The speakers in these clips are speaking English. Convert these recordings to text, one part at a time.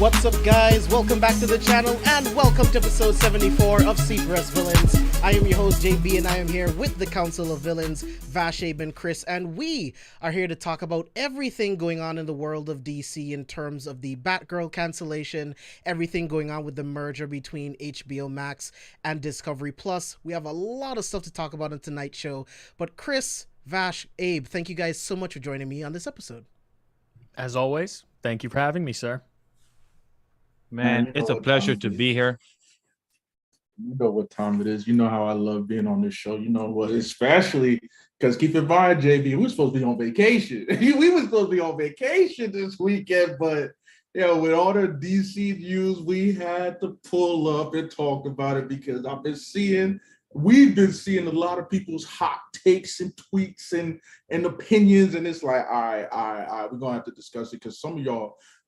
What's up, guys? Welcome back to the channel and welcome to episode 74 of C4SVillains. I am your host JB and I am here with the Council of Villains, Vash, Abe, and Chris, and we are here to talk about everything going on in the world of DC in terms of the Batgirl cancellation, everything going on with the merger between HBO Max and Discovery Plus. We have a lot of stuff to talk about in tonight's show, but Chris, Vash, Abe, thank you guys so much for joining me on this episode. As always, thank you for having me, sir. Man, it's a pleasure to be here. You know what time it is. You know how I love being on this show. You know what, especially because keep in mind, JB, we're supposed to be on vacation. We were supposed to be on vacation this weekend, but with all the DC news, we had to pull up and talk about it because we've been seeing a lot of people's hot takes and tweets and opinions, and it's like, all right, we're gonna have to discuss it because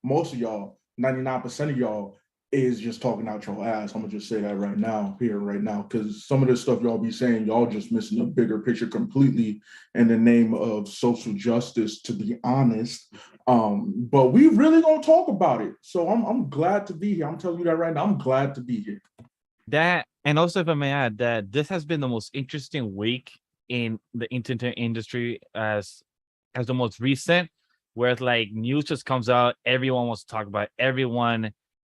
most of y'all, 99% of y'all is just talking out your ass. I'm gonna just say that right now, because some of the stuff y'all be saying, y'all just missing the bigger picture completely in the name of social justice, to be honest. But we really gonna talk about it. So I'm glad to be here. I'm telling you that right now. I'm glad to be here. That, and also if I may add, that this has been the most interesting week in the internet industry as the most recent, where it's like news just comes out, everyone wants to talk about it, everyone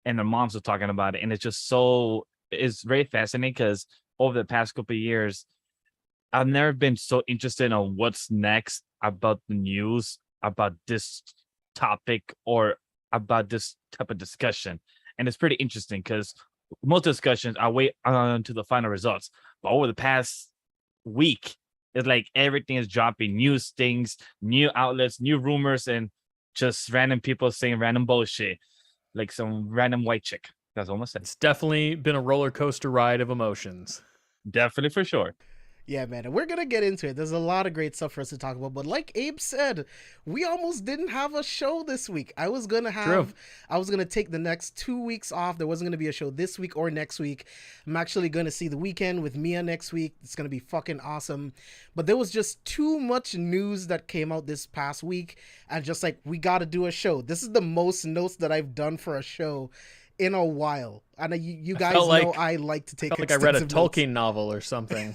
and their moms are talking about it, and it's very fascinating because over the past couple of years, I've never been so interested in what's next about the news, about this topic, or about this type of discussion, and it's pretty interesting because most discussions I wait to the final results, but over the past week, it's like everything is dropping, news things, new outlets, new rumors, and just random people saying random bullshit, like some random white chick. That's almost it. It's definitely been a roller coaster ride of emotions. Definitely, for sure. Yeah, man, and we're going to get into it. There's a lot of great stuff for us to talk about, but like Abe said, we almost didn't have a show this week. I was going to take the next 2 weeks off. There wasn't going to be a show this week or next week. I'm actually going to see The Weeknd with Mia next week. It's going to be fucking awesome. But there was just too much news that came out this past week, and just like, we got to do a show. This is the most notes that I've done for a show in a while. And you guys know I like to take I read a Tolkien novel or something.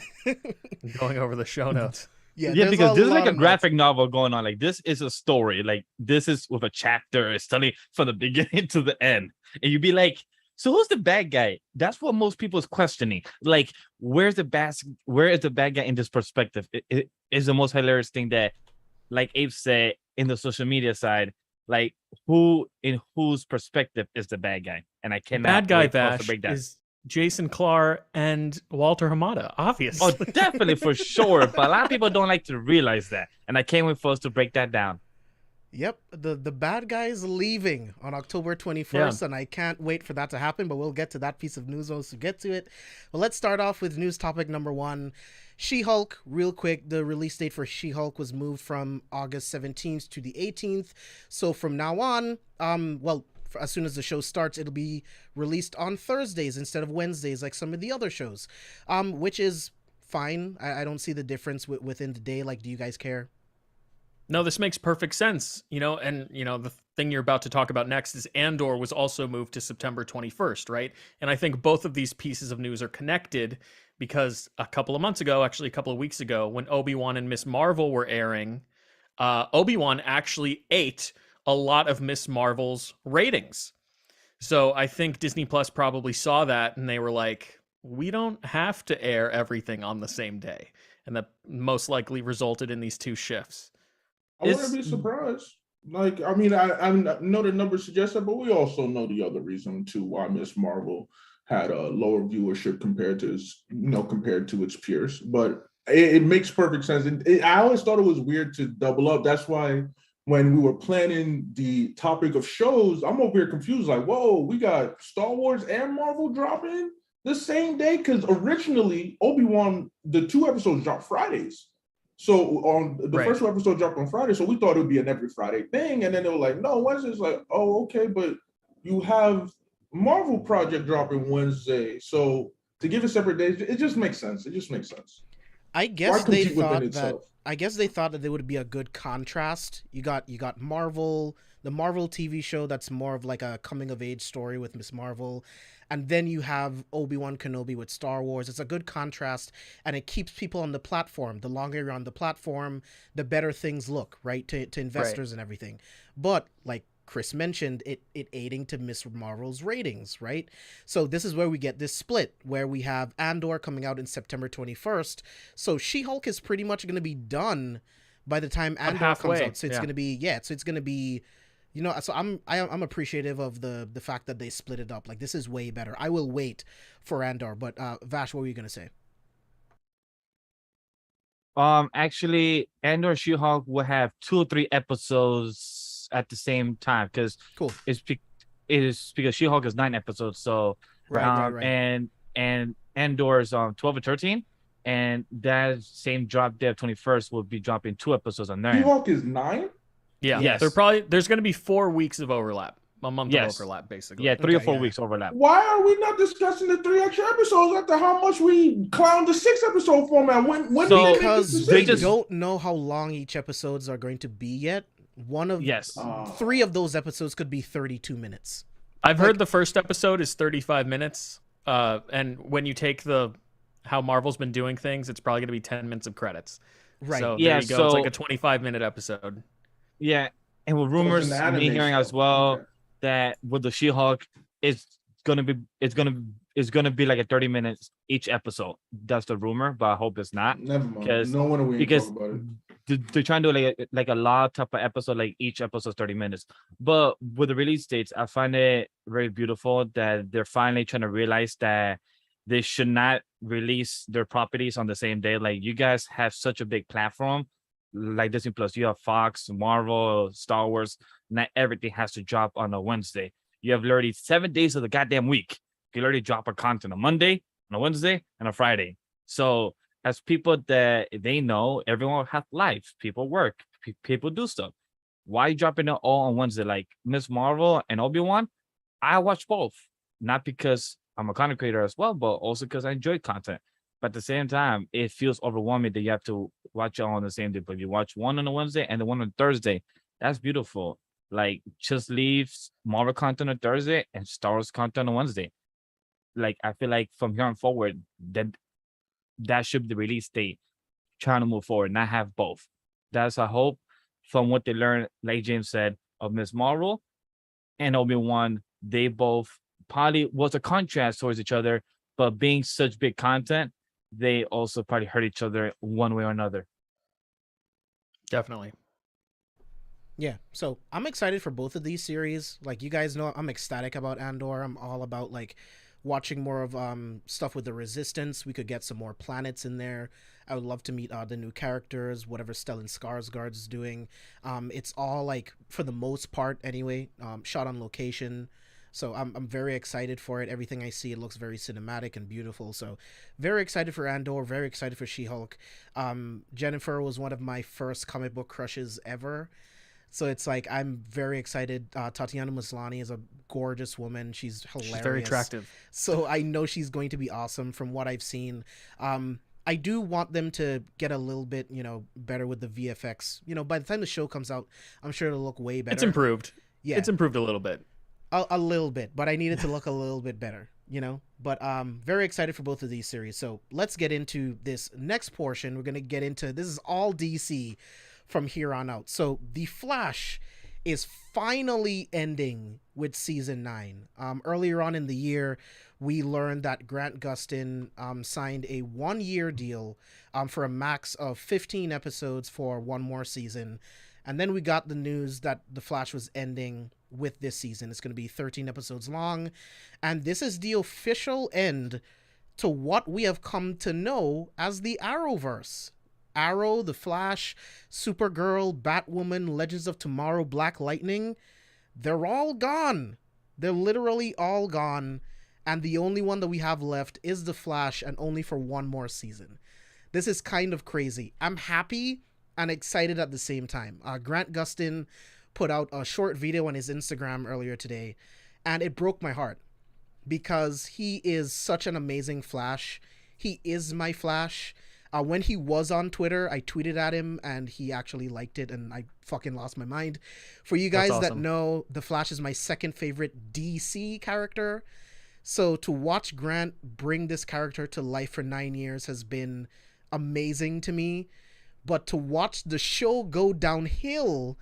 Going over the show notes. Yeah, because this is like a graphic novel going on. Like, this is a story. Like, this is with a chapter. It's telling from the beginning to the end. And you'd be like, so who's the bad guy? That's what most people is questioning. Like, where is the bad guy in this perspective? It is the most hilarious thing that, like Abe said, in the social media side, like, whose perspective is the bad guy? And I cannot bad guy Vash is Jason Clarke and Walter Hamada, obviously. Oh, definitely, for sure. But a lot of people don't like to realize that, and I can't wait for us to break that down. Yep, the bad guy is leaving on October 21st, and I can't wait for that to happen, but we'll get to that piece of news once we get to it. Well, let's start off with news topic number one. She-Hulk, real quick, the release date for She-Hulk was moved from August 17th to the 18th. So from now on, as soon as the show starts, it'll be released on Thursdays instead of Wednesdays like some of the other shows, which is fine. I don't see the difference within the day. Like, do you guys care? No, this makes perfect sense. The thing you're about to talk about next is Andor was also moved to September 21st, right? And I think both of these pieces of news are connected because a couple of weeks ago, when Obi-Wan and Miss Marvel were airing, Obi-Wan actually ate a lot of Miss Marvel's ratings. So I think Disney Plus probably saw that and they were like, we don't have to air everything on the same day. And that most likely resulted in these two shifts. I wouldn't be surprised. Like, I mean, I know the numbers suggest that, but we also know the other reason too why Miss Marvel had a lower viewership compared to its peers. But it makes perfect sense. And I always thought it was weird to double up. That's why when we were planning the topic of shows, I'm over here confused. Like, whoa, we got Star Wars and Marvel dropping the same day? Because originally Obi-Wan, the 2 episodes dropped Fridays. So on the first 2 episodes dropped on Friday, so we thought it would be an every Friday thing, and then they were like, no, Wednesday's like, oh, okay, but you have Marvel project dropping Wednesday, so to give it separate days, it just makes sense. I guess they thought that there would be a good contrast. You got Marvel, the Marvel TV show that's more of like a coming of age story with Miss Marvel, and then you have Obi-Wan Kenobi with Star Wars. It's a good contrast, and it keeps people on the platform. The longer you're on the platform, the better things look, right, to investors and everything. But like Chris mentioned, it aiding to Miss Marvel's ratings, right? So this is where we get this split, where we have Andor coming out in September 21st. So She-Hulk is pretty much going to be done by the time Andor comes out. So it's going to be, so it's going to be, you know, so I'm appreciative of the fact that they split it up. Like, this is way better. I will wait for Andor, but Vash, what were you going to say? Actually, Andor She-Hulk will have 2 or 3 episodes at the same time, because cool. It is because She-Hulk is 9 episodes, so right. And Andor is 12 or 13, and that same drop day of 21st will be dropping 2 episodes on there. She-Hulk is 9. Yeah, yes. There's going to be 4 weeks of overlap, a month of overlap, basically. Yeah, 3 or 4 weeks overlap. Why are we not discussing the 3 extra episodes after how much we clowned the 6 episode format? Because they don't know how long each episodes are going to be yet. One of 3 of those episodes could be 32 minutes. I've heard the first episode is 35 minutes. And when you take how Marvel's been doing things, it's probably going to be 10 minutes of credits. Right. So there you go. It's like a 25-minute episode. Yeah. And with rumors, me hearing as well that with the She-Hulk, it's gonna be like a 30 minutes each episode. That's the rumor, but I hope it's not. Never mind. No one will talk about it. They're trying to do like a lot type of episode, like each episode 30 minutes. But with the release dates, I find it very beautiful that they're finally trying to realize that they should not release their properties on the same day. Like, you guys have such a big platform, like Disney Plus. You have Fox, Marvel, Star Wars. Not everything has to drop on a Wednesday. You have literally 7 days of the goddamn week. You literally drop a content on a Monday, on a Wednesday, and a Friday. So as people that they know, everyone has life. People work. People do stuff. Why are you dropping it all on Wednesday? Like Miss Marvel and Obi-Wan, I watch both. Not because I'm a content creator as well, but also because I enjoy content. But at the same time, it feels overwhelming that you have to watch it all on the same day. But you watch one on a Wednesday and the one on Thursday. That's beautiful. Like, just leave Marvel content on Thursday and Star Wars content on Wednesday. Like, I feel like from here on forward, that should be the release date. Trying to move forward, not have both. That's a hope from what they learned, like James said, of Miss Marvel and Obi-Wan. They both probably was a contrast towards each other, but being such big content, they also probably hurt each other one way or another. Definitely. Yeah, so I'm excited for both of these series. Like, you guys know, I'm ecstatic about Andor. I'm all about like watching more of stuff with the Resistance. We could get some more planets in there. I would love to meet the new characters, whatever Stellan Skarsgård is doing. It's all, like, for the most part anyway, shot on location. So I'm very excited for it. Everything I see, it looks very cinematic and beautiful. So very excited for Andor, very excited for She-Hulk. Jennifer was one of my first comic book crushes ever. So it's like, I'm very excited. Tatiana Maslany is a gorgeous woman. She's hilarious. She's very attractive. So I know she's going to be awesome from what I've seen. I do want them to get a little bit, better with the VFX. By the time the show comes out, I'm sure it'll look way better. It's improved. Yeah. It's improved a little bit. A little bit, but I need it to look a little bit better, But very excited for both of these series. So let's get into this next portion. We're going to get into, this is all DC from here on out. So The Flash is finally ending with season 9. Earlier on in the year, we learned that Grant Gustin signed a 1-year deal for a max of 15 episodes for one more season. And then we got the news that The Flash was ending with this season. It's going to be 13 episodes long. And this is the official end to what we have come to know as the Arrowverse. Arrow, The Flash, Supergirl, Batwoman, Legends of Tomorrow, Black Lightning, they're all gone. They're literally all gone. And the only one that we have left is The Flash, and only for one more season. This is kind of crazy. I'm happy and excited at the same time. Grant Gustin put out a short video on his Instagram earlier today, and it broke my heart because he is such an amazing Flash. He is my Flash. When he was on Twitter, I tweeted at him and he actually liked it, and I fucking lost my mind. For you guys that awesome. know, the Flash is my second favorite DC character. So to watch Grant bring this character to life for 9 years has been amazing to me. But to watch the show go downhill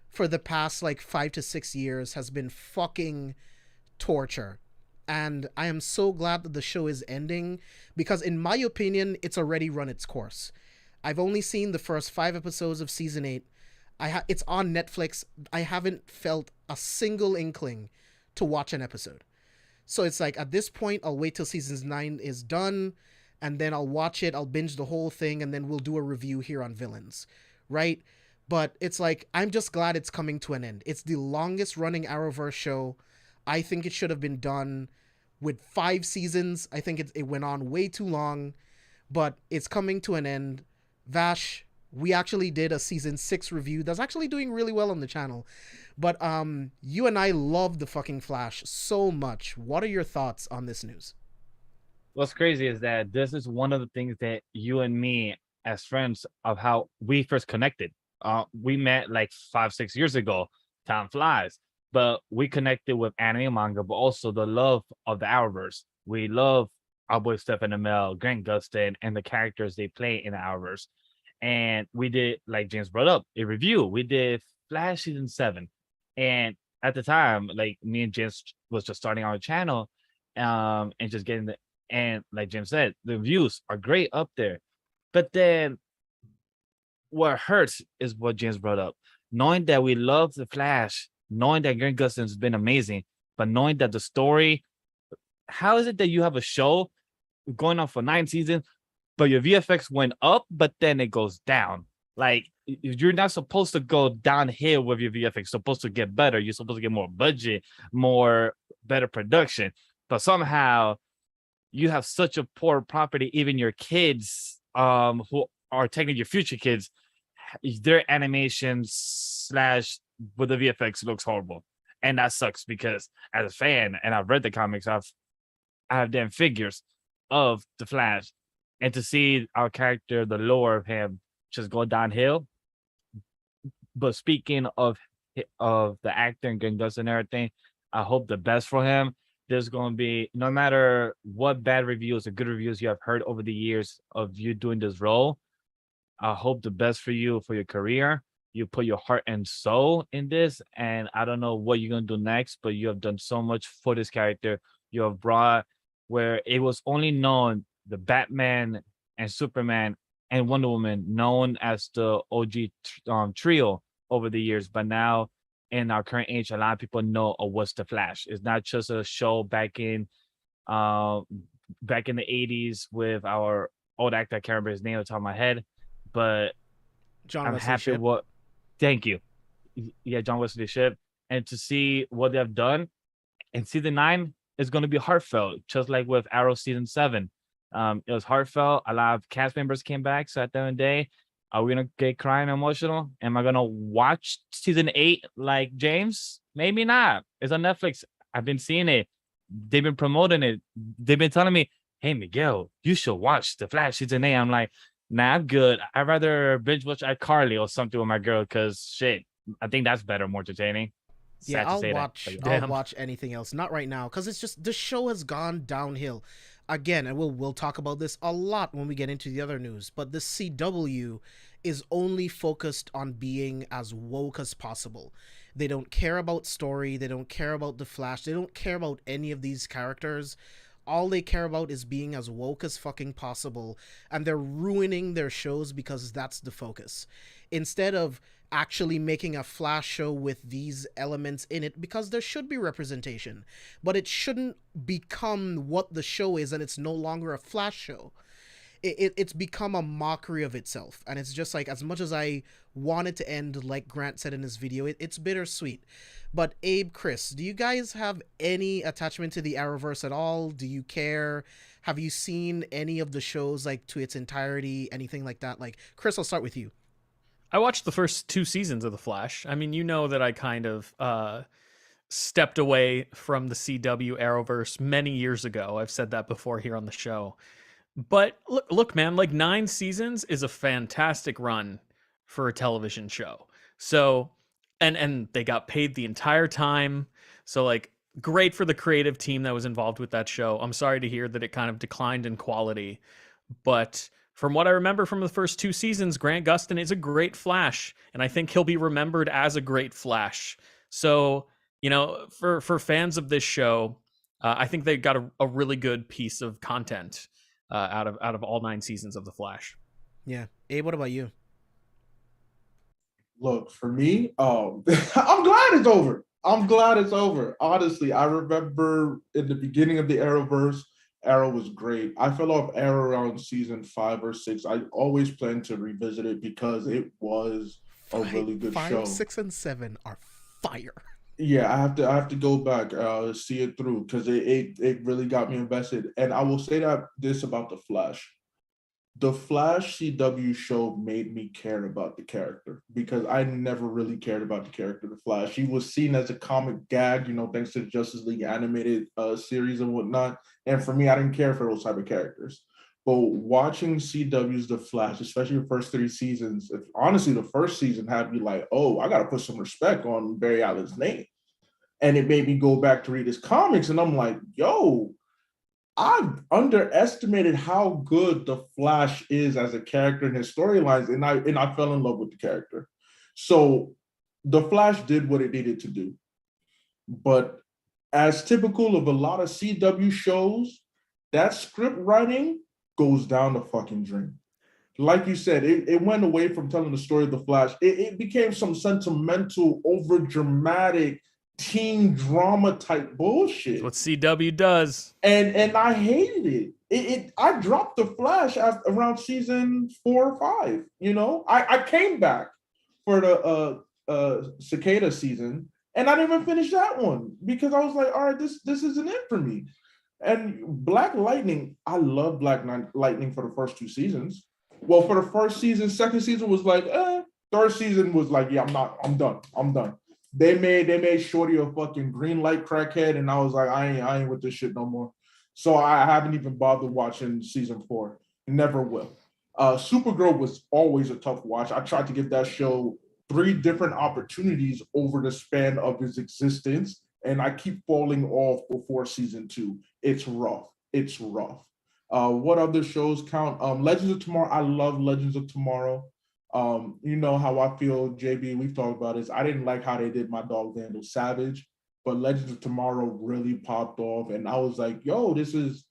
for the past like 5 to 6 years has been fucking torture. And I am so glad that the show is ending, because in my opinion, it's already run its course. I've only seen the first 5 episodes of season 8. It's on Netflix. I haven't felt a single inkling to watch an episode. So it's like, at this point, I'll wait till season 9 is done, and then I'll watch it. I'll binge the whole thing, and then we'll do a review here on Villains, right? But it's like, I'm just glad it's coming to an end. It's the longest running Arrowverse show. I think it should have been done with 5 seasons. I think it went on way too long, but it's coming to an end. Vash, we actually did a season 6 review that's actually doing really well on the channel. But you and I love the fucking Flash so much. What are your thoughts on this news? What's crazy is that this is one of the things that you and me, as friends, of how we first connected. We met like 5-6 years ago. Time flies, but we connected with anime and manga, but also the love of the Arrowverse. We love our boy Stephen Amell, Grant Gustin, and the characters they play in the Arrowverse. And we did, like James brought up, a review. We did Flash season 7, and at the time, like me and James was just starting our channel, and just getting the, and like James said, the views are great up there. But then what hurts is what James brought up. Knowing that we love the Flash, knowing that Grant Gustin's been amazing, but knowing that the story, how is it that you have a show going on for 9 seasons, but your VFX went up, but then it goes down? Like, you're not supposed to go downhill with your VFX. You're supposed to get better. You're supposed to get more budget, more better production. But somehow you have such a poor property. Even your kids, who are technically your future kids, their animations slash with the VFX looks horrible. And that sucks, because as a fan, and I've read the comics, I have damn figures of the Flash, and to see our character, the lore of him, just go downhill. But speaking of the actor and Grant Gustin and everything, I hope the best for him. There's going to be, no matter what bad reviews or good reviews you have heard over the years of you doing this role, I hope the best for you for your career. You put your heart and soul in this, and I don't know what you're going to do next, but you have done so much for this character. You have brought where it was only known, the Batman and Superman and Wonder Woman, known as the OG trio over the years, but now in our current age, a lot of people know what's the Flash. It's not just a show back in the 80s with our old actor. I can't remember his name off the top of my head, but John I'm Wesley happy Shipp. what. Thank you. Yeah, John Wesley Shipp, and to see what they have done. And season 9 is going to be heartfelt, just like with Arrow season 7. It was heartfelt. A lot of cast members came back. So at the end of the day, are we gonna get crying emotional? Am I gonna watch season 8 like James? Maybe not. It's on Netflix. I've been seeing it. They've been promoting it. They've been telling me, "Hey Miguel, you should watch The Flash season 8." I'm like, nah, I'm good. I'd rather binge watch iCarly or something with my girl, because shit, I think that's better, more entertaining. Yeah, Sad to I'll say that, watch. but yeah. I'll Damn. watch anything else. Not right now, because it's just the show has gone downhill. Again, and we'll talk about this a lot when we get into the other news. But the CW is only focused on being as woke as possible. They don't care about story. They don't care about the Flash. They don't care about any of these characters. All they care about is being as woke as fucking possible, and they're ruining their shows because that's the focus. Instead of actually making a Flash show with these elements in it, because there should be representation, but it shouldn't become what the show is, and it's no longer a Flash show. It's become a mockery of itself, and it's just like, as much as I want it to end like Grant said in his video, it's bittersweet. But Abe, Chris, do you guys have any attachment to the Arrowverse at all? Do you care? Have you seen any of the shows like to its entirety, anything like that? Like, Chris, I'll start with you. I watched the first 2 seasons of The Flash. I mean, you know that I kind of stepped away from the CW Arrowverse many years ago. I've said that before here on the show. But look, man, like 9 seasons is a fantastic run for a television show. So, and they got paid the entire time. So like great for the creative team that was involved with that show. I'm sorry to hear that it kind of declined in quality, but from what I remember from the first 2 seasons, Grant Gustin is a great Flash, and I think he'll be remembered as a great Flash. So, for fans of this show, I think they got a really good piece of content out of all 9 seasons of The Flash. Yeah. Abe, what about you? Look, for me, I'm glad it's over. I'm glad it's over. Honestly, I remember in the beginning of the Arrowverse, Arrow was great. I fell off Arrow around season 5 or 6. I always plan to revisit it because it was a really good show. 5, 6, and 7 are fire. Yeah, I have to go back, see it through because it really got me invested. And I will say that this about the Flash. The Flash CW show made me care about the character because I never really cared about the character, the Flash. He was seen as a comic gag, thanks to the Justice League animated series and whatnot. And for me, I didn't care for those type of characters. But watching CW's The Flash, especially the first 3 seasons, honestly, the first season had me like, oh, I got to put some respect on Barry Allen's name. And it made me go back to read his comics. And I'm like, yo, I've underestimated how good the Flash is as a character in his storylines, and I fell in love with the character. So the Flash did what it needed to do. But as typical of a lot of CW shows, that script writing goes down the fucking drain. Like you said, it went away from telling the story of the Flash. It became some sentimental, over-dramatic, teen drama type bullshit. That's what CW does. And I hated it. I dropped the Flash around season 4 or 5. I came back for the Cicada season, and I didn't even finish that one because I was like, all right, this isn't it for me. And Black Lightning, I love Black Lightning for the first 2 seasons. Well, for the first season, second season was like, third season was like, yeah, I'm done. They made Shorty a fucking green light crackhead, and I was like, I ain't with this shit no more. So I haven't even bothered watching season 4. Never will. Supergirl was always a tough watch. I tried to give that show 3 different opportunities over the span of its existence, and I keep falling off before season 2. It's rough. What other shows count? Legends of Tomorrow. I love Legends of Tomorrow. You know how I feel, JB, we've talked about this. I didn't like how they did my dog Vandal Savage, but Legends of Tomorrow really popped off, and I was like, yo, this is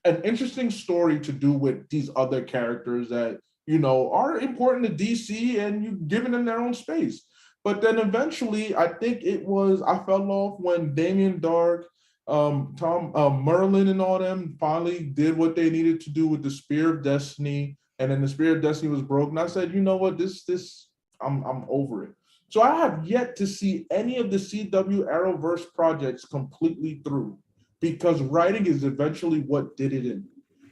an interesting story to do with these other characters that, are important to DC, and you've given them their own space. But then eventually, I think I fell off when Damien Dark, Merlin and all them finally did what they needed to do with the Spear of Destiny. And then the Spirit of Destiny was broken. I said, you know what, I'm over it. So I have yet to see any of the CW Arrowverse projects completely through because writing is eventually what did it in.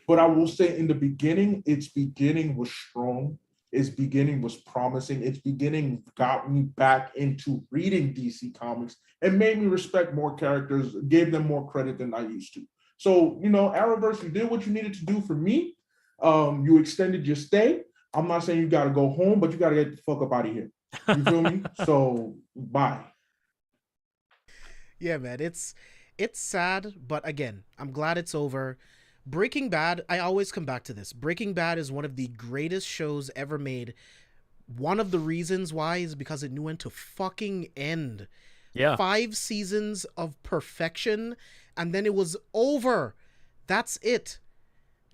But I will say in the beginning, its beginning was strong. Its beginning was promising. Its beginning got me back into reading DC Comics and made me respect more characters, gave them more credit than I used to. So, Arrowverse, you did what you needed to do for me. You extended your stay. I'm not saying you got to go home, but you got to get the fuck up out of here. You feel me? So, bye. Yeah, man, it's sad, but again, I'm glad it's over. Breaking Bad, I always come back to this. Breaking Bad is one of the greatest shows ever made. One of the reasons why is because it knew when to fucking end. Yeah. 5 seasons of perfection, and then it was over. That's it.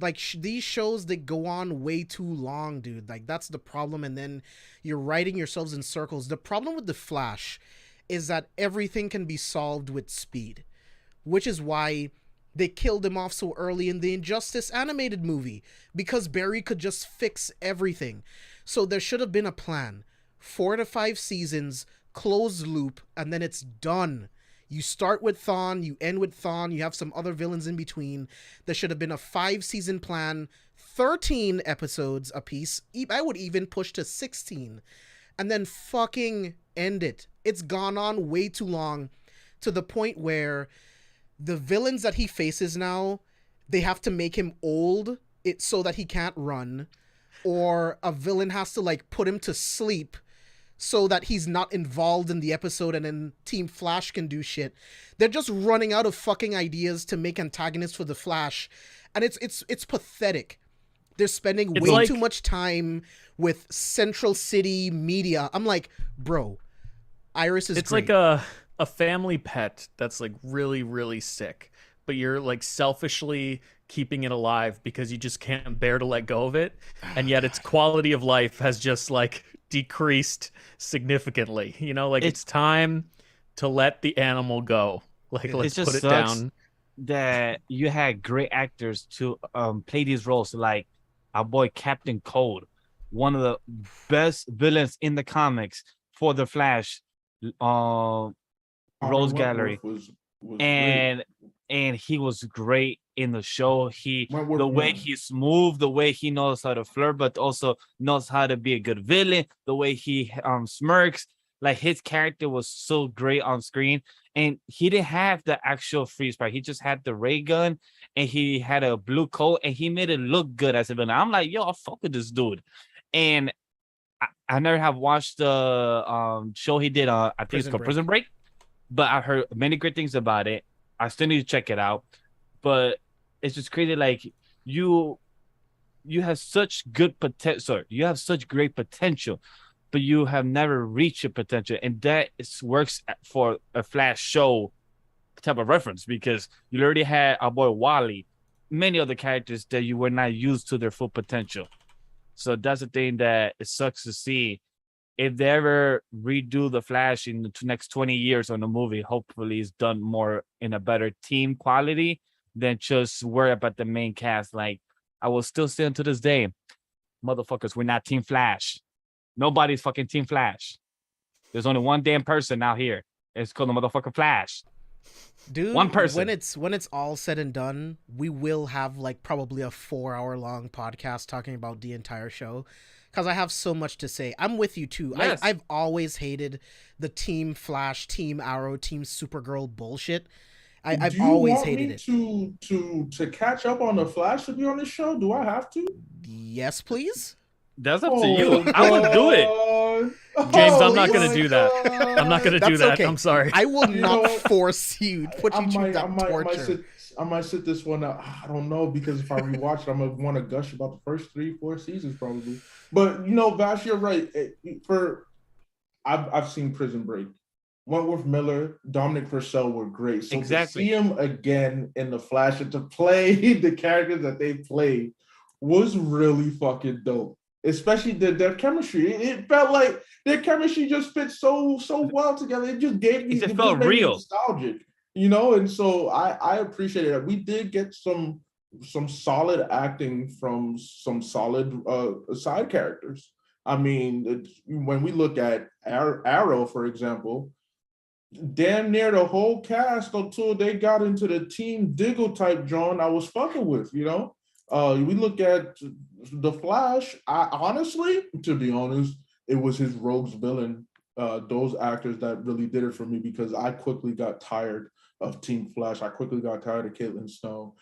Like, these shows, they go on way too long, dude. Like, that's the problem, and then you're writing yourselves in circles. The problem with The Flash is that everything can be solved with speed, which is why they killed him off so early in the Injustice animated movie, because Barry could just fix everything. So there should have been a plan. 4 to 5 seasons, closed loop, and then it's done. You start with Thawne, you end with Thawne, you have some other villains in between. There should have been a 5-season plan, 13 episodes apiece. I would even push to 16. And then fucking end it. It's gone on way too long, to the point where the villains that he faces now, they have to make him old it so that he can't run, or a villain has to like put him to sleep so that he's not involved in the episode, and then Team Flash can do shit. They're just running out of fucking ideas to make antagonists for the Flash, and it's pathetic. They're spending way too much time with Central City media. I'm like, bro, Iris is great. Like a family pet that's like really, really sick, but you're like selfishly keeping it alive because you just can't bear to let go of it, and yet its quality of life has just like decreased significantly. You know, like it's time to let the animal go. Like, let's put it down. That you had great actors to play these roles, like our boy Captain Cold, one of the best villains in the comics for the Flash, Rose Gallery, was and he was great in the show. The way he's moved, the way he knows how to flirt, but also knows how to be a good villain, the way he smirks, like his character was so great on screen. And he didn't have the actual freeze part. He just had the ray gun, and he had a blue coat, and he made it look good as a villain. I'm like, yo, I fuck with this dude. And I never have watched the show he did. I think it's called Prison Break, but I heard many great things about it. I still need to check it out. But it's just crazy. Like you have such good potential. You have such great potential, but you have never reached your potential, and that works for a Flash show type of reference, because you already had our boy Wally, many other characters that you were not used to their full potential. So that's the thing that it sucks to see. If they ever redo the Flash in the next 20 years on the movie, hopefully it's done more in a better team quality than just worry about the main cast. Like, I will still say to this day, motherfuckers, we're not Team Flash. Nobody's fucking Team Flash. There's only one damn person out here. It's called the motherfucking Flash. Dude, one person. When it's all said and done, we will have like probably a 4-hour long podcast talking about the entire show, because I have so much to say. I'm with you too. Yes. I've always hated the Team Flash, Team Arrow, Team Supergirl bullshit. I've always hated it. To catch up on the Flash to be on the show, do I have to? Yes, please. That's up to you. I would do it. James, I'm not going to do that. I'm not going to do that. Okay. I'm sorry. I will not force you. Put you through that torture. I might sit this one out. I don't know, because if I rewatch it, I'm going to want to gush about the first 3-4 seasons probably. But, Vash, you're right. I've seen Prison Break. Wentworth Miller, Dominic Purcell were great. So to see him again in the Flash and to play the characters that they played was really fucking dope. Especially their chemistry. It felt like their chemistry just fit so well together. It just gave me, it felt real, nostalgic, and so I appreciate it. We did get some solid acting from some solid side characters. I mean, when we look at Arrow, for example, damn near the whole cast until they got into the Team Diggle type John I was fucking with, we look at the Flash. Honestly, to be honest, it was his rogues villain, those actors that really did it for me, because I quickly got tired of Team Flash. I quickly got tired of Caitlin Snow.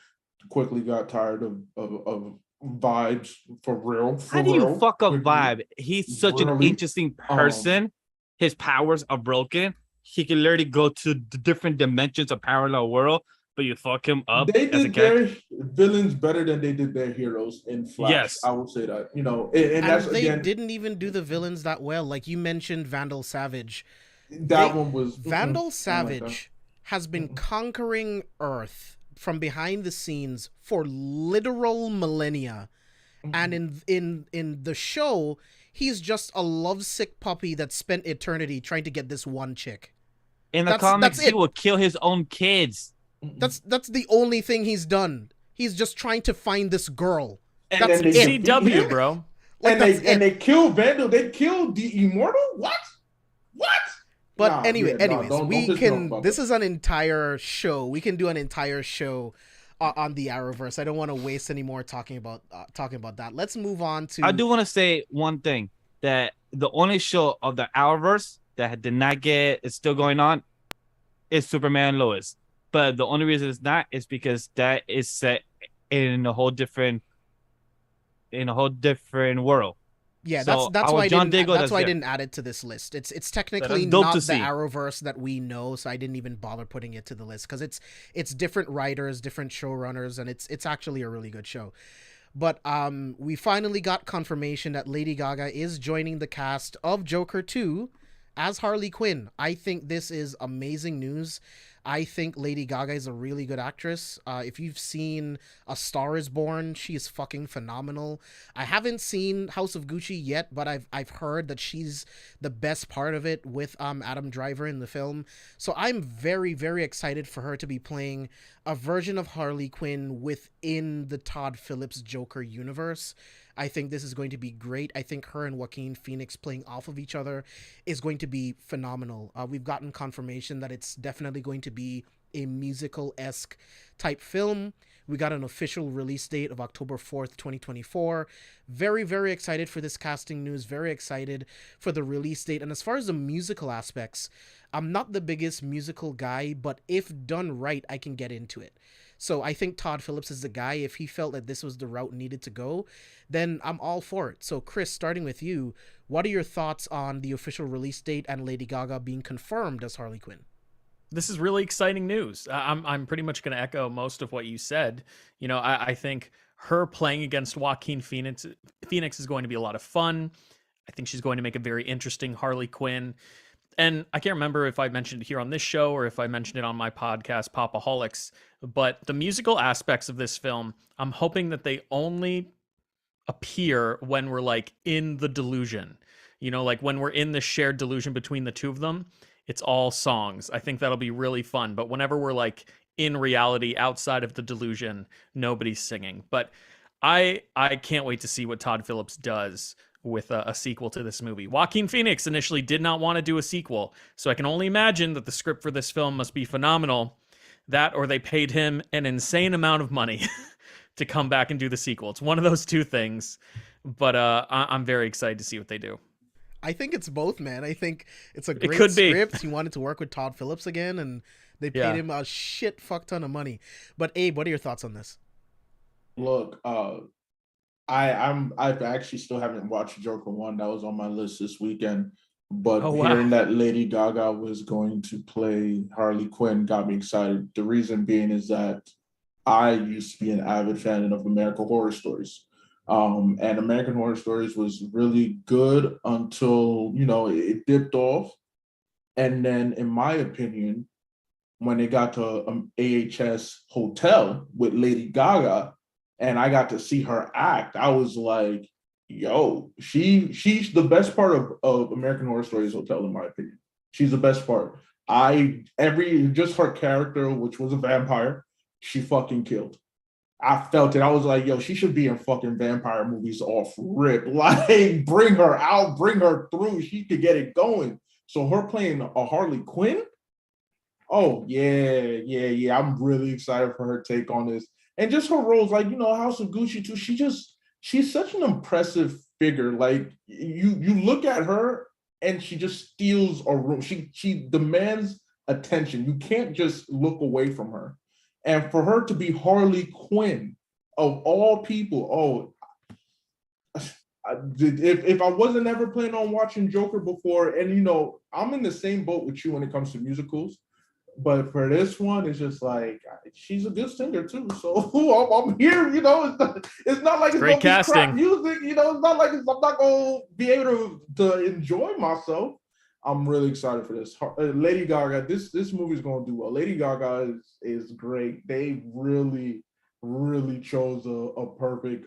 Quickly got tired of Vibes for real. How do you fuck up Vibe? He's such an interesting person. His powers are broken. He can literally go to the different dimensions of parallel world, but you fuck him up. They did their villains better than they did their heroes in Flash. Yes, I would say that. And that's, they didn't even do the villains that well. Like you mentioned, Vandal Savage. One was Vandal Savage has been conquering Earth from behind the scenes for literal millennia, and in the show, he's just a lovesick puppy that spent eternity trying to get this one chick. In the comics, he will kill his own kids. That's the only thing he's done. He's just trying to find this girl. And that's it. CW, bro. Like, they killed Vandal. They killed the Immortal. What? But anyways, this is an entire show. We can do an entire show on the Arrowverse. I don't want to waste any more talking about that. Let's move on to. I do want to say one thing, that the only show of the Arrowverse that did not get, it's still going on, is Superman and Lois. But the only reason it's not is because that is set in a whole different in a whole different world. Yeah, So that's our why John Diggle, that's why I good. didn't add it to this list. It's That's technically dope not to the see. Arrowverse that we know, so I didn't even bother putting it to the list because it's different writers, different showrunners, and it's actually a really good show. But we finally got confirmation that Lady Gaga is joining the cast of Joker 2 as Harley Quinn. I think this is amazing news. I think Lady Gaga is a really good actress. If you've seen A Star Is Born, she is fucking phenomenal. I haven't seen House of Gucci yet, but I've heard that she's the best part of it with Adam Driver in the film. So I'm very, very excited for her to be playing a version of Harley Quinn within the Todd Phillips Joker universe. I think this is going to be great. I think her and Joaquin Phoenix playing off of each other is going to be phenomenal. We've gotten confirmation that it's definitely going to be a musical-esque type film. We got an official release date of October 4th, 2024. Very, very excited for this casting news. Very excited for the release date. And as far as the musical aspects, I'm not the biggest musical guy, but if done right, I can get into it. So I think Todd Phillips is the guy. If he felt that this was the route needed to go, then I'm all for it. So Chris, starting with you, what are your thoughts on the official release date and Lady Gaga being confirmed as Harley Quinn? This is really exciting news. I'm pretty much going to echo most of what you said. You know, I think her playing against Joaquin Phoenix is going to be a lot of fun. I think she's going to make a very interesting Harley Quinn. And I can't remember if I mentioned it here on this show or if I mentioned it on my podcast, Popaholics, but the musical aspects of this film, I'm hoping that they only appear when we're like in the delusion. You know, like when we're in the shared delusion between the two of them, it's all songs. I think that'll be really fun. But whenever we're like in reality outside of the delusion, nobody's singing. But I can't wait to see what Todd Phillips does with a sequel to this movie. Joaquin Phoenix initially did not want to do a sequel, so I can only imagine that the script for this film must be phenomenal. That or they paid him an insane amount of money to come back and do the sequel. It's one of those two things, but I'm very excited to see what they do. I think it's both, man. I think it's a It great could be. script. He wanted to work with Todd Phillips again, and they paid him a shit fuck ton of money. But Abe, what are your thoughts on this? Look, I've actually still haven't watched Joker 1. That was on my list this weekend. But hearing that Lady Gaga was going to play Harley Quinn got me excited. The reason being is that I used to be an avid fan of American Horror Stories. And American Horror Stories was really good until, you know, it dipped off. And then, in my opinion, when it got to AHS Hotel with Lady Gaga, and I got to see her act, I was like, yo, she's the best part of American Horror Stories Hotel, in my opinion. She's the best part. Just her character, which was a vampire, she fucking killed. I felt it. I was like, yo, she should be in fucking vampire movies off rip. Like, bring her out, bring her through. She could get it going. So her playing a Harley Quinn, oh, yeah. I'm really excited for her take on this. And just her roles, like, you know, House of Gucci too. She's such an impressive figure. Like, you look at her and she just steals a room. She demands attention. You can't just look away from her. And for her to be Harley Quinn, of all people, if I wasn't ever planning on watching Joker before, and, you know, I'm in the same boat with you when it comes to musicals, but for this one, it's just like, she's a good singer too. So I'm here, you know. It's not like it's great casting. Crap music, you know. It's not like I'm not going to be able to enjoy myself. I'm really excited for this. Lady Gaga, this movie is going to do well. Lady Gaga is great. They really, really chose a perfect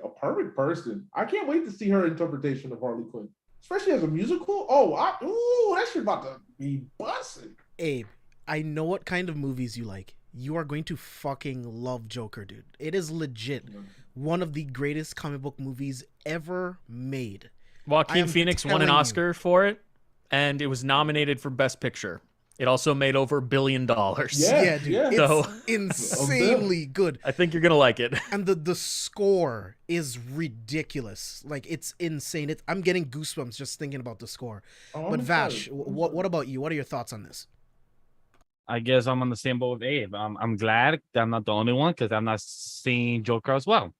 person. I can't wait to see her interpretation of Harley Quinn, especially as a musical. That shit about to be busting. Abe, I know what kind of movies you like. You are going to fucking love Joker, dude. It is legit one of the greatest comic book movies ever made. Joaquin Phoenix won an Oscar for it, and it was nominated for Best Picture. It also made over $1 billion. Yeah, dude. Yeah. It's insanely good. I think you're going to like it. And the score is ridiculous. Like, it's insane. I'm getting goosebumps just thinking about the score. But Vash, what about you? What are your thoughts on this? I guess I'm on the same boat with Abe. I'm glad that I'm not the only one because I'm not seeing Joker as well.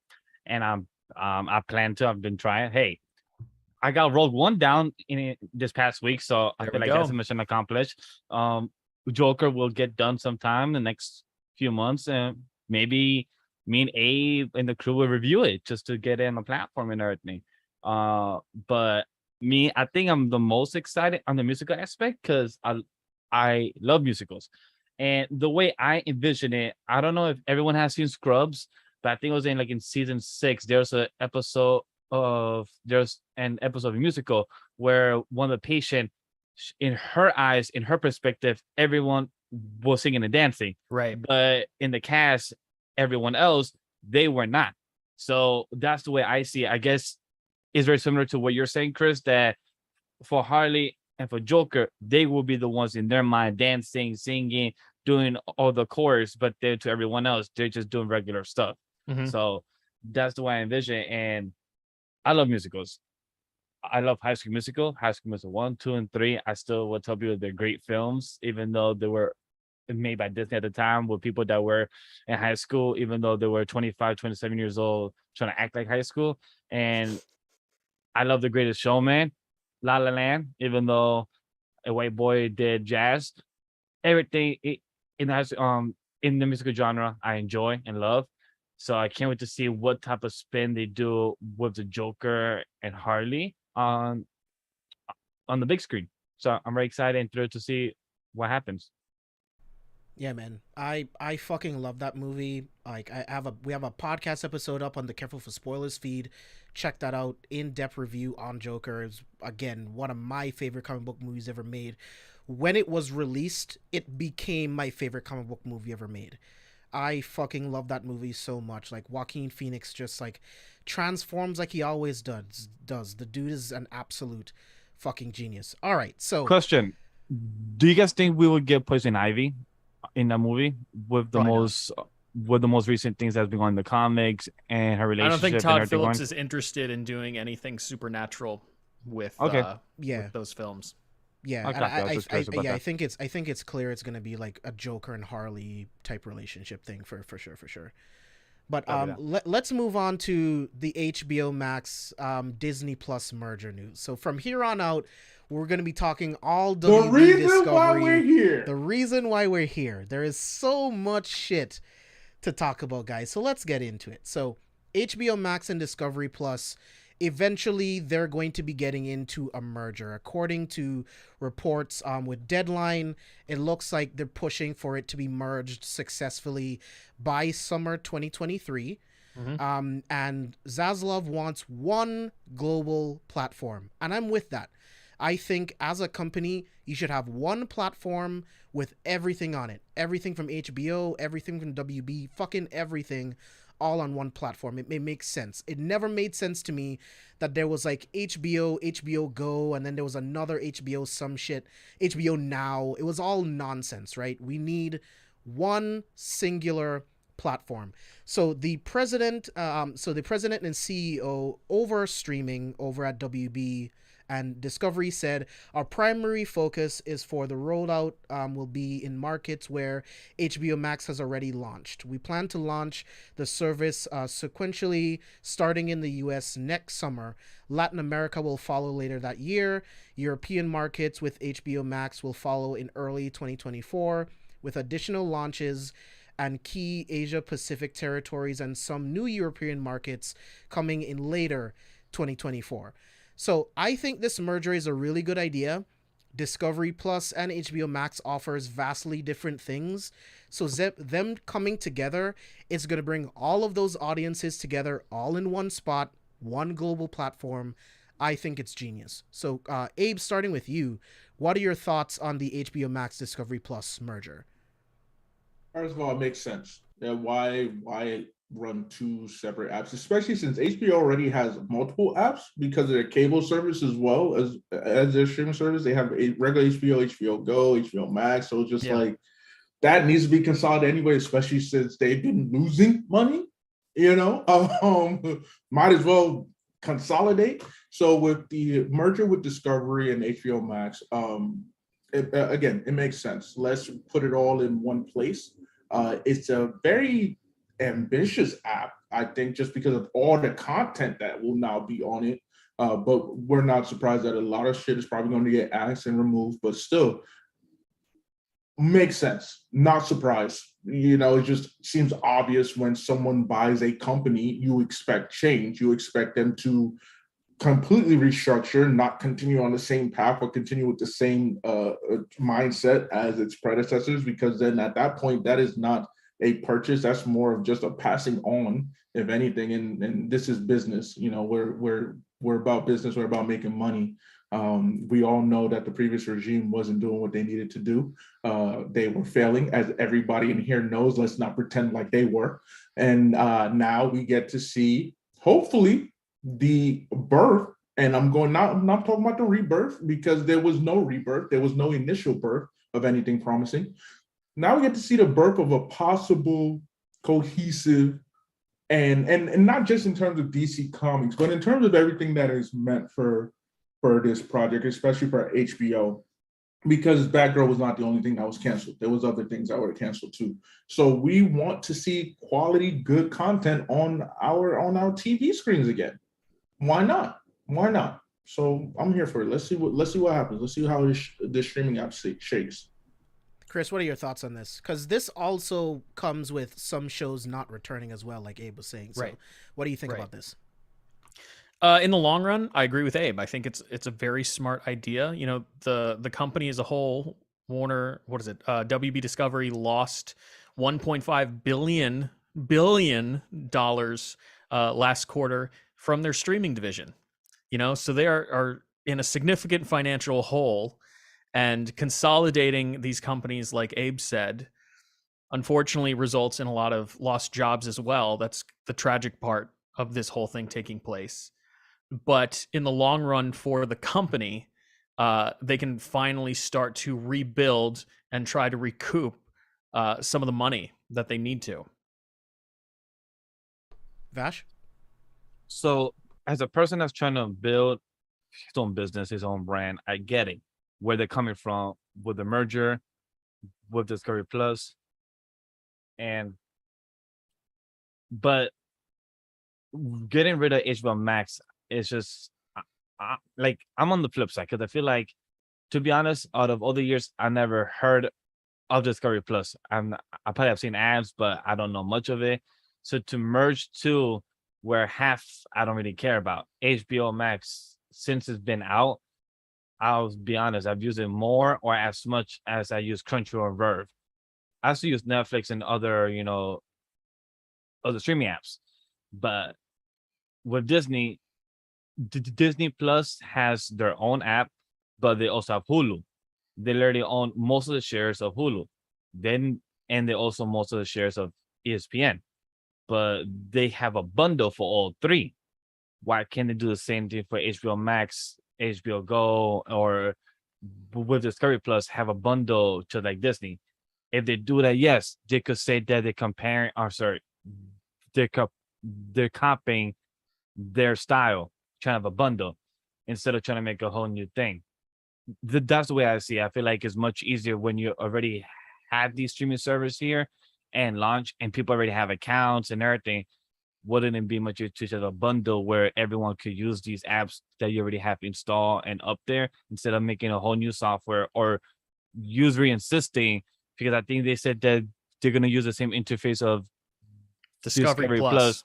And I'm I plan to. I've been trying. Hey, I got Rogue One down this past week, so I There feel we like that's go. a mission accomplished. Joker will get done sometime in the next few months, and maybe me and Abe and the crew will review it just to get it on the platform and everything. But me, I think I'm the most excited on the musical aspect because I love musicals, and the way I envision it, I don't know if everyone has seen Scrubs, but I think it was in season 6. There's an episode of a musical where one of the patient, in her eyes, in her perspective, everyone was singing and dancing, Right. but in the cast, everyone else, they were not. So that's the way I see it. I guess it's very similar to what you're saying, Chris, that for Harley and for Joker, they will be the ones in their mind dancing, singing, doing all the chorus, but then to everyone else, they're just doing regular stuff. Mhm. So that's the way I envision it. And I love musicals. I love High School Musical, High School Musical 1, 2, and 3. I still would tell people they're great films, even though they were made by Disney at the time with people that were in high school, even though they were 25, 27 years old, trying to act like high school. And I love The Greatest Showman, La La Land, even though a white boy did jazz. Everything in the musical genre I enjoy and love. So I can't wait to see what type of spin they do with the Joker and Harley on the big screen. So I'm very excited and thrilled to see what happens. Yeah, man. I fucking love that movie. Like we have a podcast episode up on the Careful for Spoilers feed. Check that out. In-depth review on Joker. Is again one of my favorite comic book movies ever made. When it was released, it became my favorite comic book movie ever made. I fucking love that movie so much. Like Joaquin Phoenix just like transforms like he always does. The dude is an absolute fucking genius. All right, so Question: do you guys think we will get Poison Ivy in that movie with Probably not. the most recent things that's been going in the comics and her I relationship don't think and Todd everything Phillips going? is interested in doing anything supernatural with Okay. Yeah. with those films. Yeah, Okay, and I was just curious about I that. think it's clear it's gonna be like a Joker and Harley type relationship thing for sure. But Copy that. let's move on to the HBO Max Disney Plus merger news. So from here on out, we're gonna be talking all The WB reason Discovery. why we're here. The reason why we're here. There is so much shit to talk about, guys. So let's get into it. So HBO Max and Discovery Plus, eventually they're going to be getting into a merger. According to reports with Deadline, it looks like they're pushing for it to be merged successfully by summer 2023. And Zaslav wants one global platform. And I'm with that. I think as a company, you should have one platform with everything on it. Everything from HBO, everything from WB, fucking everything all on one platform. It makes sense. It never made sense to me that there was like HBO Go, and then there was another HBO some shit, HBO Now. It was all nonsense, right? We need one singular platform. So the president and CEO over streaming over at WB and Discovery said our primary focus is for the rollout will be in markets where HBO Max has already launched. We plan to launch the service sequentially starting in the US next summer. Latin America will follow later that year. European markets with HBO Max will follow in early 2024 with additional launches and key Asia Pacific territories and some new European markets coming in later 2024. So I think this merger is a really good idea. Discovery Plus and HBO Max offers vastly different things. So them coming together, it's going to bring all of those audiences together all in one spot, one global platform. I think it's genius. So Abe, starting with you, what are your thoughts on the HBO Max Discovery Plus merger? First of all, it makes sense. Yeah, why run two separate apps, especially since HBO already has multiple apps because of their cable service as well as their streaming service. They have a regular HBO, HBO Go, HBO Max. So it's just like that needs to be consolidated anyway, especially since they've been losing money. Might as well consolidate. So with the merger with Discovery and HBO Max, it makes sense. Let's put it all in one place. It's a very ambitious app I think just because of all the content that will now be on it. But we're not surprised that a lot of shit is probably going to get axed and removed, but still makes sense. Not surprised. It just seems obvious when someone buys a company, you expect change. You expect them to completely restructure, not continue on the same path or continue with the same mindset as its predecessors, because then at that point, that is not a purchase. That's more of just a passing on, if anything. And this is business. We're about business. We're about making money. We all know that the previous regime wasn't doing what they needed to do. They were failing, as everybody in here knows. Let's not pretend like they were. And now we get to see, hopefully, the birth. And I'm not talking about the rebirth, because there was no rebirth. There was no initial birth of anything promising. Now we get to see the birth of a possible cohesive and not just in terms of DC Comics, but in terms of everything that is meant for this project, especially for HBO, because Batgirl was not the only thing that was canceled. There was other things that were canceled too. So we want to see quality, good content on our TV screens again. Why not? Why not? So I'm here for it. Let's see what happens. Let's see how this streaming app shakes. Chris, what are your thoughts on this? Because this also comes with some shows not returning as well, like Abe was saying. So what do you think about this? In the long run, I agree with Abe. I think it's a very smart idea. The company as a whole, Warner, WB Discovery lost $1.5 billion last quarter from their streaming division. So they are in a significant financial hole, and consolidating these companies, like Abe said, unfortunately results in a lot of lost jobs as well. That's the tragic part of this whole thing taking place. But in the long run for the company, they can finally start to rebuild and try to recoup some of the money that they need to. Vash? So as a person that's trying to build his own business, his own brand, I get it. Where they're coming from with the merger, with Discovery Plus. But getting rid of HBO Max is just, I'm on the flip side, because I feel like, to be honest, out of all the years, I never heard of Discovery Plus. I probably have seen ads, but I don't know much of it. So to merge two, where half I don't really care about, HBO Max, since it's been out, I'll be honest, I've used it more or as much as I use Crunchyroll or Verve. I also use Netflix and other streaming apps. But with Disney, Disney Plus has their own app, but they also have Hulu. They literally own most of the shares of Hulu. And they also most of the shares of ESPN. But they have a bundle for all three. Why can't they do the same thing for HBO Max, HBO Go, or with Discovery Plus have a bundle to like Disney? If they do that, yes, they could say that they're copying their style, trying to have a bundle instead of trying to make a whole new thing. That's the way I see it. I feel like it's much easier when you already have these streaming service here and launch, and people already have accounts and everything. Wouldn't it be much easier to have a bundle where everyone could use these apps that you already have installed and up there, instead of making a whole new software or user insisting? Because I think they said that they're going to use the same interface of Discovery Plus,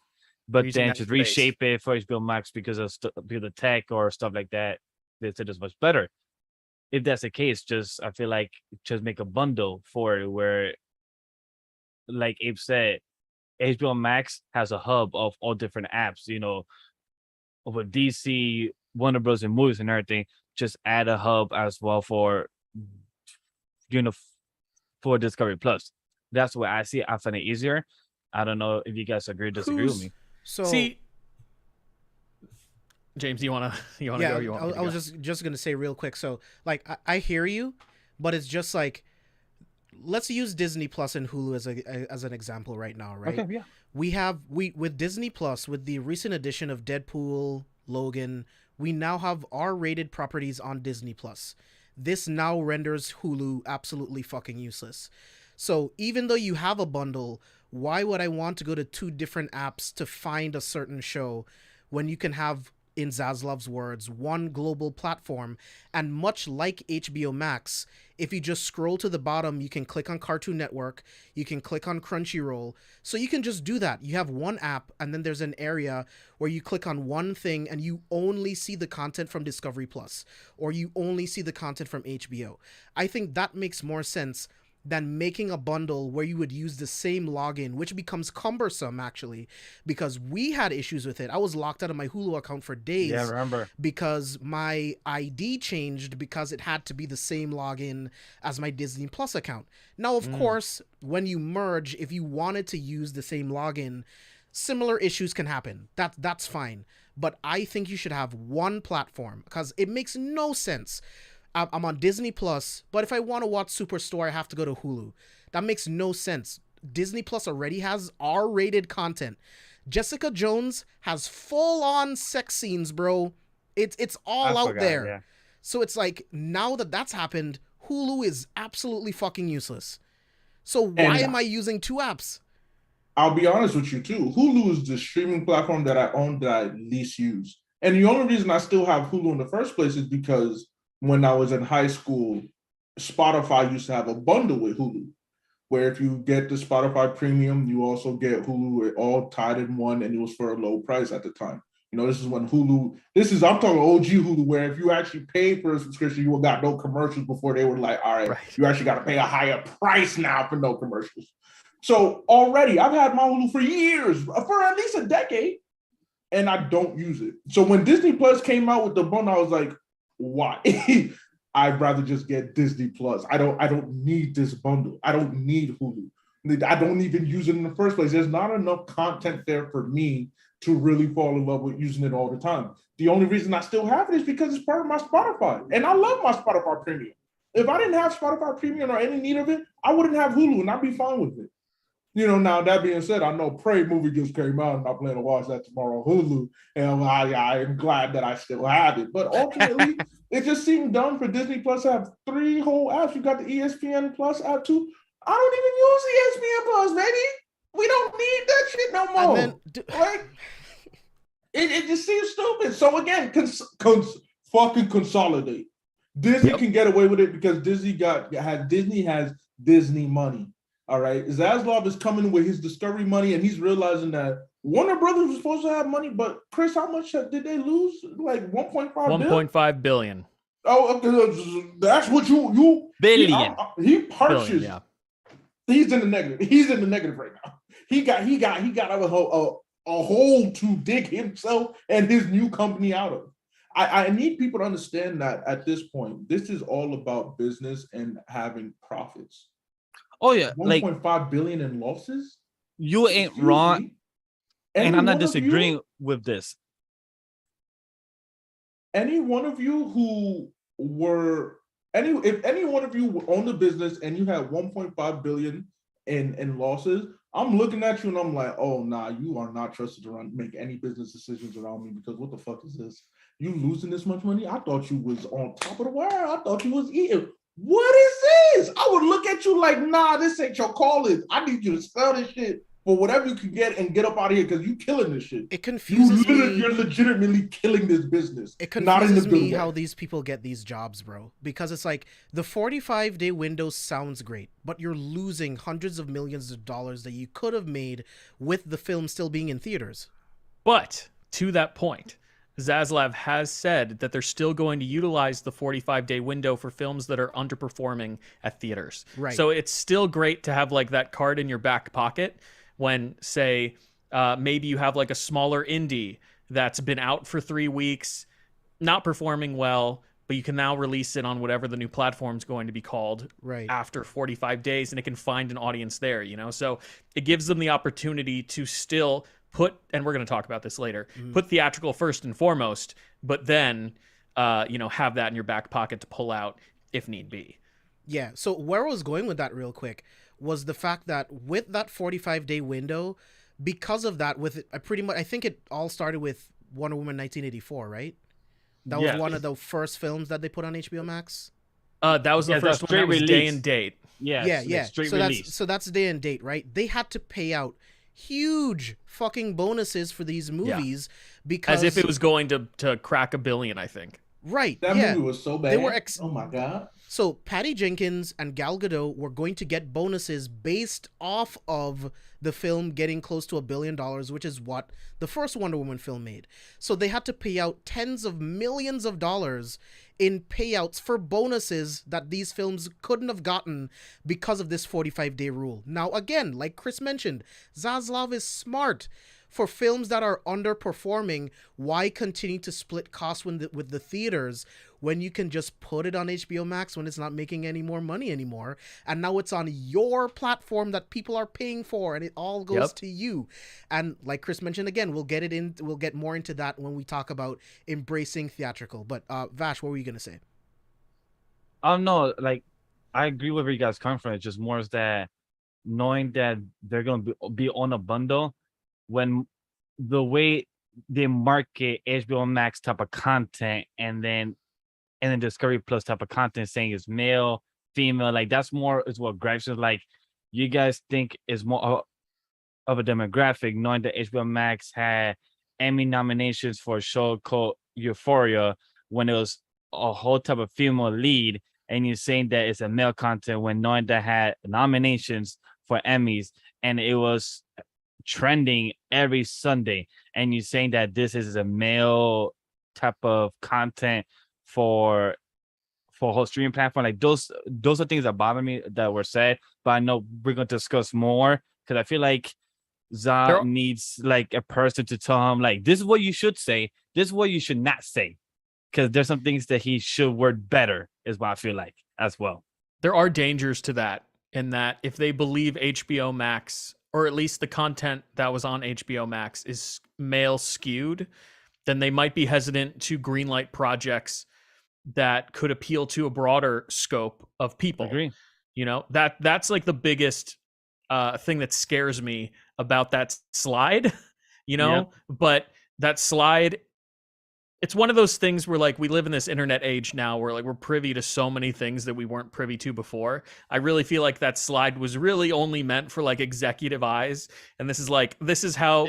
but then just reshape it for HBO Max because of the tech or stuff like that. They said it's much better. If that's the case, I feel like just make a bundle for it where, like Abe said, HBO Max has a hub of all different apps, with DC, Warner Bros. And movies and everything. Just add a hub as well for Discovery Plus. That's what I see. I find it easier. I don't know if you guys agree or disagree with me. So, see, James, you want to go? I was just gonna say real quick. So, like, I hear you, but it's just like, let's use Disney Plus and Hulu as an example right now, right? Okay, yeah. We with Disney Plus, with the recent addition of Deadpool, Logan, we now have R-rated properties on Disney Plus. This now renders Hulu absolutely fucking useless. So even though you have a bundle Why would I want to go to 2 different apps to find a certain show when you can have, in Zaslav's words, one global platform? And much like HBO Max, if you just scroll to the bottom, you can click on Cartoon Network, you can click on Crunchyroll. So you can just do that. You have one app, and then there's an area where you click on one thing and you only see the content from Discovery Plus, or you only see the content from HBO. I think that makes more sense than making a bundle where you would use the same login, which becomes cumbersome, actually, because we had issues with it. I was locked out of my Hulu account for days. Yeah, I remember. Because my ID changed because it had to be the same login as my Disney Plus account. Now, of course, when you merge, if you wanted to use the same login, similar issues can happen. That's fine. But I think you should have one platform, because it makes no sense. I'm on Disney Plus, but if I want to watch Superstore, I have to go to Hulu. That makes no sense. Disney Plus already has R-rated content. Jessica Jones has full-on sex scenes, bro. It's all out there. Yeah. So it's like, now that that's happened, Hulu is absolutely fucking useless. So why am I using 2 apps? I'll be honest with you too. Hulu is the streaming platform that I own that I least use. And the only reason I still have Hulu in the first place is because when I was in high school, Spotify used to have a bundle with Hulu, where if you get the Spotify Premium, you also get Hulu all tied in one, and it was for a low price at the time. You know, this is when Hulu, I'm talking OG Hulu, where if you actually paid for a subscription, you got no commercials before they were like, all right, you actually got to pay a higher price now for no commercials. So already, I've had my Hulu for years, for at least a decade, and I don't use it. So when Disney Plus came out with the bundle, I was like, why? I'd rather just get Disney Plus. I don't need this bundle. I don't need Hulu. I don't even use it in the first place. There's not enough content there for me to really fall in love with using it all the time. The only reason I still have it is because it's part of my Spotify. And I love my Spotify Premium. If I didn't have Spotify Premium or any need of it, I wouldn't have Hulu, and I'd be fine with it. You know, now that being said, I know Prey movie just came out, and I plan to watch that tomorrow on Hulu, and I am glad that I still have it. But ultimately, it just seemed dumb for Disney Plus to have 3 whole apps. You got the ESPN Plus app too. I don't even use ESPN Plus, baby. We don't need that shit no more. And then, like, it just seems stupid. So again, fucking consolidate. Disney can get away with it because Disney has Disney money. All right, Zaslav is coming with his Discovery money, and he's realizing that Warner Brothers was supposed to have money, but Chris, how much did they lose? Like 1.5 billion? 1.5 billion. Oh, okay, that's what you billion. He purchased. Billion, yeah. He's in the negative. He's in the negative right now. He got a hole to dig himself and his new company out of. I need people to understand that at this point, this is all about business and having profits. Oh yeah, 1.5 billion in losses. You ain't wrong, and I'm not disagreeing with this. Any one of you who were if any one of you owned a business and you had 1.5 billion in losses, I'm looking at you and I'm like, oh nah, you are not trusted to make any business decisions around me, because what the fuck is this? You losing this much money? I thought you was on top of the world. I thought you was eating. What is this? I would look at you like, nah, this ain't your calling. I need you to sell this shit for whatever you can get and get up out of here, because you killing this shit. It confuses me. You're legitimately killing this business. It confuses me how these people get these jobs, bro. Because it's like, the 45-day window sounds great, but you're losing hundreds of millions of dollars that you could have made with the film still being in theaters. But to that point, Zaslav has said that they're still going to utilize the 45-day window for films that are underperforming at theaters. Right. So it's still great to have like that card in your back pocket when, say, maybe you have like a smaller indie that's been out for 3 weeks, not performing well, but you can now release it on whatever the new platform's going to be called after 45 days, and it can find an audience there, you know? So it gives them the opportunity to still put, and we're going to talk about this later, put theatrical first and foremost, but then, have that in your back pocket to pull out if need be. Yeah. So where I was going with that real quick was the fact that with that 45-day window, because of that, I think it all started with Wonder Woman 1984, right? That was one of the first films that they put on HBO Max. That was the first one that was day and date. Yeah. Straight So release. that's day and date, right? They had to pay out huge fucking bonuses for these movies because as if it was going to crack $1 billion, I think. Right. That movie was so bad. They were oh my god. So Patty Jenkins and Gal Gadot were going to get bonuses based off of the film getting close to $1 billion, which is what the first Wonder Woman film made. So they had to pay out tens of millions of dollars in payouts for bonuses that these films couldn't have gotten because of this 45-day rule. Now, again, like Chris mentioned, Zaslav is smart. For films that are underperforming, why continue to split costs with the theaters when you can just put it on HBO Max when it's not making any more money anymore? And now it's on your platform that people are paying for, and it all goes to you. And like Chris mentioned, again, we'll get more into that when we talk about embracing theatrical. But Vash, what were you gonna say? No, like I agree with where you guys come from. It's just more is that knowing that they're gonna be on a bundle. When the way they market HBO Max type of content and then Discovery Plus type of content saying it's male, female, like that's more is what gripes is like. You guys think is more of a demographic, knowing that HBO Max had Emmy nominations for a show called Euphoria when it was a whole type of female lead, and you're saying that it's a male content when knowing that had nominations for Emmys and it was trending every Sunday, and you're saying that this is a male type of content for a whole streaming platform. Like those are things that bother me that were said, but I know we're going to discuss more because I feel like Zah needs like a person to tell him like this is what you should say, this is what you should not say, because there's some things that he should word better is what I feel like as well. There are dangers to that, in that if they believe HBO Max, or at least the content that was on HBO Max, is male skewed, then they might be hesitant to greenlight projects that could appeal to a broader scope of people. Agree. You know, that's like the biggest thing that scares me about that slide, you know, but that slide, it's one of those things where like we live in this internet age now where like we're privy to so many things that we weren't privy to before. I really feel like that slide was really only meant for like executive eyes. And this is how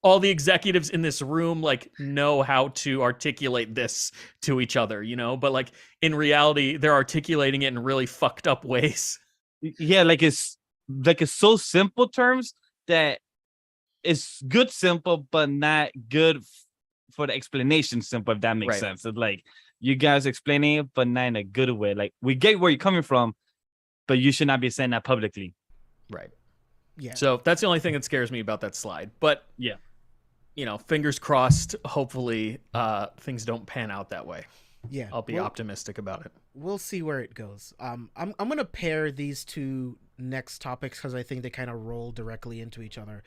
all the executives in this room like know how to articulate this to each other, you know, but like in reality, they're articulating it in really fucked up ways. Yeah. Like it's so simple terms that it's good, simple, but not good for the explanation simple, if that makes sense. It's like you guys explaining it, but not in a good way. Like we get where you're coming from, but you should not be saying that publicly. Right. Yeah. So that's the only thing that scares me about that slide. But yeah, you know, fingers crossed, hopefully things don't pan out that way. Yeah. I'll be optimistic about it. We'll see where it goes. I'm gonna pair these two next topics because I think they kind of roll directly into each other.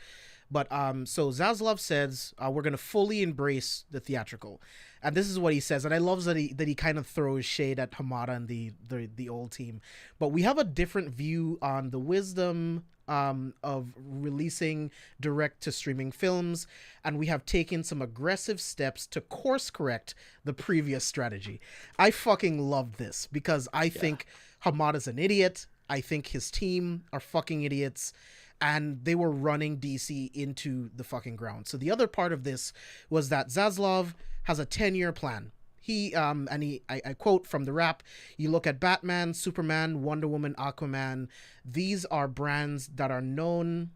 But so Zaslav says we're gonna fully embrace the theatrical, and this is what he says, and I love that he kind of throws shade at Hamada and the old team. But we have a different view on the wisdom of releasing direct to streaming films, and we have taken some aggressive steps to course correct the previous strategy. I fucking love this because I think Hamada's an idiot. I think his team are fucking idiots, and they were running DC into the fucking ground. So the other part of this was that Zaslav has a 10-year plan. I quote from the rap, you look at Batman, Superman, Wonder Woman, Aquaman. These are brands that are known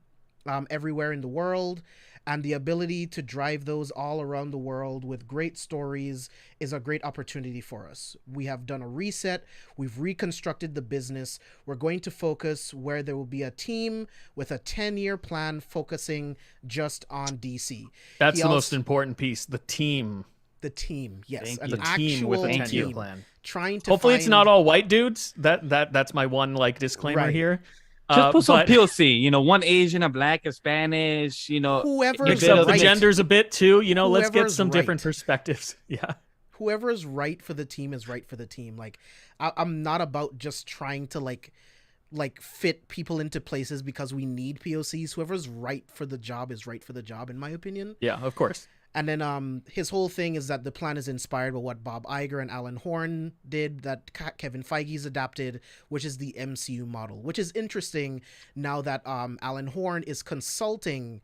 everywhere in the world, and the ability to drive those all around the world with great stories is a great opportunity for us. We have done a reset. We've reconstructed the business. We're going to focus where there will be a team with a 10-year plan focusing just on DC. That's the most important piece, the team. The team, yes. The team with a 10-year plan. Trying to hopefully it's not all white dudes. That's my one like disclaimer here. Just put some POC, you know, one Asian, a black, a Spanish, you know, whoever mix up the genders a bit too, you know, let's get some different perspectives. Yeah. Whoever is right for the team is right for the team. Like I'm not about just trying to like fit people into places because we need POCs. Whoever's right for the job is right for the job, in my opinion. Yeah, of course. And then his whole thing is that the plan is inspired by what Bob Iger and Alan Horn did, that Kevin Feige's adapted, which is the MCU model, which is interesting now that Alan Horn is consulting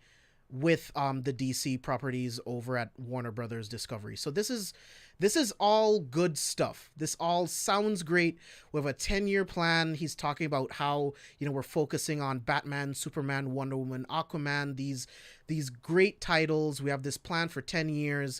with the DC properties over at Warner Brothers Discovery. So this is all good stuff. This all sounds great. We have a 10-year plan. He's talking about how, we're focusing on Batman, Superman, Wonder Woman, Aquaman, these great titles. We have this plan for 10 years.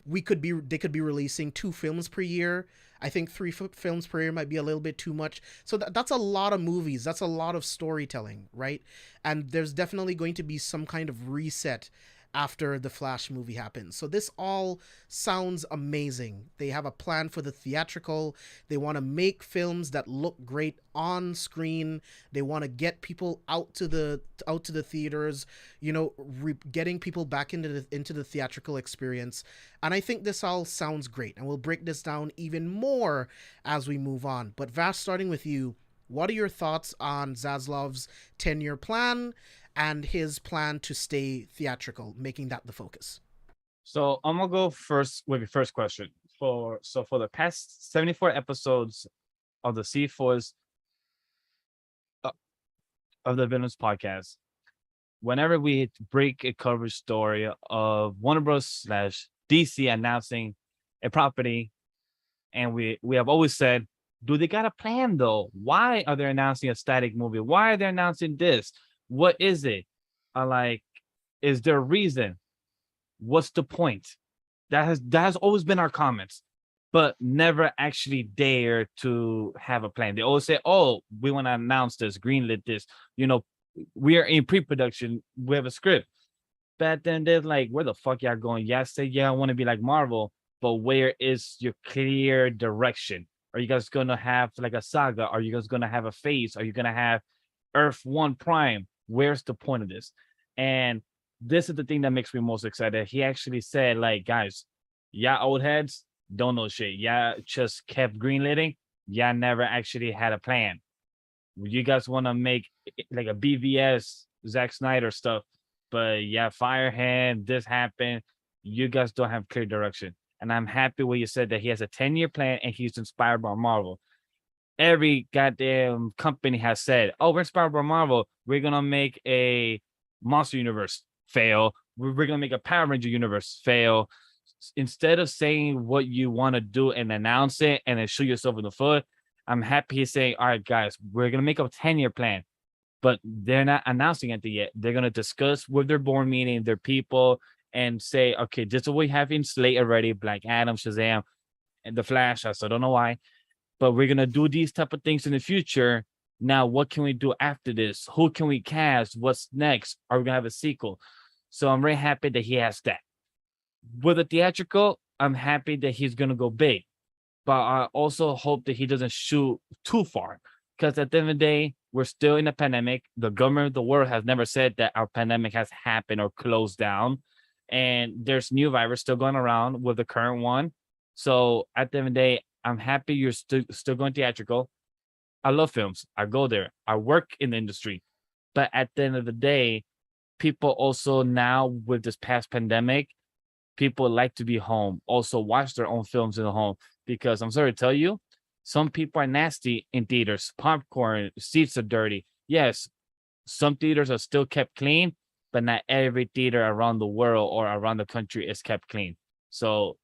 They could be releasing 2 films per year. I think 3 films per year might be a little bit too much. So that's a lot of movies. That's a lot of storytelling, right? And there's definitely going to be some kind of reset after the Flash movie happens. So this all sounds amazing. They have a plan for the theatrical. They want to make films that look great on screen. They want to get people out to the theaters, getting people back into the theatrical experience. And I think this all sounds great. And we'll break this down even more as we move on. But Vash, starting with you, what are your thoughts on Zaslav's 10-year plan and his plan to stay theatrical, making that the focus? So I'm gonna go first with the first question. For the past 74 episodes of the C4s of the Villains podcast, whenever we break a coverage story of Warner Bros. / DC announcing a property, and we have always said, do they got a plan though? Why are they announcing a static movie? Why are they announcing this? What is it? Is there a reason? What's the point? That has always been our comments, but never actually dare to have a plan. They always say, "Oh, we want to announce this, greenlit this. We are in pre-production. We have a script." But then they're like, "Where the fuck y'all going?" Yeah, say, "Yeah, I want to be like Marvel," but where is your clear direction? Are you guys gonna have like a saga? Are you guys gonna have a phase? Are you gonna have Earth 1 Prime? Where's the point of this? And this is the thing that makes me most excited. He actually said, like, guys, yeah, old heads don't know shit. Yeah, just kept greenlighting. Yeah, never actually had a plan. You guys want to make like a BVS Zack Snyder stuff, but yeah, Firehand, this happened. You guys don't have clear direction. And I'm happy when you said that he has a 10-year plan and he's inspired by Marvel. Every goddamn company has said, "Oh, we're inspired by Marvel. We're gonna make a Monster Universe." Fail. We're gonna make a Power Ranger universe. Fail. Instead of saying what you want to do and announce it and then shoot yourself in the foot, I'm happy he's saying, "All right, guys, we're gonna make a 10-year plan," but they're not announcing it yet. They're gonna discuss with their board meeting, their people, and say, "Okay, this is what we have in slate already: Black Adam, Shazam, and the Flash." I don't know why. But we're gonna do these type of things in the future. Now, what can we do after this? Who can we cast? What's next? Are we gonna have a sequel? So I'm very happy that he has that. With the theatrical, I'm happy that he's gonna go big, but I also hope that he doesn't shoot too far, because at the end of the day, we're still in a pandemic. The government of the world has never said that our pandemic has happened or closed down, and there's new virus still going around with the current one. So at the end of the day, I'm happy you're still going theatrical. I love films. I go there. I work in the industry. But at the end of the day, people also now with this past pandemic, people like to be home, also watch their own films in the home. Because I'm sorry to tell you, some people are nasty in theaters. Popcorn, seats are dirty. Yes, some theaters are still kept clean, but not every theater around the world or around the country is kept clean. So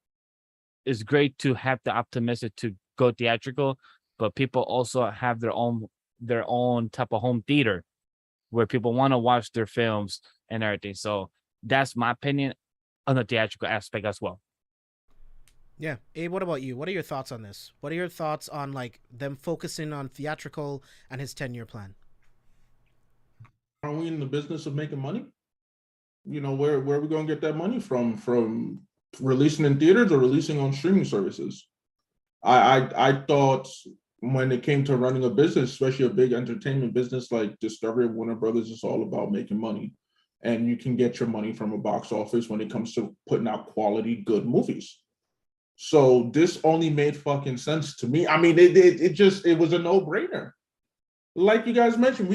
it's great to have the optimism to go theatrical, but people also have their own type of home theater where people want to watch their films and everything. So that's my opinion on the theatrical aspect as well. Yeah. Abe, what about you? What are your thoughts on this? What are your thoughts on like them focusing on theatrical and his 10-year plan? Are we in the business of making money? Where are we going to get that money from? From releasing in theaters or releasing on streaming services? I thought when it came to running a business, especially a big entertainment business like Discovery of Warner Brothers, is all about making money. And you can get your money from a box office when it comes to putting out quality, good movies. So this only made fucking sense to me. I mean, it was a no-brainer. like you guys mentioned,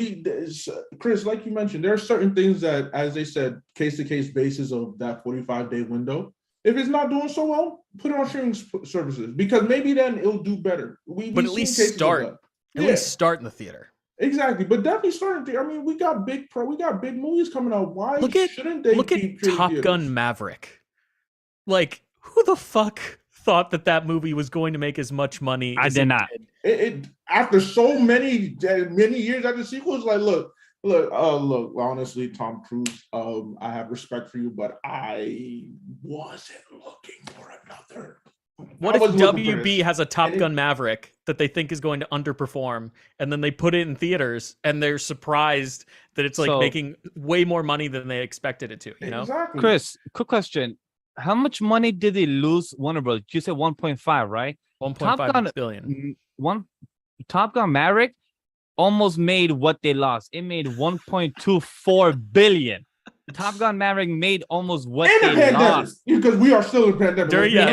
Chris, like you mentioned, there are certain things that, as they said, case-to-case basis of that 45-day window. If it's not doing so well, put it on streaming services, because maybe then it'll do better. But at least start. At least start in the theater. Exactly, but definitely starting there. I mean, we got big movies coming out. Why shouldn't they keep at Top Gun Maverick? Like, who the fuck thought that movie was going to make as much money? I did not. It after so many years after the sequel, it's like, look. Honestly, Tom Cruise, I have respect for you, but I wasn't looking for another. What if WB has a Top Gun Maverick that they think is going to underperform, and then they put it in theaters, and they're surprised that it's like making way more money than they expected it to? You know, exactly. Chris, quick question: how much money did they lose? Warner Bros. You said 1.5, right? 1.5 billion. Top Gun Maverick almost made what they lost. It made 1.24 billion. Top Gun Maverick made almost what they lost. Because we are still in pandemic.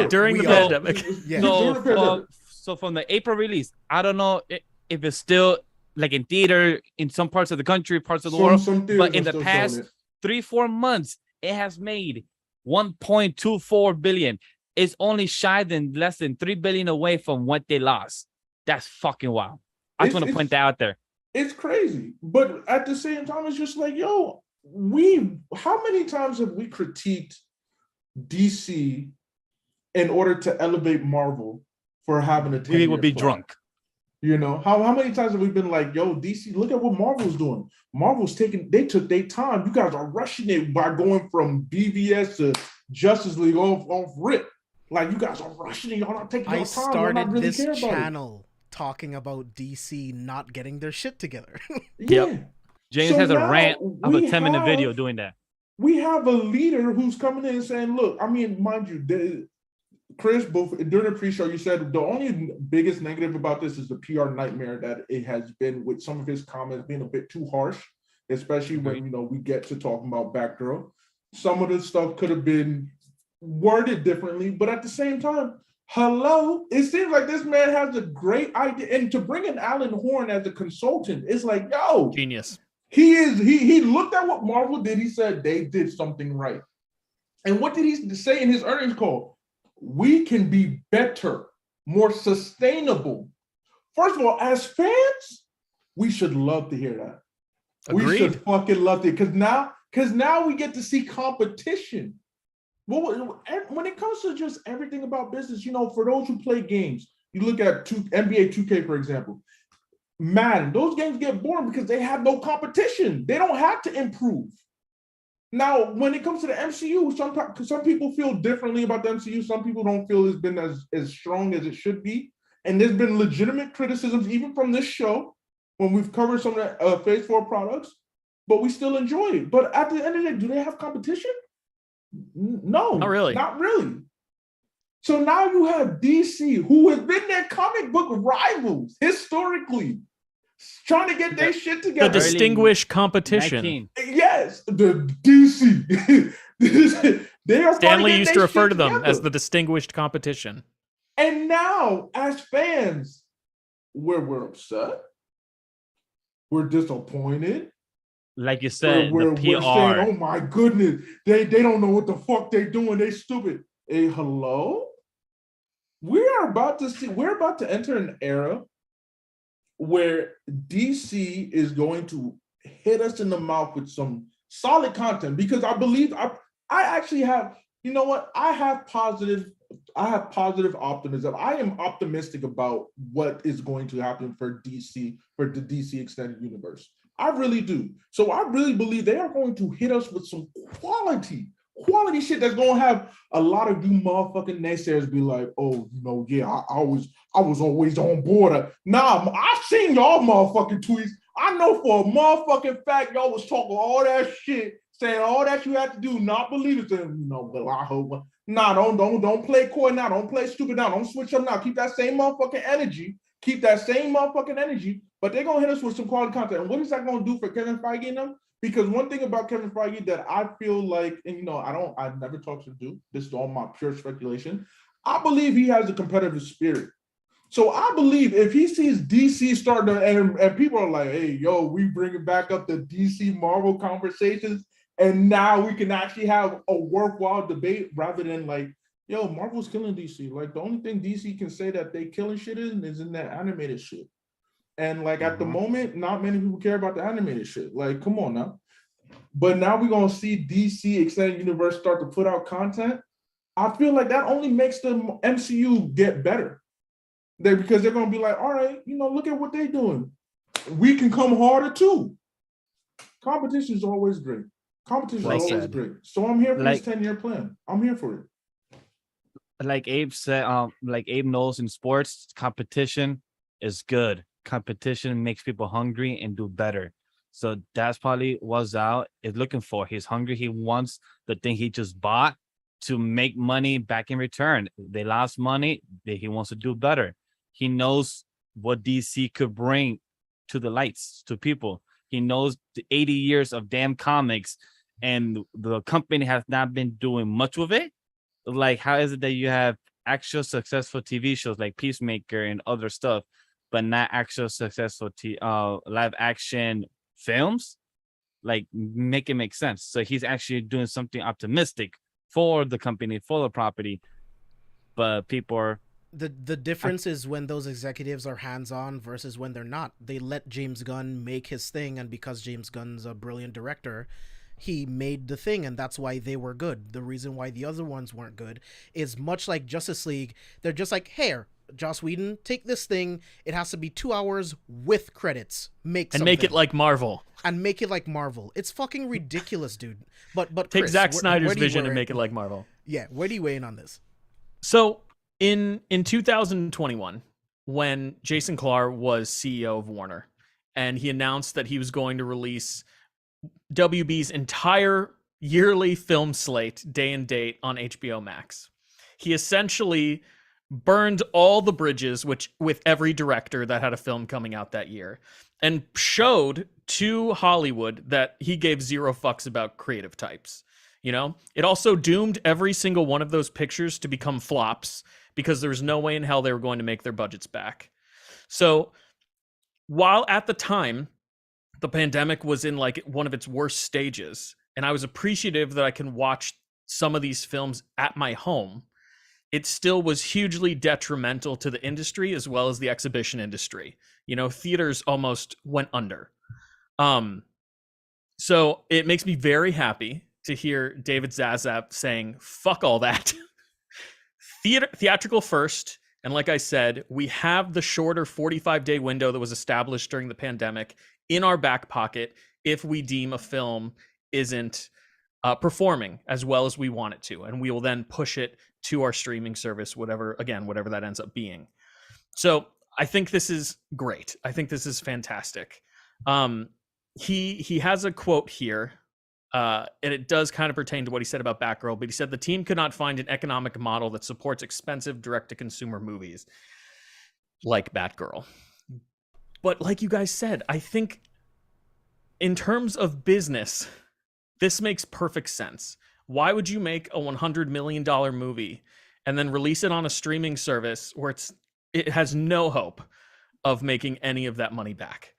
During the pandemic. So from the April release, I don't know if it's still like in theater in some parts of the country, parts of the world, but in the past 3-4 months, it has made 1.24 billion. It's only shy than less than 3 billion away from what they lost. That's fucking wild. I just want to point that out there. It's crazy. But at the same time, it's just like, yo, how many times have we critiqued DC in order to elevate Marvel for having a 10-year We would be drunk. You know, how many times have we been like, yo, DC, look at what Marvel's doing. They took their time. You guys are rushing it by going from BVS to Justice League off rip. Like, you guys are rushing it. Y'all not taking your time. I started this channel talking about DC not getting their shit together. Yep. James has a rant of a 10-minute video doing that. We have a leader who's coming in and saying, look, I mean, mind you, Chris, during the pre-show, you said the only biggest negative about this is the PR nightmare that it has been, with some of his comments being a bit too harsh, especially when, you know, we get to talking about Batgirl. Some of the stuff could have been worded differently, but at the same time, hello, it seems like this man has a great idea. And to bring in Alan Horn as a consultant, it's like, yo, genius. He looked at what Marvel did. He said they did something right. And what did he say in his earnings call? We can be better, more sustainable. First of all, as fans, we should love to hear that. Agreed. We should fucking love it, because now we get to see competition. Well, when it comes to just everything about business, you know, for those who play games, you look at NBA 2K, for example. Madden, those games get boring because they have no competition. They don't have to improve. Now, when it comes to the MCU, some people feel differently about the MCU. Some people don't feel it's been as strong as it should be. And there's been legitimate criticisms, even from this show, when we've covered some of the Phase 4 products, but we still enjoy it. But at the end of the day, do they have competition? No. Not really. Not really. So now you have DC, who has been their comic book rivals historically, trying to get their shit together. The distinguished competition. 19. Yes, the DC. They are. Stanley used to refer to them as the distinguished competition. And now, as fans, we're upset. We're disappointed. Like you said, we're the PR. saying, oh my goodness, they don't know what the fuck they're doing. They stupid. Hey, hello? We're about to enter an era where DC is going to hit us in the mouth with some solid content, because I believe I actually have, you know what? I have positive optimism. I am optimistic about what is going to happen for DC, for the DC Extended Universe. I really do. So I really believe they are going to hit us with some quality shit that's going to have a lot of you motherfucking naysayers be like, oh, you know, yeah, I was always on board. Nah, I've seen y'all motherfucking tweets. I know for a motherfucking fact y'all was talking all that shit, saying all that you had to do, not believe it. Saying, you know, but I hope. Nah, don't play coy now. Don't play stupid now. Don't switch up now. Keep that same motherfucking energy. But they're going to hit us with some quality content. And what is that going to do for Kevin Feige and them? Because one thing about Kevin Feige that I feel like, and you know, I've never talked to him, this is all my pure speculation. I believe he has a competitive spirit. So I believe if he sees DC starting to, and people are like, hey, yo, we bringing back up the DC Marvel conversations, and now we can actually have a worthwhile debate rather than like, yo, Marvel's killing DC. Like the only thing DC can say that they killing shit is in that animated shit. And like at the moment, not many people care about the animated shit. Like, come on now. But now we're gonna see DC Extended Universe start to put out content. I feel like that only makes the MCU get better. Because they're gonna be like, all right, look at what they're doing. We can come harder too. Competition is always great. Competition is always great. So I'm here for this 10-year plan. I'm here for it. Like Abe said, like Abe knows in sports, competition is good. Competition makes people hungry and do better. So that's probably what Zal is looking for. He's hungry. He wants the thing he just bought to make money back in return. They lost money. He wants to do better. He knows what DC could bring to the lights, to people. He knows the 80 years of damn comics, and the company has not been doing much with it. Like, how is it that you have actual successful TV shows like Peacemaker and other stuff, but not actual successful live action films? Like, make it make sense. So he's actually doing something optimistic for the company, for the property, but people are... The difference is when those executives are hands-on versus when they're not. They let James Gunn make his thing, and because James Gunn's a brilliant director, he made the thing, and that's why they were good. The reason why the other ones weren't good is much like Justice League. They're just like, here, Joss Whedon, take this thing. It has to be 2 hours with credits. Make it like Marvel. And make it like Marvel. It's fucking ridiculous, dude. But take Chris, Zack Snyder's vision and make it like Marvel. Yeah, where do you weigh in on this? So in 2021, when Jason Clarke was CEO of Warner, and he announced that he was going to release WB's entire yearly film slate, day and date, on HBO Max, he essentially burned all the bridges with every director that had a film coming out that year, and showed to Hollywood that he gave zero fucks about creative types. It also doomed every single one of those pictures to become flops because there was no way in hell they were going to make their budgets back. So while at the time the pandemic was in like one of its worst stages, and I was appreciative that I can watch some of these films at my home, it still was hugely detrimental to the industry as well as the exhibition industry. Theaters almost went under. So it makes me very happy to hear David Zaslav saying, fuck all that. Theatrical first. And like I said, we have the shorter 45-day window that was established during the pandemic in our back pocket if we deem a film isn't performing as well as we want it to. And we will then push it to our streaming service, whatever that ends up being. So I think this is great. I think this is fantastic. He has a quote here, and it does kind of pertain to what he said about Batgirl, but he said the team could not find an economic model that supports expensive direct-to-consumer movies like Batgirl. But like you guys said, I think in terms of business, this makes perfect sense. Why would you make a $100 million movie and then release it on a streaming service where it has no hope of making any of that money back?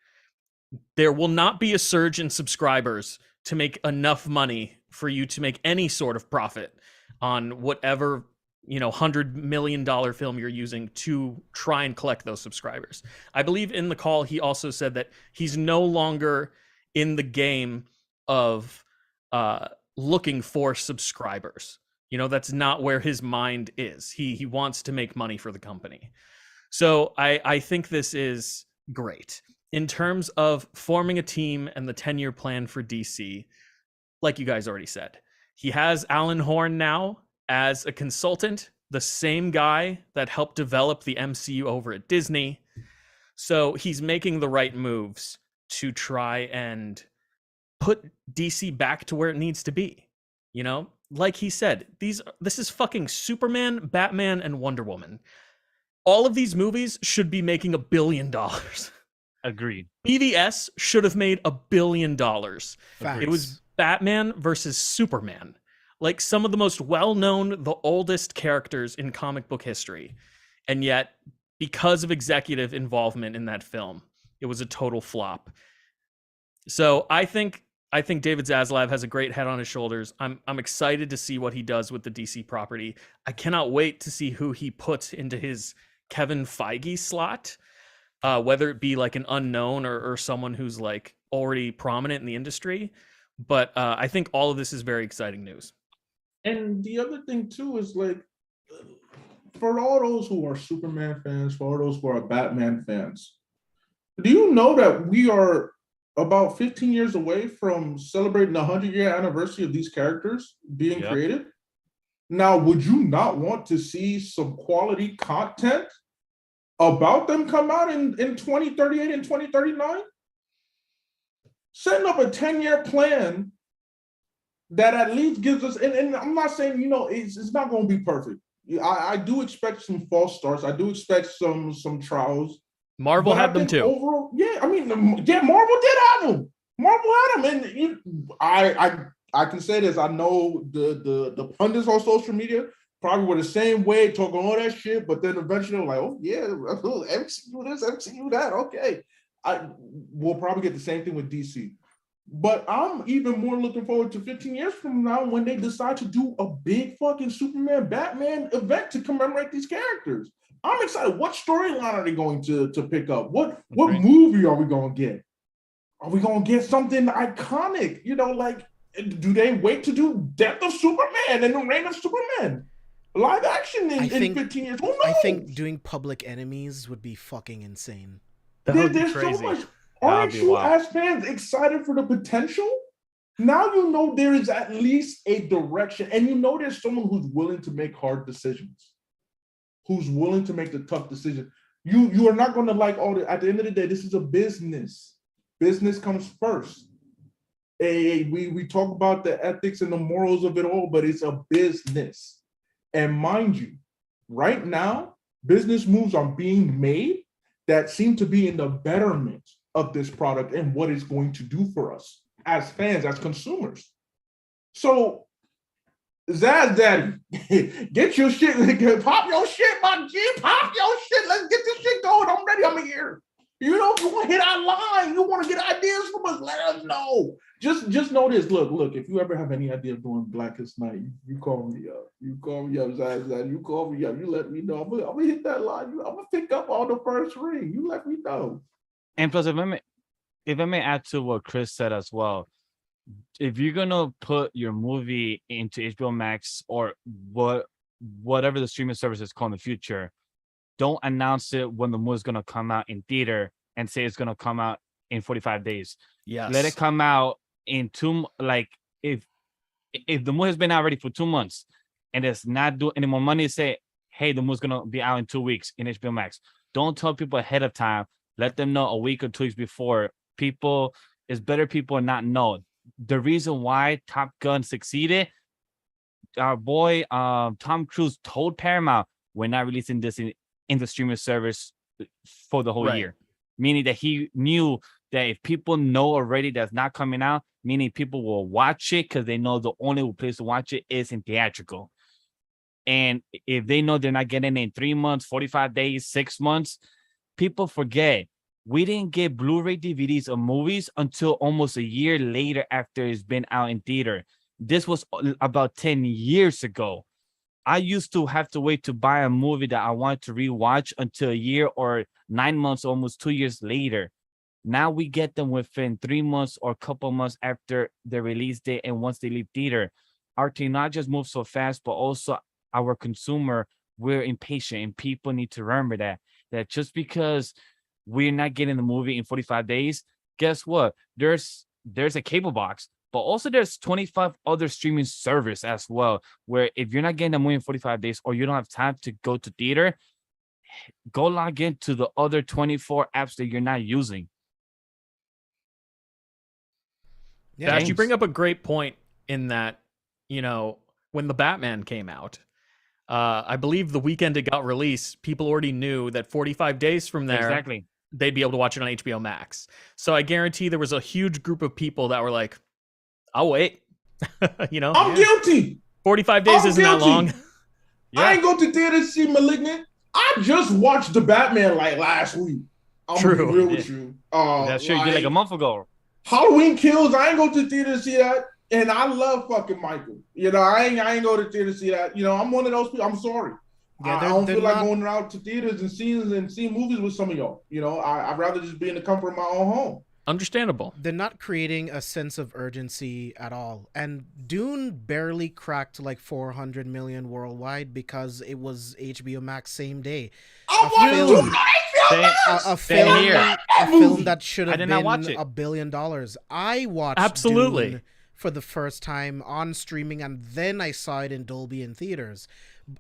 There will not be a surge in subscribers to make enough money for you to make any sort of profit on whatever, $100 million film you're using to try and collect those subscribers. I believe in the call, he also said that he's no longer in the game of looking for subscribers. That's not where his mind is. He wants to make money for the company. So I think this is great. In terms of forming a team and the 10-year plan for DC, like you guys already said, he has Alan Horn now as a consultant, the same guy that helped develop the MCU over at Disney. So he's making the right moves to try and put DC back to where it needs to be. Like he said, this is fucking Superman, Batman, and Wonder Woman. All of these movies should be making $1 billion. Agreed. BVS should have made $1 billion. Facts. It was Batman versus Superman. Like some of the most well-known, the oldest characters in comic book history. And yet because of executive involvement in that film, it was a total flop. So I think David Zaslav has a great head on his shoulders. I'm excited to see what he does with the DC property. I cannot wait to see who he puts into his Kevin Feige slot, whether it be like an unknown or someone who's like already prominent in the industry. But I think all of this is very exciting news. And the other thing too is like, for all those who are Superman fans, for all those who are Batman fans, do you know that we are about 15 years away from celebrating the 100-year anniversary of these characters being created? Now, would you not want to see some quality content about them come out in 2038 and 2039? Setting up a 10-year plan that at least gives us, and I'm not saying, it's not going to be perfect. I do expect some false starts. I do expect some trials. Marvel had them too. Overall, Marvel did have them. Marvel had them, and I can say this. I know the pundits on social media probably were the same way, talking all that shit, but then eventually they're like, oh yeah, MCU this, MCU that. Okay, we'll probably get the same thing with DC. But I'm even more looking forward to 15 years from now when they decide to do a big fucking Superman Batman event to commemorate these characters. I'm excited. What storyline are they going to pick up? What movie are we going to get? Are we going to get something iconic? Do they wait to do Death of Superman and the Reign of Superman? Live action in 15 years? Who knows? I think doing Public Enemies would be fucking insane. There's so much. Aren't you, as fans, excited for the potential? Now you know there is at least a direction, and you know there's someone who's willing to make hard decisions, who's willing to make the tough decision. You are not going to like all the. At the end of the day, this is a business. Business comes first. We talk about the ethics and the morals of it all, but it's a business. And mind you, right now, business moves are being made that seem to be in the betterment of this product and what it's going to do for us as fans, as consumers. So, Zaz Daddy, get your shit, pop your shit, my G, pop your shit. Let's get this shit going. I'm ready. I'm here. If you want to hit our line, you want to get ideas from us, let us know. Just know this. Look, if you ever have any idea of doing Blackest Night, you call me up. You call me up, Zaz. You call me up. You let me know. I'm gonna hit that line. I'm gonna pick up on the first ring. You let me know. And plus, if I may add to what Chris said as well, if you're gonna put your movie into HBO Max or whatever the streaming service is called in the future, don't announce it when the movie's gonna come out in theater and say it's gonna come out in 45 days. Yes. Let it come out in if the movie has been out already for 2 months and it's not doing any more money, say, hey, the movie's gonna be out in 2 weeks in HBO Max. Don't tell people ahead of time. Let them know a week or 2 weeks before. It's better people not know. The reason why Top Gun succeeded, our boy Tom Cruise told Paramount, we're not releasing this in the streaming service for the whole year. Meaning that he knew that if people know already that's not coming out, meaning people will watch it because they know the only place to watch it is in theatrical. And if they know they're not getting it in 3 months, 45 days, 6 months, people forget. We didn't get Blu-ray DVDs of movies until almost a year later after it's been out in theater. This was about 10 years ago. I used to have to wait to buy a movie that I wanted to rewatch until a year or 9 months, almost 2 years later. Now we get them within 3 months or a couple months after the release date and once they leave theater. Our technology just moves so fast, but also our consumer, we're impatient, and people need to remember that just because we're not getting the movie in 45 days, guess what? There's a cable box, but also there's 25 other streaming service as well, where if you're not getting the movie in 45 days or you don't have time to go to theater, go log into the other 24 apps that you're not using. Yeah, Vash, you bring up a great point in that, when the Batman came out, I believe the weekend it got released, people already knew that 45 days from there, they'd be able to watch it on HBO Max. So I guarantee there was a huge group of people that were like, I'll wait. I'm guilty. 45 days isn't that long. I ain't go to theater to see Malignant. I just watched the Batman like last week. I'm gonna be real with you. That shit you did like a month ago. Halloween Kills. I ain't go to the theater to see that, and I love fucking Michael. You know, I ain't go to the theater to see that. You know, I'm one of those people. I'm sorry. Yeah, I don't feel like going out to theaters and seeing movies with some of y'all. You know, I'd rather just be in the comfort of my own home. Understandable. They're not creating a sense of urgency at all. And Dune barely cracked like 400 million worldwide because it was HBO Max same day. A film that should have been $1 billion. I watched Dune for the first time on streaming, and then I saw it in Dolby in theaters.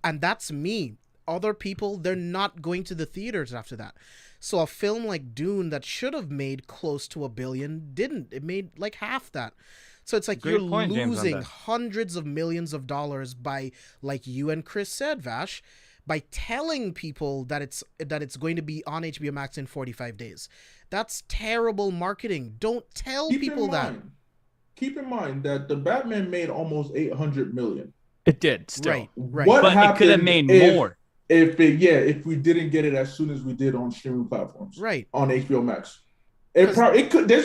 And that's me. Other people, they're not going to the theaters after that. So a film like Dune that should have made close to $1 billion didn't. It made like half that. So it's like you're losing hundreds of millions of dollars by, like you and Chris said, Vash, by telling people that it's going to be on HBO Max in 45 days. That's terrible marketing. Don't tell people that. Keep in mind that the Batman made almost 800 million. It did, still. Right. What but it could have made more. If we didn't get it as soon as we did on streaming platforms, right, on HBO Max, there's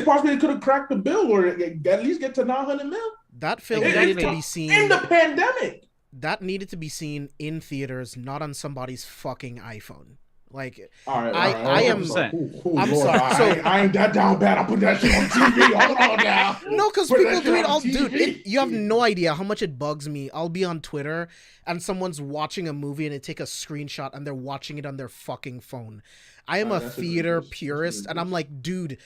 possibly it could have cracked the bill or at least get to 900 mil. That film needed to be seen in the pandemic. That needed to be seen in theaters, not on somebody's fucking iPhone. Like, I am. I'm sorry. So I ain't that down bad. I'll put that shit on TV. Hold on now. No, because people do it all. Dude, you have no idea how much it bugs me. I'll be on Twitter and someone's watching a movie and they take a screenshot and they're watching it on their fucking phone. I am a theater purist, and I'm like, dude,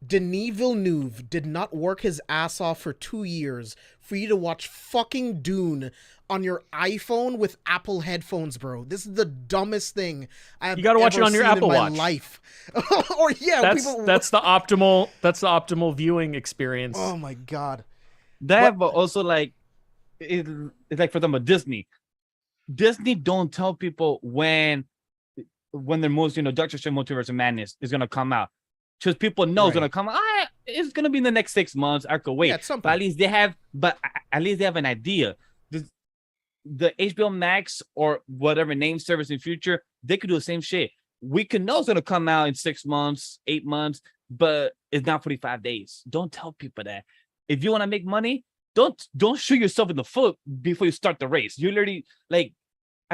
Denis Villeneuve did not work his ass off for 2 years for you to watch fucking Dune on your iPhone with Apple headphones, bro. This is the dumbest thing I have. You gotta watch it on your Apple Watch. Life. Or that's the optimal viewing experience. Oh my god. But also like it's like for them, Disney don't tell people when their most Doctor Strange Multiverse of Madness is gonna come out, because people know it's gonna come out. It's gonna be in the next 6 months. I could wait. Yeah, but at least they have an idea. The HBO Max or whatever name service in future, they could do the same shit. We can know it's gonna come out in 6 months, 8 months, but it's not 45 days. Don't tell people that. If you want to make money, don't shoot yourself in the foot before you start the race. I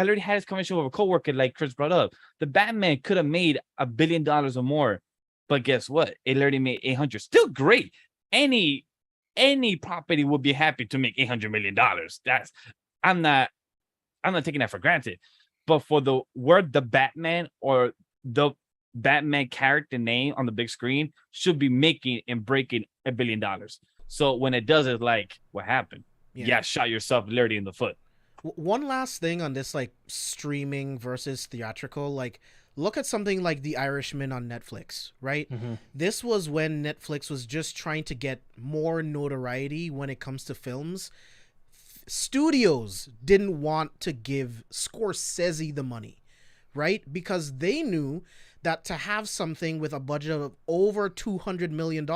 already had this conversation with a coworker, like Chris brought up. The Batman could have made $1 billion or more, but guess what? It already made 800. Still great. Any property would be happy to make $800 million. I'm not taking that for granted. But for the word the Batman or the Batman character name on the big screen should be making and breaking $1 billion. So when it does, it's like, what happened? Yeah, shot yourself literally in the foot. One last thing on this, like, streaming versus theatrical, like, look at something like The Irishman on Netflix, right? Mm-hmm. This was when Netflix was just trying to get more notoriety when it comes to films. Studios didn't want to give Scorsese the money, right? Because they knew that to have something with a budget of over $200 million,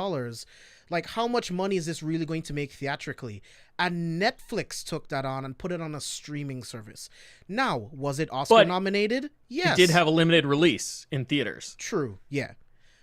like, how much money is this really going to make theatrically? And Netflix took that on and put it on a streaming service. Now, was it Oscar nominated? Yes. It did have a limited release in theaters. True, yeah.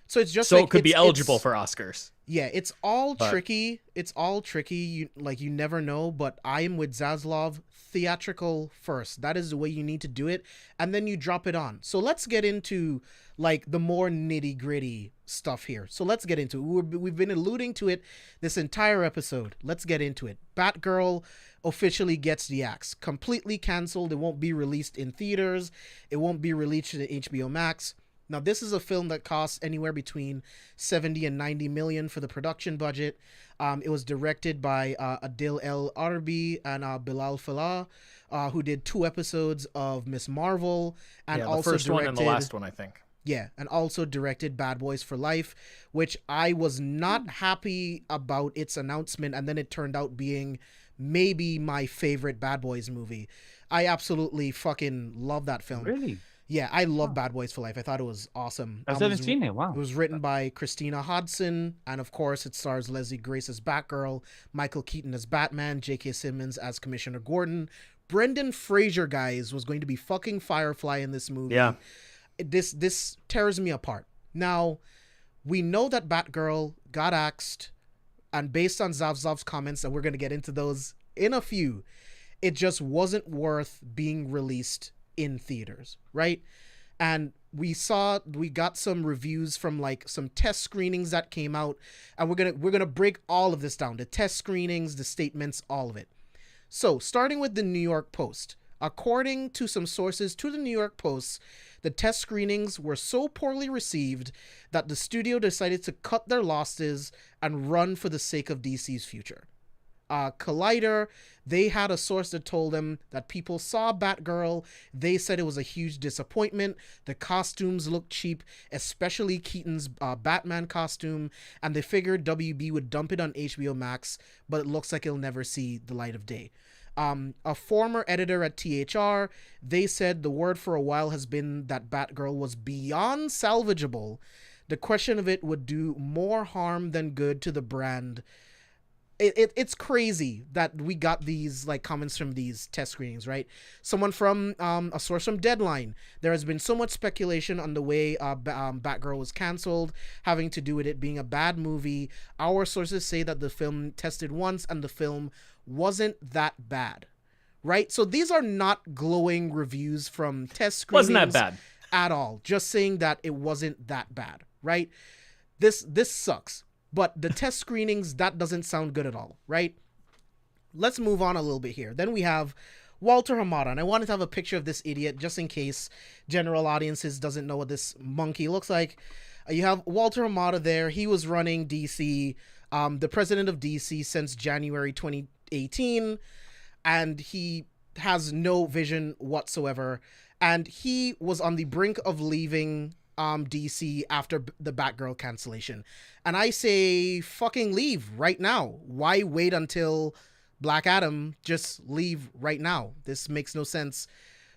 So it's just it could be eligible for Oscars. Yeah, it's all tricky. It's all tricky. You never know, but I am with Zaslav. Theatrical first. That is the way you need to do it, and then you drop it on. So let's get into like the more nitty-gritty stuff here. So let's get into it. We've been alluding to it this entire episode. Let's get into it. Batgirl officially gets the axe. Completely canceled. It won't be released in theaters. It won't be released to HBO Max. Now, this is a film that costs anywhere between 70 and 90 million for the production budget. It was directed by Adil El Arbi and Bilal Fallah, who did 2 episodes of Miss Marvel, and also the first directed, one and the last one, I think. Yeah, and also directed Bad Boys for Life, which I was not happy about its announcement, and then it turned out being maybe my favorite Bad Boys movie. I absolutely fucking love that film. Really? Yeah, I love Bad Boys for Life. I thought it was awesome. I haven't seen it. Wow. It was written by Christina Hodson, and of course it stars Leslie Grace as Batgirl, Michael Keaton as Batman, J.K. Simmons as Commissioner Gordon, Brendan Fraser, guys, was going to be fucking Firefly in this movie. Yeah. This tears me apart. Now, we know that Batgirl got axed, and based on Zaslav's comments, and we're going to get into those in a few, it just wasn't worth being released in theaters, right? And we got some reviews from like some test screenings that came out, and we're gonna break all of this down, the test screenings, the statements, all of it. So starting with the New York Post, according to some sources to the New York Post, the test screenings were so poorly received that the studio decided to cut their losses and run for the sake of DC's future. Collider, they had a source that told them that people saw Batgirl. They said it was a huge disappointment. The costumes looked cheap, especially Keaton's Batman costume, and they figured WB would dump it on HBO Max, but it looks like it'll never see the light of day. A former editor at THR, they said the word for a while has been that Batgirl was beyond salvageable. The question of it would do more harm than good to the brand. It's crazy that we got these like comments from these test screenings, right? Someone from a source from Deadline. There has been so much speculation on the way Batgirl was canceled, having to do with it being a bad movie. Our sources say that the film tested once and the film wasn't that bad, right? So these are not glowing reviews from test screenings. Wasn't that bad at all. Just saying that it wasn't that bad, right? This sucks. But the test screenings, that doesn't sound good at all, right? Let's move on a little bit here. Then we have Walter Hamada. And I wanted to have a picture of this idiot just in case general audiences doesn't know what this monkey looks like. You have Walter Hamada there. He was running DC, the president of DC since January 2018. And he has no vision whatsoever. And he was on the brink of leaving DC after the Batgirl cancellation. And I say fucking leave right now. Why wait until Black Adam? Just leave right now. This makes no sense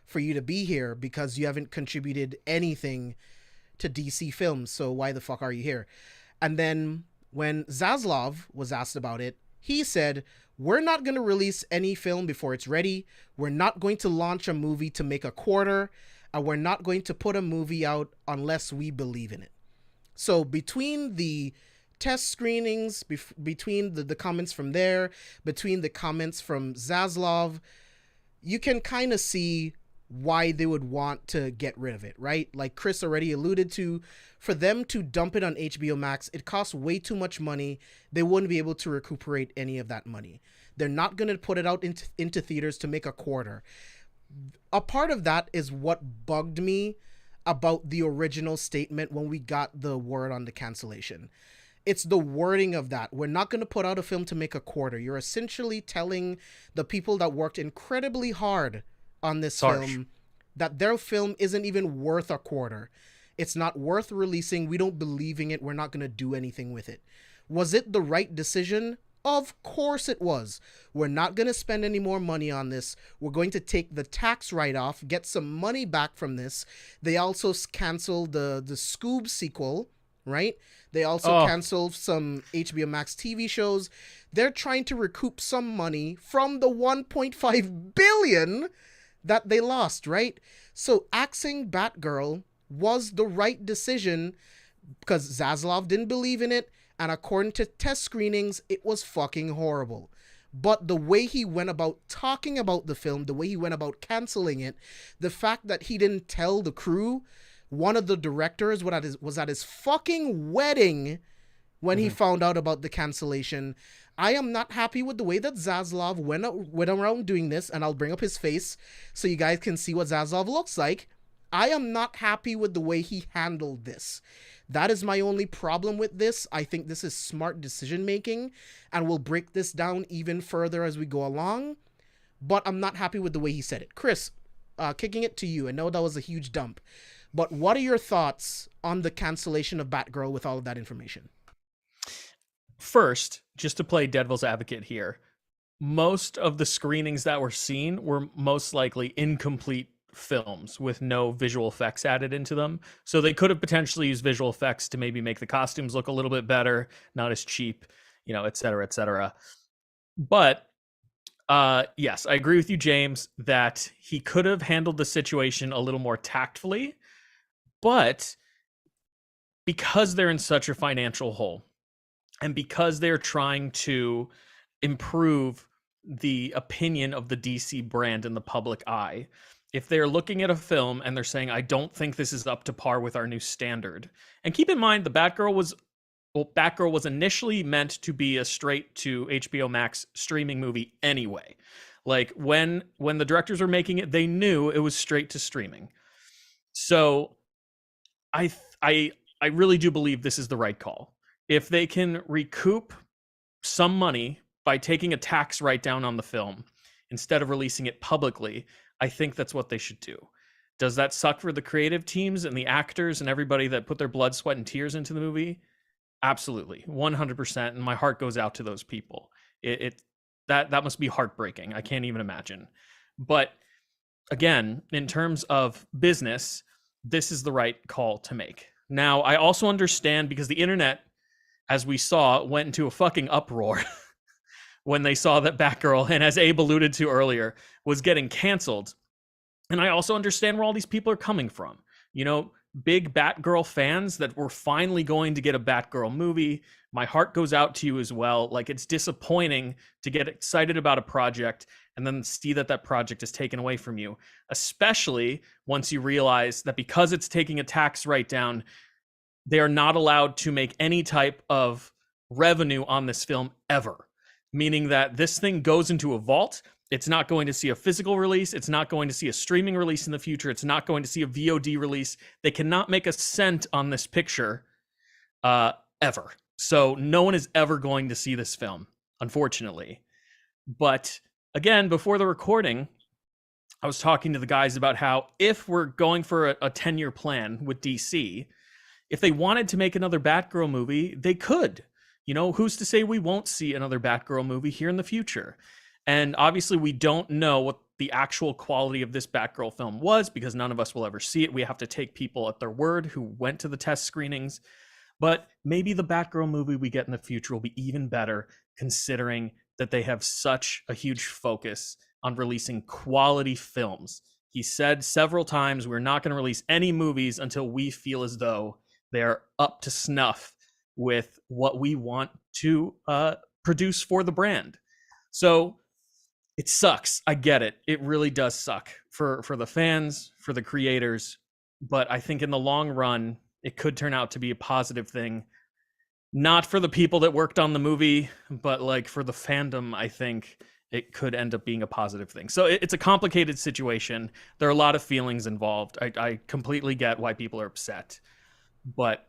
for you to be here because you haven't contributed anything to DC films. So why the fuck are you here? And then when Zaslav was asked about it, he said, we're not going to release any film before it's ready. We're not going to launch a movie to make a quarter. And we're not going to put a movie out unless we believe in it. So between the test screenings, between the comments from there, between the comments from Zaslav, you can kind of see why they would want to get rid of it, right? Like Chris already alluded to, for them to dump it on HBO Max, it costs way too much money. They wouldn't be able to recuperate any of that money. They're not going to put it out into theaters to make a quarter. A part of that is what bugged me about the original statement when we got the word on the cancellation. It's the wording of that. We're not going to put out a film to make a quarter. You're essentially telling the people that worked incredibly hard on this film that their film isn't even worth a quarter. It's not worth releasing. We don't believe in it. We're not going to do anything with it. Was it the right decision? Of course it was. We're not going to spend any more money on this. We're going to take the tax write-off, get some money back from this. They also canceled the Scoob sequel, right? They also canceled some HBO Max TV shows. They're trying to recoup some money from the $1.5 billion that they lost, right? So axing Batgirl was the right decision because Zaslav didn't believe in it. And according to test screenings, it was fucking horrible. But the way he went about talking about the film, the way he went about canceling it, the fact that he didn't tell the crew, one of the directors was at his fucking wedding when he found out about the cancellation. I am not happy with the way that Zaslav went around doing this, and I'll bring up his face so you guys can see what Zaslav looks like. I am not happy with the way he handled this. That is my only problem with this. I think this is smart decision making, and we'll break this down even further as we go along. But I'm not happy with the way he said it. Chris, kicking it to you. I know that was a huge dump, but what are your thoughts on the cancellation of Batgirl with all of that information? First, just to play devil's advocate here, most of the screenings that were seen were most likely incomplete films with no visual effects added into them. So they could have potentially used visual effects to maybe make the costumes look a little bit better, not as cheap, et cetera, et cetera. But Yes, I agree with you, James, that he could have handled the situation a little more tactfully, but because they're in such a financial hole and because they're trying to improve the opinion of the DC brand in the public eye, if they're looking at a film and they're saying, I don't think this is up to par with our new standard. And keep in mind, Batgirl was initially meant to be a straight to HBO Max streaming movie anyway. Like when the directors were making it, they knew it was straight to streaming. So I really do believe this is the right call. If they can recoup some money by taking a tax write-down on the film instead of releasing it publicly, I think that's what they should do. Does that suck for the creative teams and the actors and everybody that put their blood, sweat, and tears into the movie? Absolutely, 100%. And my heart goes out to those people. That must be heartbreaking. I can't even imagine. But again, in terms of business, this is the right call to make. Now, I also understand because the internet, as we saw, went into a fucking uproar when they saw that Batgirl, and as Abe alluded to earlier, was getting canceled. And I also understand where all these people are coming from. You know, big Batgirl fans that were finally going to get a Batgirl movie. My heart goes out to you as well. Like, it's disappointing to get excited about a project and then see that project is taken away from you, especially once you realize that because it's taking a tax write-down, they are not allowed to make any type of revenue on this film ever, meaning that this thing goes into a vault. It's not going to see a physical release. It's not going to see a streaming release in the future. It's not going to see a VOD release. They cannot make a cent on this picture ever. So no one is ever going to see this film, unfortunately. But again, before the recording, I was talking to the guys about how if we're going for a 10-year plan with DC, if they wanted to make another Batgirl movie, they could. You know, who's to say we won't see another Batgirl movie here in the future? And obviously, we don't know what the actual quality of this Batgirl film was because none of us will ever see it. We have to take people at their word who went to the test screenings. But maybe the Batgirl movie we get in the future will be even better, considering that they have such a huge focus on releasing quality films. He said several times, we're not going to release any movies until we feel as though they're up to snuff with what we want to produce for the brand. So it sucks. I get it. It really does suck for the fans, for the creators. But I think in the long run, it could turn out to be a positive thing. Not for the people that worked on the movie, but like for the fandom, I think it could end up being a positive thing. So it's a complicated situation. There are a lot of feelings involved. I completely get why people are upset. But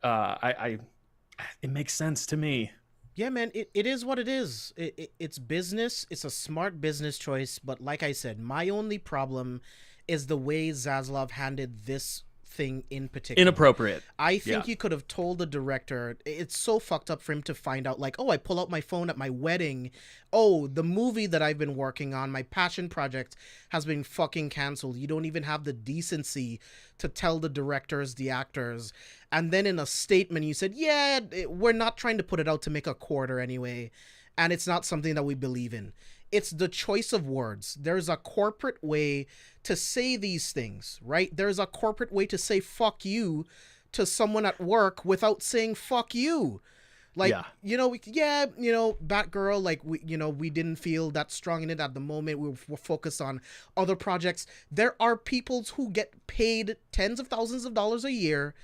it makes sense to me. Yeah, man, it is what it is. It's business. It's a smart business choice. But like I said, my only problem is the way Zaslav handled this thing in particular. Inappropriate. I think you could have told the director, it's so fucked up for him to find out, like, oh, I pull out my phone at my wedding. Oh, the movie that I've been working on, my passion project, has been fucking canceled. You don't even have the decency to tell the directors, the actors. And then in a statement, you said, yeah, we're not trying to put it out to make a quarter anyway. And it's not something that we believe in. It's the choice of words. There's a corporate way to say these things, right? There's a corporate way to say fuck you to someone at work without saying fuck you. Like, Batgirl, like, we didn't feel that strong in it at the moment. We were focused on other projects. There are people who get paid tens of thousands of dollars a year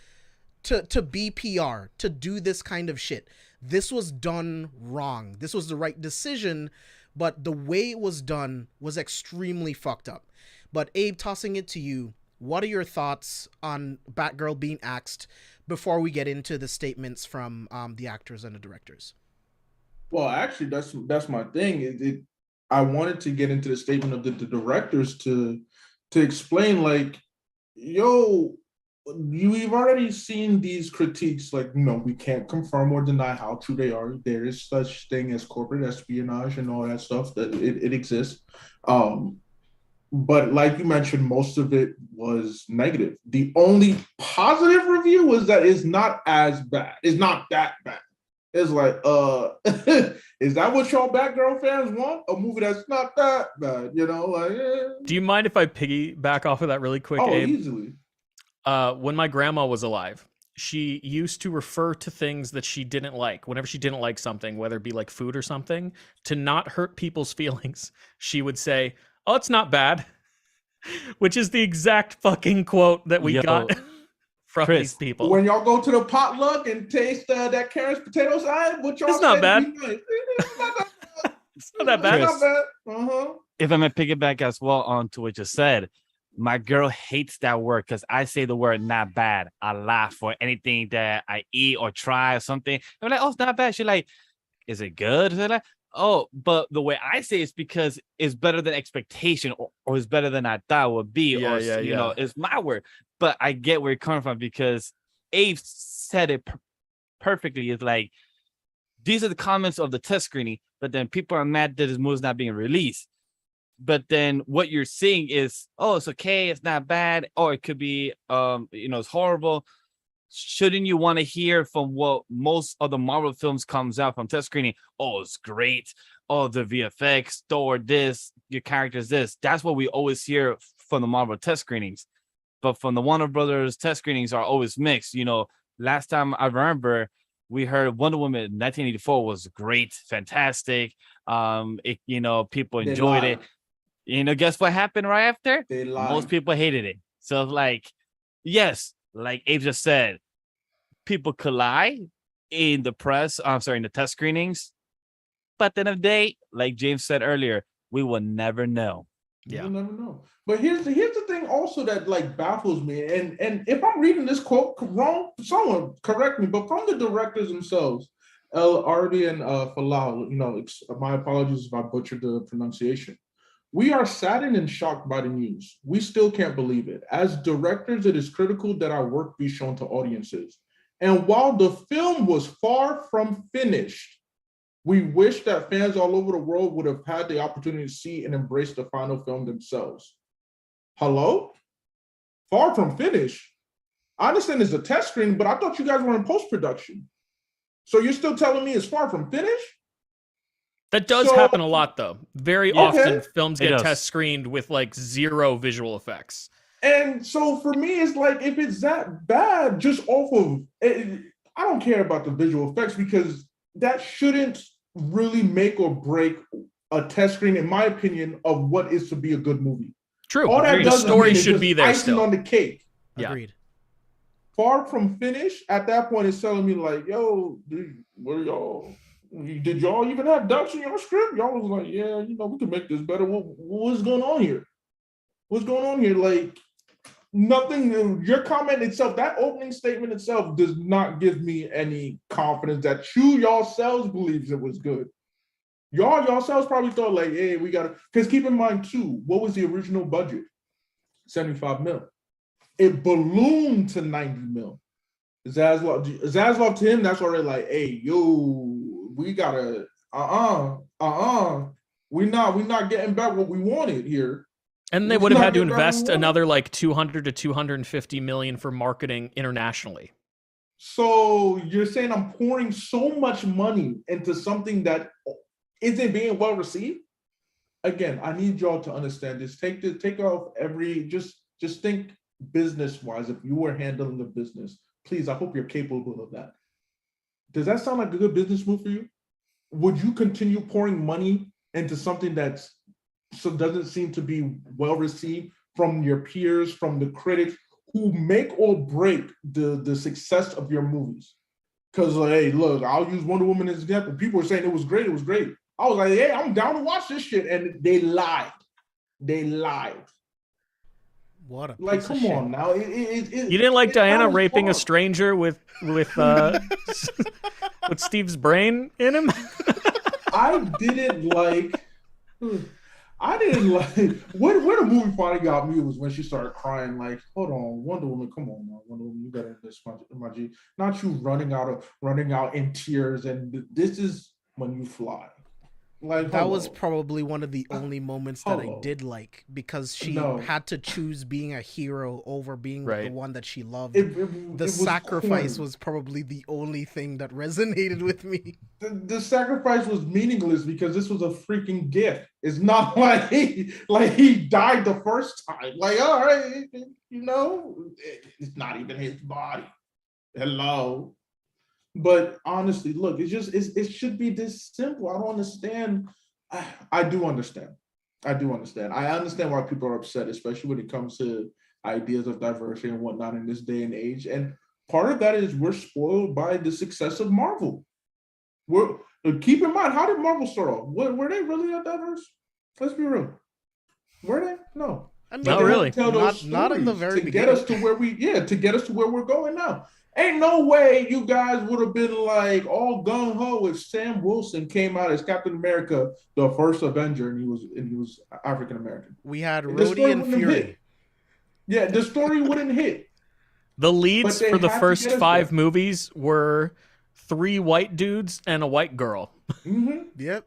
to be PR, to do this kind of shit. This was done wrong. This was the right decision, but the way it was done was extremely fucked up. But Abe, tossing it to you, what are your thoughts on Batgirl being axed before we get into the statements from the actors and the directors? Well, actually, that's my thing. I wanted to get into the statement of the directors to explain, like, yo, we've already seen these critiques, like, we can't confirm or deny how true they are. There is such thing as corporate espionage and all that stuff, that it exists. But like you mentioned, most of it was negative. The only positive review was that it's not as bad. It's not that bad. It's like, is that what y'all Batgirl fans want? A movie that's not that bad, you know? Like, Do you mind if I piggyback off of that really quick, Abe? easily. When my grandma was alive, she used to refer to things that she didn't like, whenever she didn't like something, whether it be like food or something, to not hurt people's feelings. She would say, "Oh, it's not bad," which is the exact fucking quote that we got from Chris, these people. When y'all go to the potluck and taste that Karen's potato side, what y'all It's not bad. Nice. It's not that bad. It's not that bad. It's not bad. If I may piggyback as well on to what you said, my girl hates that word because I say the word "not bad" a lot for anything that I eat or try or something. I'm like, "Oh, it's not bad." She's like, "Is it good?" So like, "Oh," but the way I say it's because it's better than expectation, or it's better than I thought it would be, you know, it's my word. But I get where you're coming from because Abe said it perfectly. It's like, these are the comments of the test screening, but then people are mad that this movie's not being released. But then what you're seeing is, oh, it's okay, it's not bad, or it could be, you know, it's horrible. Shouldn't you want to hear from what most of the Marvel films comes out from test screening? Oh, it's great. Oh, the VFX, Thor, this, your characters, this. That's what we always hear from the Marvel test screenings. But from the Warner Brothers test screenings are always mixed. You know, last time I remember, we heard Wonder Woman 1984 was great, fantastic. You know, people enjoyed it. You know, guess what happened right after? Most people hated it. So, like, yes, like Abe just said, people could lie in the press. In the test screenings. But at the end of the day, like James said earlier, we will never know. Yeah, you'll never know. But here's the thing also that like baffles me, and if I'm reading this quote wrong, someone correct me. But from the directors themselves, Ardi and Falal, you know, my apologies if I butchered the pronunciation. We are saddened and shocked by the news. We still can't believe it. As directors, it is critical that our work be shown to audiences. And while the film was far from finished, we wish that fans all over the world would have had the opportunity to see and embrace the final film themselves. Hello? Far from finished? I understand it's a test screen, but I thought you guys were in post-production. So you're still telling me it's far from finished? That does happen a lot, though. Very often, films get test screened with like 0 visual effects. And so for me, it's like, if it's that bad, just off of it, I don't care about the visual effects because that shouldn't really make or break a test screen, in my opinion, of what is to be a good movie. True. All that the story should be there icing still. on the cake. Yeah. Agreed. Far from finish, at that point, it's telling me like, yo, dude, what are y'all? Did y'all even have ducks in your script? Y'all was like, yeah, you know, we can make this better. What's going on here? What's going on here? Like, nothing. Your comment itself, that opening statement itself, does not give me any confidence that you yourselves believes it was good. Y'all yourselves probably thought like, hey, we gotta. Because keep in mind too, what was the original budget? 75 mil. It ballooned to 90 mil. Zaslav to him, that's already like, hey, yo, we gotta, we're not getting back what we wanted here. And they would have had to invest another like 200 to 250 million for marketing internationally. So you're saying I'm pouring so much money into something that isn't being well received? Again, I need y'all to understand this. Take off just think business-wise. If you were handling the business, please, I hope you're capable of that. Does that sound like a good business move for you? Would you continue pouring money into something that doesn't seem to be well received from your peers, from the critics who make or break the success of your movies? Because, hey, look, I'll use Wonder Woman as an example. People were saying it was great. I was like, hey, I'm down to watch this shit. And they lied. What a like, come on now. You didn't like Diana raping a stranger with Steve's brain in him? I didn't like where the movie finally got me was when she started crying, like, hold on, Wonder Woman, come on now, Wonder Woman, you gotta this my G. Not you running out in tears, and this is when you fly. Like, That was hello. probably one of the only moments that I Hello. did like, because she No. had to choose being a hero over being with the Right. one that she loved. It, it, The it was sacrifice corny. was probably the only thing that resonated with me. The sacrifice was meaningless because this was a freaking gift. It's not like he died the first time. Like, all right, it's not even his body. Hello. But honestly, look, it should be this simple. I don't understand. I do understand. I do understand. I understand why people are upset, especially when it comes to ideas of diversity and whatnot in this day and age. And part of that is we're spoiled by the success of Marvel. We're keep in mind, how did Marvel start off? Were they really that diverse? Let's be real. Were they? No. I mean, But Not they had really. to tell those not in the stories very to get us beginning. to where we're going now. Ain't no way you guys would have been like all gung ho if Sam Wilson came out as Captain America, the first Avenger, and he was African American. We had The Rhodey story and wouldn't have Fury. hit. Yeah, the story wouldn't hit. The But leads they for the had to first get us 5 there. movies were 3 white dudes and a white girl. Mm-hmm. Yep.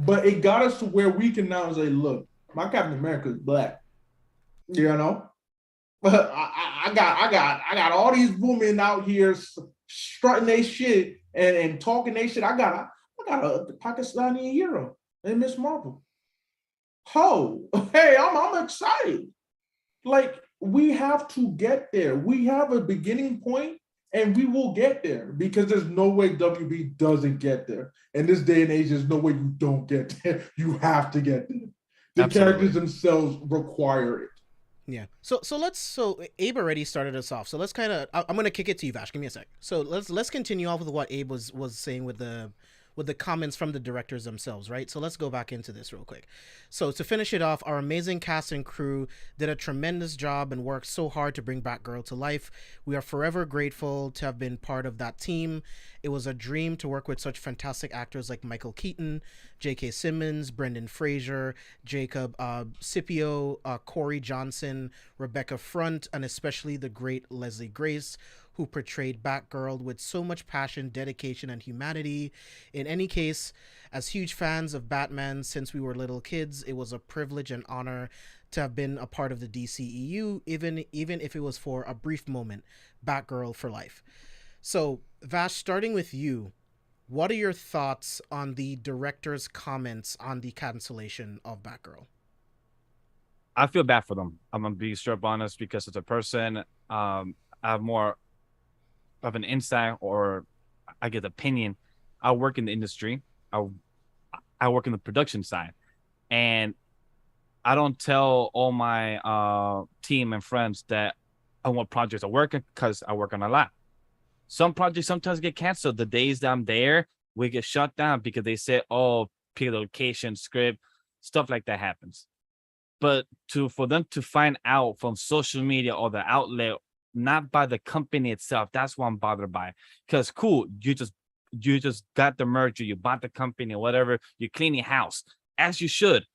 But it got us to where we can now say, look, my Captain America is black. You know, but I got all these women out here strutting their shit and talking their shit. I got a Pakistani hero in Miss Marvel. Ho, hey, I'm excited. Like, we have to get there. We have a beginning point, and we will get there because there's no way WB doesn't get there. In this day and age, there's no way you don't get there. You have to get there. The Absolutely. characters themselves require it. Yeah. So Abe already started us off. So let's kind of I'm gonna kick it to you, Vash. Give me a sec. So let's continue off with what Abe was saying with the comments from the directors themselves, right? So let's go back into this real quick. So to finish it off, our amazing cast and crew did a tremendous job and worked so hard to bring Batgirl to life. We are forever grateful to have been part of that team. It was a dream to work with such fantastic actors like Michael Keaton, J.K. Simmons, Brendan Fraser, Jacob Scipio, Corey Johnson, Rebecca Front, and especially the great Leslie Grace, who portrayed Batgirl with so much passion, dedication, and humanity. In any case, as huge fans of Batman since we were little kids, it was a privilege and honor to have been a part of the DCEU, even if it was for a brief moment. Batgirl for life. So, Vash, starting with you, what are your thoughts on the director's comments on the cancellation of Batgirl? I feel bad for them. I'm gonna be straight up honest because as a person, I have more of an insight or I get opinion. I work in the industry. I work in the production side, and I don't tell all my team and friends that on what projects I'm working because I work on a lot. Some projects sometimes get canceled. The days that I'm there, we get shut down because they say, "Oh, pick the location, script, stuff like that happens." But for them to find out from social media or the outlet, not by the company itself, that's what I'm bothered by. Because cool, you just got the merger, you bought the company, whatever, you clean your house as you should.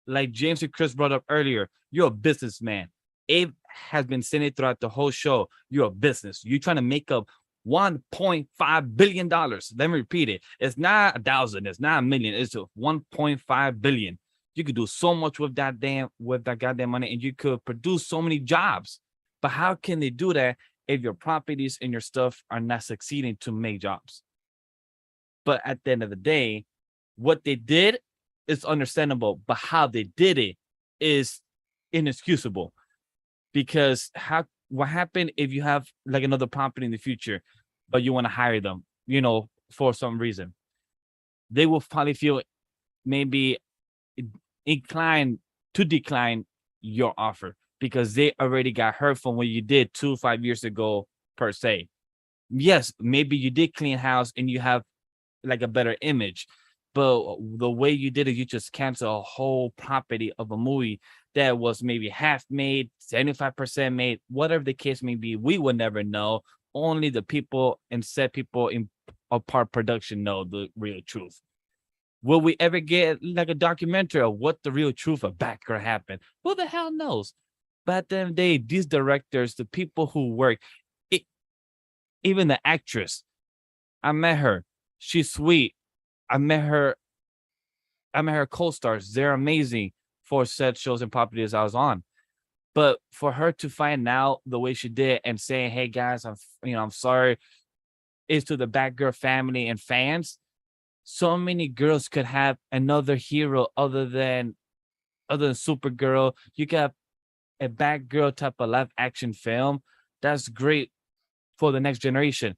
Like James and Chris brought up earlier, you're a businessman. Abe has been saying it throughout the whole show. You're a business. You're trying to make up $1.5 billion. Let me repeat it. It's not 1,000. It's not 1,000,000. It's 1.5 billion. You could do so much with that goddamn money, and you could produce so many jobs. But how can they do that if your properties and your stuff are not succeeding to make jobs? But at the end of the day, what they did is understandable, but how they did it is inexcusable. Because what happened if you have like another property in the future, but you want to hire them, for some reason? They will probably feel maybe inclined to decline your offer because they already got hurt from what you did 5 years ago, per se. Yes, maybe you did clean house and you have like a better image, but the way you did it, you just cancel a whole property of a movie that was maybe half made, 75% made, whatever the case may be. We would never know. Only the people and said people in a part production know the real truth. Will we ever get like a documentary of what the real truth of Batgirl happened? Who the hell knows? But at the end of the day, these directors, the people who work, even the actress, I met her. She's sweet. I met her I met her co-stars. They're amazing for said shows and properties I was on. But for her to find out the way she did and saying, "Hey guys, I'm sorry," is to the Batgirl family and fans. So many girls could have another hero other than Supergirl. You got a Batgirl type of live action film. That's great for the next generation.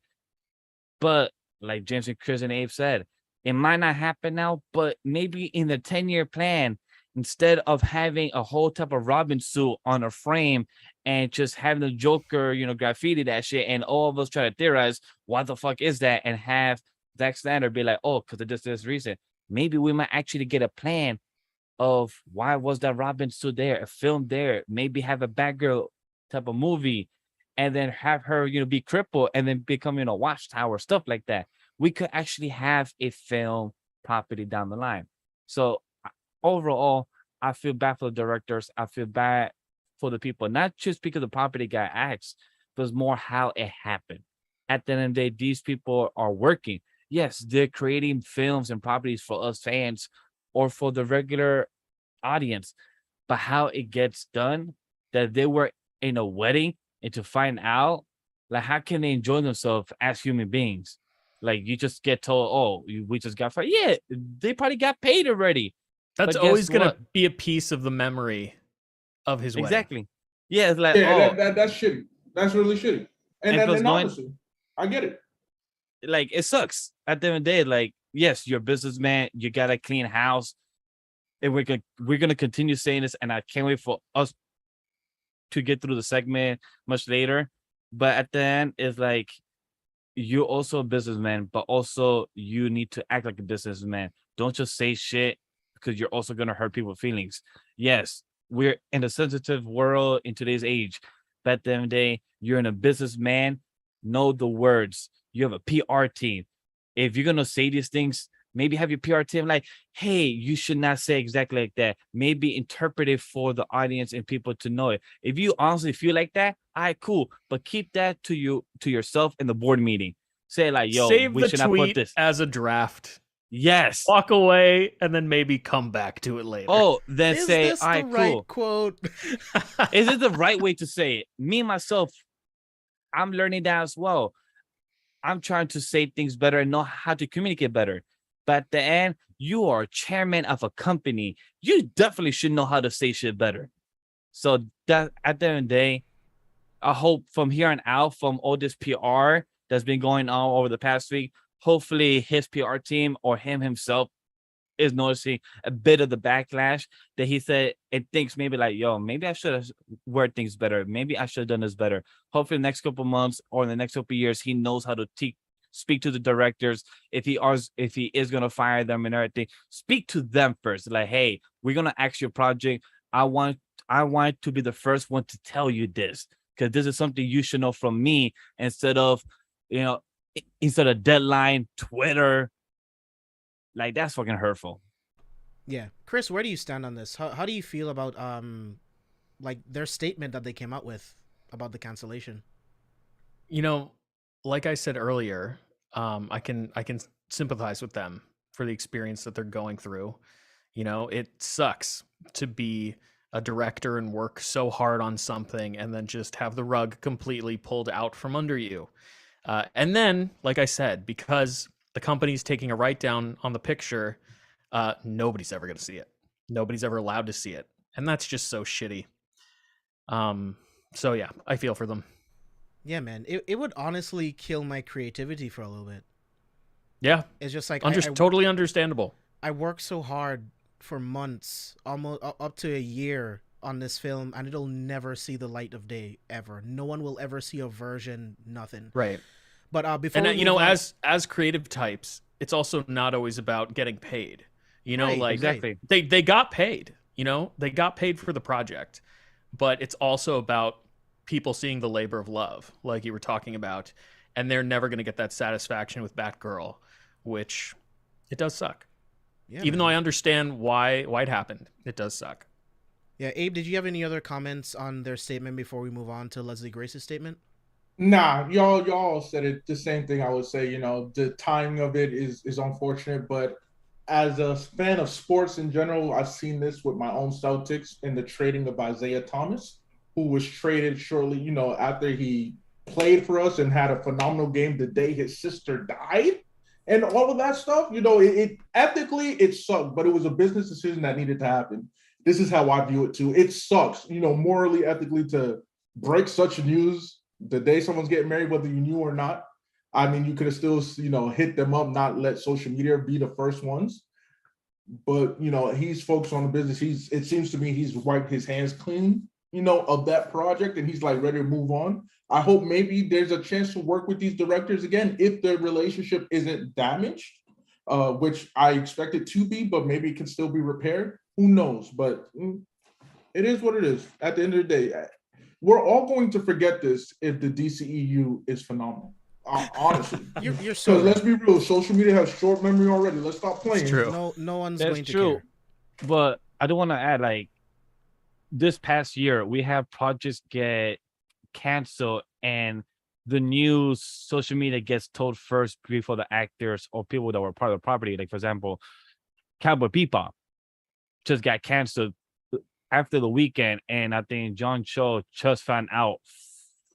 But like James and Chris and Abe said, it might not happen now, but maybe in the 10-year plan, instead of having a whole type of Robin suit on a frame and just having the Joker, graffiti that shit, and all of us try to theorize what the fuck is that, and have Zack Snyder be like, oh, because of this reason. Maybe we might actually get a plan of why was that Robin suit there, a film there, maybe have a Batgirl type of movie, and then have her, be crippled and then become, Watchtower, stuff like that. We could actually have a film property down the line. So overall, I feel bad for the directors. I feel bad for the people, not just because the property got axed, but more how it happened. At the end of the day, these people are working. Yes, they're creating films and properties for us fans or for the regular audience, but how it gets done, that they were in a wedding, and to find out, like, how can they enjoy themselves as human beings? Like, you just get told, oh, we just got fired. Yeah, they probably got paid already. That's always going to be a piece of the memory of his wedding. Exactly. Yeah, it's like, that's shitty. That's really shitty. And honestly, I get it. Like, it sucks. At the end of the day, like, yes, you're a businessman. You got a clean house. And we're gonna continue saying this, and I can't wait for us to get through the segment much later. But at the end, it's like, you're also a businessman, but also you need to act like a businessman. Don't just say shit, because you're also gonna hurt people's feelings. Yes, we're in a sensitive world in today's age, but at the end of the day, you're in a businessman. Know the words. You have a PR team. If you're gonna say these things, maybe have your PR team like, hey, you should not say exactly like that. Maybe interpret it for the audience and people to know it. If you honestly feel like that, all right, cool. But keep that to yourself in the board meeting. Say like, yo, save we the should tweet not put this as a draft. Yes. Walk away and then maybe come back to it later. Oh, then Is say, this all the right, right cool. quote? Is it the right way to say it? Me, myself, I'm learning that as well. I'm trying to say things better and know how to communicate better. But at the end, you are chairman of a company. You definitely should know how to say shit better. So that at the end of the day, I hope from here on out, from all this PR that's been going on over the past week, hopefully his PR team or him himself is noticing a bit of the backlash that he said and thinks maybe like, yo, maybe I should have worded things better. Maybe I should have done this better. Hopefully the next couple months or in the next couple years, he knows how to speak to the directors. If he is going to fire them and everything, speak to them first. Like, hey, we're going to ask your project. I want to be the first one to tell you this, because this is something you should know from me, instead of deadline, Twitter. Like, that's fucking hurtful. Yeah. Chris, where do you stand on this? How do you feel about like their statement that they came out with about the cancellation? Like I said earlier, I can sympathize with them for the experience that they're going through. It sucks to be a director and work so hard on something and then just have the rug completely pulled out from under you. And then, like I said, because the company's taking a write down on the picture, nobody's ever going to see it. Nobody's ever allowed to see it. And that's just so shitty. So yeah, I feel for them. Yeah, man. It would honestly kill my creativity for a little bit. Yeah. It's just like totally understandable. I worked so hard for months, almost up to a year on this film, and it'll never see the light of day ever. No one will ever see a version, nothing. Right. But before as creative types, it's also not always about getting paid. Right, exactly. They got paid. They got paid for the project, but it's also about people seeing the labor of love, like you were talking about, and they're never going to get that satisfaction with Batgirl, which it does suck. Yeah, even though I understand why it happened, it does suck. Yeah, Abe, did you have any other comments on their statement before we move on to Leslie Grace's statement? Nah, y'all said it. The same thing I would say. The timing of it is unfortunate, but as a fan of sports in general, I've seen this with my own Celtics in the trading of Isaiah Thomas, who was traded shortly, after he played for us and had a phenomenal game the day his sister died, and all of that stuff. It ethically it sucked, but it was a business decision that needed to happen. This is how I view it too. It sucks, morally, ethically, to break such news the day someone's getting married, whether you knew or not. I mean, you could have still, hit them up, not let social media be the first ones. But, he's focused on the business. It seems to me he's wiped his hands clean, of that project, and he's like ready to move on. I hope maybe there's a chance to work with these directors again if their relationship isn't damaged, which I expect it to be, but maybe it can still be repaired. Who knows? But it is what it is. At the end of the day, we're all going to forget this if the DCEU is phenomenal. Honestly, you're so let's be real. Social media has short memory already. Let's stop playing. It's true. No one's That's going to true. care. But I do want to add, like, this past year, we have projects get canceled, and the news, social media gets told first before the actors or people that were part of the property. Like, for example, Cowboy Bebop just got canceled after the weekend, and I think John Cho just found out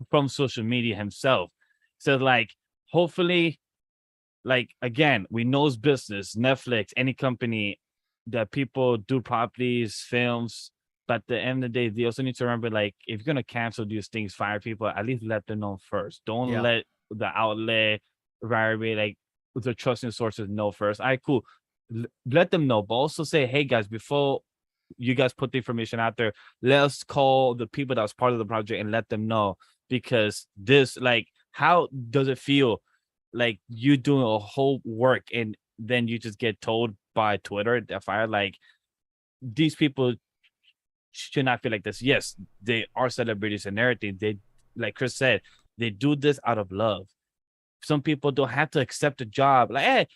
from social media himself. So, like, hopefully, like, again, we know it's business, Netflix, any company that people do properties, films, but at the end of the day, they also need to remember, like, if you're going to cancel these things, fire people, at least let them know first. Don't let the outlet, like, the trusting sources know first. All right, cool. Let them know, but also say, hey, guys, before you guys put the information out there, let's call the people that was part of the project and let them know, because this, like, how does it feel like you doing a whole work and then you just get told by Twitter that fire? Like, these people should not feel like this. Yes, they are celebrities and everything. They, like Chris said, they do this out of love. Some people don't have to accept a job. Like, hey,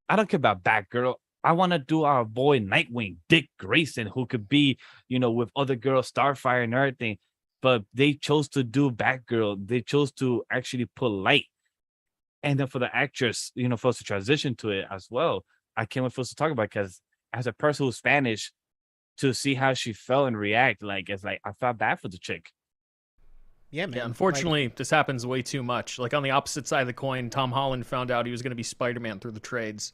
I don't care about Batgirl. I want to do our boy Nightwing, Dick Grayson, who could be, with other girls, Starfire and everything. But they chose to do Batgirl. They chose to actually put light. And then for the actress, for us to transition to it as well, I can't wait for us to talk about it, because as a person who's Spanish, to see how she felt and react, like, it's like I felt bad for the chick. Yeah, man. Yeah, unfortunately, this happens way too much. Like, on the opposite side of the coin, Tom Holland found out he was going to be Spider-Man through the trades.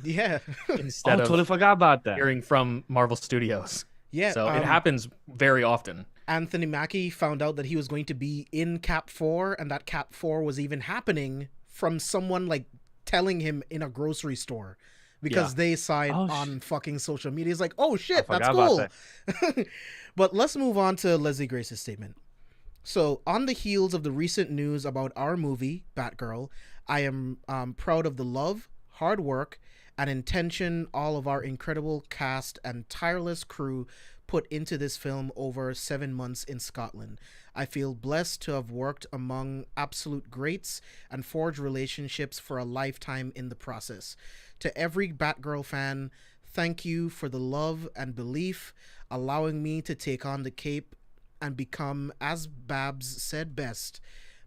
Yeah. Instead totally forgot about that. Hearing from Marvel Studios. Yeah. So it happens very often. Anthony Mackie found out that he was going to be in Cap 4, and that Cap 4 was even happening from someone, like, telling him in a grocery store, because they saw it on fucking social media. It's like, oh shit, that's cool. That. But let's move on to Leslie Grace's statement. So, on the heels of the recent news about our movie, Batgirl, I am proud of the love, hard work, and intention all of our incredible cast and tireless crew put into this film over 7 months in Scotland. I feel blessed to have worked among absolute greats and forged relationships for a lifetime in the process. To every Batgirl fan, thank you for the love and belief, allowing me to take on the cape and become, as Babs said best,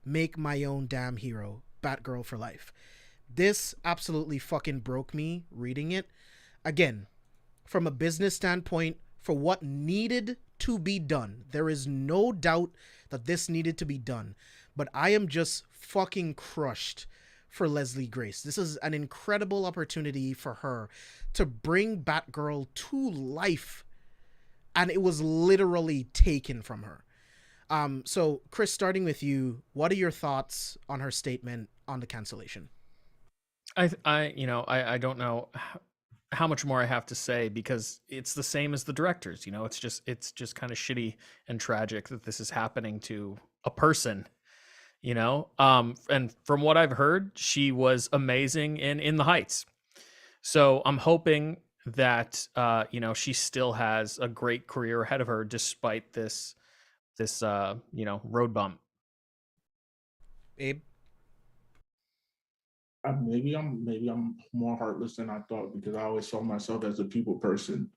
make my own damn hero, Batgirl for life. This absolutely fucking broke me reading it. Again, from a business standpoint, for what needed to be done, there is no doubt that this needed to be done. But I am just fucking crushed for Leslie Grace. This is an incredible opportunity for her to bring Batgirl to life, and it was literally taken from her. So Chris, starting with you, what are your thoughts on her statement on the cancellation? I don't know how much more I have to say, because it's the same as the directors. It's just kind of shitty and tragic that this is happening to a person. And from what I've heard, she was amazing in The Heights. So I'm hoping that she still has a great career ahead of her despite this road bump. Abe? Maybe I'm more heartless than I thought, because I always saw myself as a people person.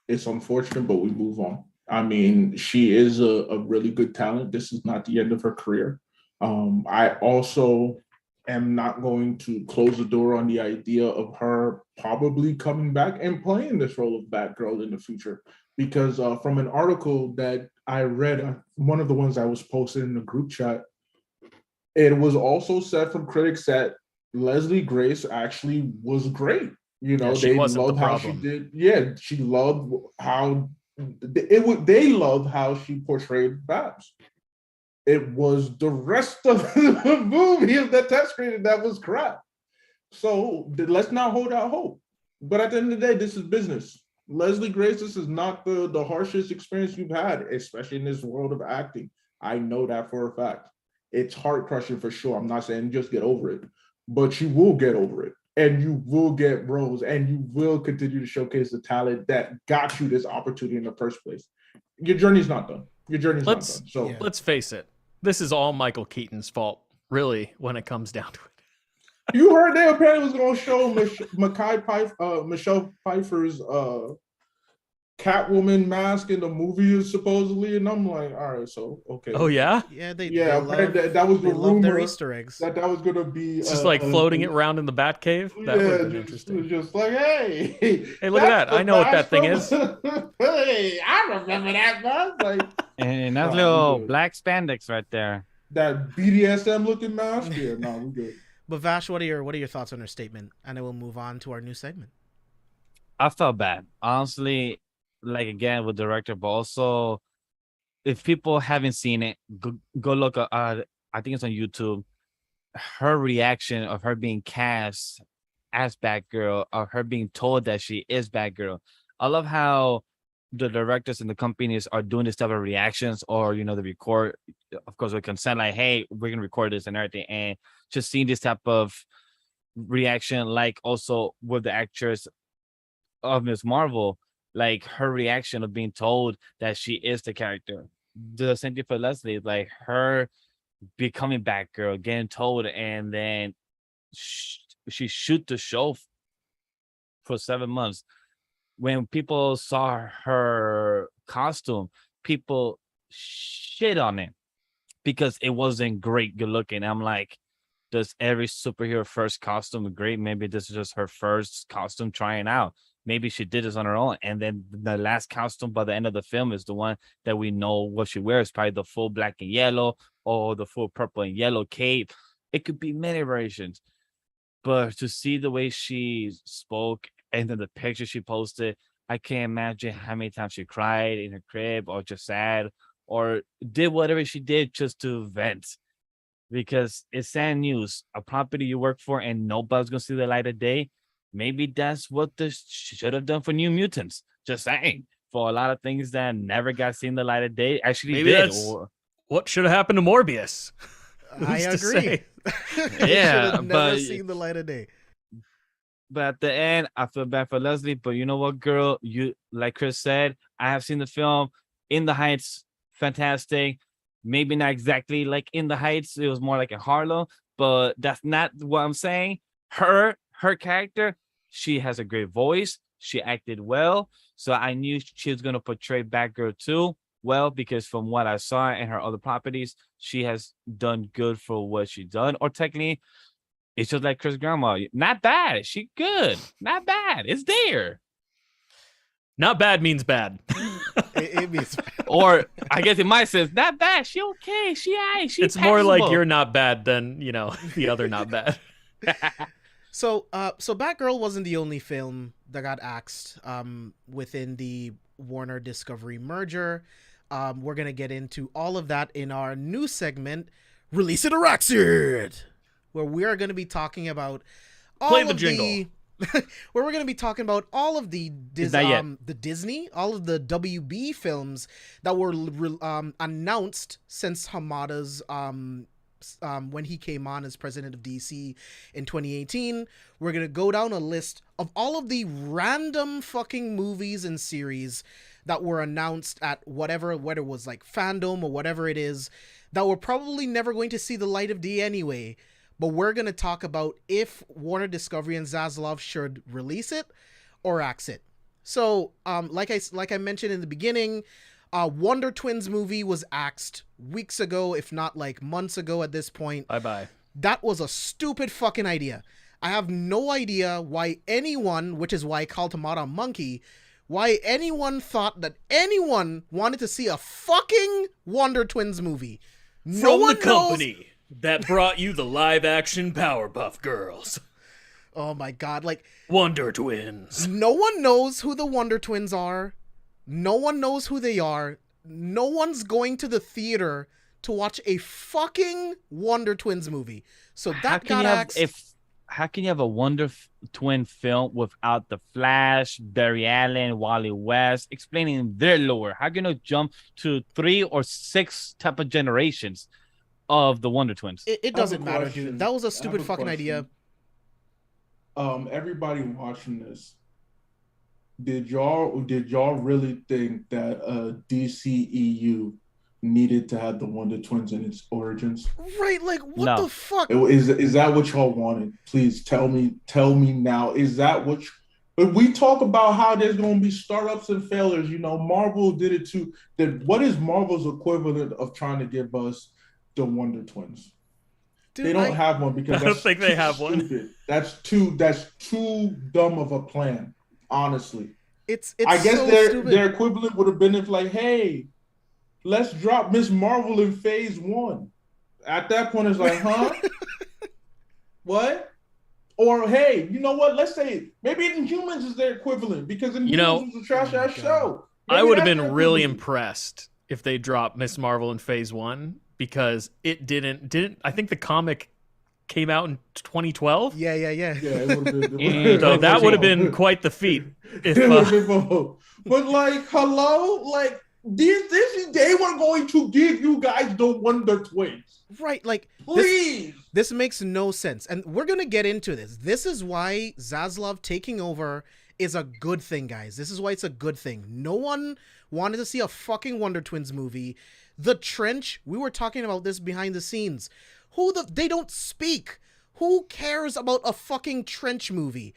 It's unfortunate, but we move on. I mean, she is a really good talent. This is not the end of her career. I also am not going to close the door on the idea of her probably coming back and playing this role of Batgirl in the future. Because from an article that I read, one of the ones I was posted in the group chat, it was also said from critics that Leslie Grace actually was great. You know, they loved how she did. Yeah, she loved how they loved how she portrayed Babs. It was the rest of the movie of the test screen that was crap. So let's not hold out hope. But at the end of the day, this is business. Leslie Grace, this is not the harshest experience you've had, especially in this world of acting. I know that for a fact. It's heart crushing for sure. I'm not saying just get over it, but you will get over it. And you will get roles, and you will continue to showcase the talent that got you this opportunity in the first place. Your journey's not done. Your journey's not done. So let's face it. This is all Michael Keaton's fault, really, when it comes down to it. You heard they apparently was going to show Michelle Pfeiffer's Catwoman mask in the movie, supposedly, and I'm like, all right, so okay. Oh yeah, that was the rumor. Their Easter eggs. That was going to be it's just like floating it around in the Batcave. That would have been interesting. Just like, hey, look at that! I know what that thing is. Hey, I remember that, man. Like, and that little black spandex right there. That BDSM looking mask. Yeah, no, we good. But Vash, what are your thoughts on her statement? And then we'll move on to our new segment. I felt bad, honestly. Like, again, with the director, but also if people haven't seen it, go look at I think it's on YouTube. Her reaction of her being cast as Batgirl, or her being told that she is Batgirl. I love how the directors and the companies are doing this type of reactions, or they record, of course, with consent, like, hey, we're gonna record this and everything, and just seeing this type of reaction, like also with the actress of Ms. Marvel. Like, her reaction of being told that she is the character. The same thing for Leslie, like her becoming Batgirl, getting told, and then she shoot the show for 7 months. When people saw her costume, people shit on it because it wasn't great good looking. I'm like, does every superhero first costume great? Maybe this is just her first costume trying out. Maybe she did this on her own, and then the last costume by the end of the film is the one that we know what she wears, probably the full black and yellow or the full purple and yellow cape. It could be many versions, but to see the way she spoke and then the picture she posted, I can't imagine how many times she cried in her crib or just sad or did whatever she did just to vent. Because it's sad news, a property you work for and nobody's gonna see the light of day. Maybe that's what this should have done for New Mutants. Just saying, for a lot of things that never got seen the light of day, actually maybe did. That's what should have happened to Morbius. I agree. Yeah, never seen the light of day. But at the end, I feel bad for Leslie. But you know what, girl? You, like Chris said, I have seen the film. In the Heights, fantastic. Maybe not exactly like In the Heights. It was more like in Harlem. But that's not what I'm saying. Her character, she has a great voice. She acted well. So I knew she was going to portray Batgirl too well, because from what I saw in her other properties, she has done good for what she done. Or technically, it's just like Chris Grandma. Not bad. She good. Not bad. It's there. Not bad means bad. it means bad. Or I guess in my sense, not bad. She okay. She it's passable. More like you're not bad than, the other not bad. So Batgirl wasn't the only film that got axed within the Warner Discovery merger. We're gonna get into all of that in our new segment, Release It or Axe It, where we are going to be talking about all Play the of jingle. where we're going to be talking about all of the Disney, all of the WB films that were announced since Hamada's when he came on as president of DC in 2018. We're going to go down a list of all of the random fucking movies and series that were announced at whether it was like fandom or whatever it is, that we're probably never going to see the light of day anyway. But we're going to talk about if Warner Discovery and Zaslav should release it or axe it. So, like I mentioned in the beginning, Wonder Twins movie was axed weeks ago, if not like months ago at this point. Bye-bye. That was a stupid fucking idea. I have no idea why anyone, which is why I called Tomato a monkey, why anyone thought that anyone wanted to see a fucking Wonder Twins movie. No From one the company that brought you the live-action Powerpuff Girls. Oh my god, like... Wonder Twins. No one knows who the Wonder Twins are. No one knows who they are. No one's going to the theater to watch a fucking Wonder Twins movie. So that got axed. How can you have a Wonder Twin film without the Flash, Barry Allen, Wally West explaining their lore? How can you jump to 3 or 6 type of generations of the Wonder Twins? It doesn't matter, dude. That was a stupid fucking idea. Everybody watching this, did y'all really think that DCEU needed to have the Wonder Twins in its origins? Right, like what the fuck? Is that what y'all wanted? Please tell me now. Is that what but we talk about how there's gonna be startups and failures, Marvel did it too. What is Marvel's equivalent of trying to give us the Wonder Twins? Dude, they don't have one because I don't think they have one. That's too dumb of a plan, honestly. It's I guess so their equivalent would have been if like, hey, let's drop Miss Marvel in phase 1. At that point, it's like, huh? What? Or, hey, you know what? Let's say maybe Inhumans is their equivalent because Inhumans was a trash-ass show. Maybe I would have been really impressed if they dropped Miss Marvel in phase 1 because it didn't. I think the comic came out in 2012. Yeah. Yeah, it would have been. So that would have been quite the feat. But like, hello? Like, they were going to give you guys the Wonder Twins. Right, like, please. This makes no sense. And we're going to get into this. This is why Zaslav taking over is a good thing, guys. This is why it's a good thing. No one wanted to see a fucking Wonder Twins movie. The Trench, we were talking about this behind the scenes. They don't speak. Who cares about a fucking Trench movie?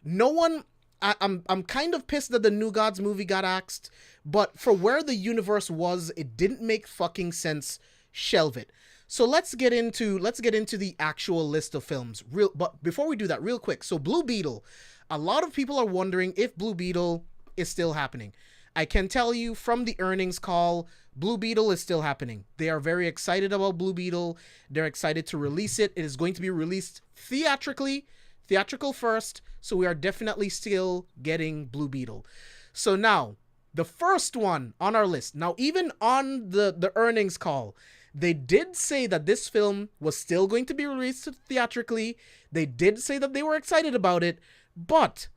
No one... I'm kind of pissed that the New Gods movie got axed, but for where the universe was, it didn't make fucking sense. Shelve it. So let's get into the actual list of films. But before we do that, real quick. So Blue Beetle. A lot of people are wondering if Blue Beetle is still happening. I can tell you from the earnings call, Blue Beetle is still happening. They are very excited about Blue Beetle. They're excited to release it. It is going to be released theatrical first, so we are definitely still getting Blue Beetle. So now, the first one on our list. Now, even on the earnings call, they did say that this film was still going to be released theatrically. They did say that they were excited about it, but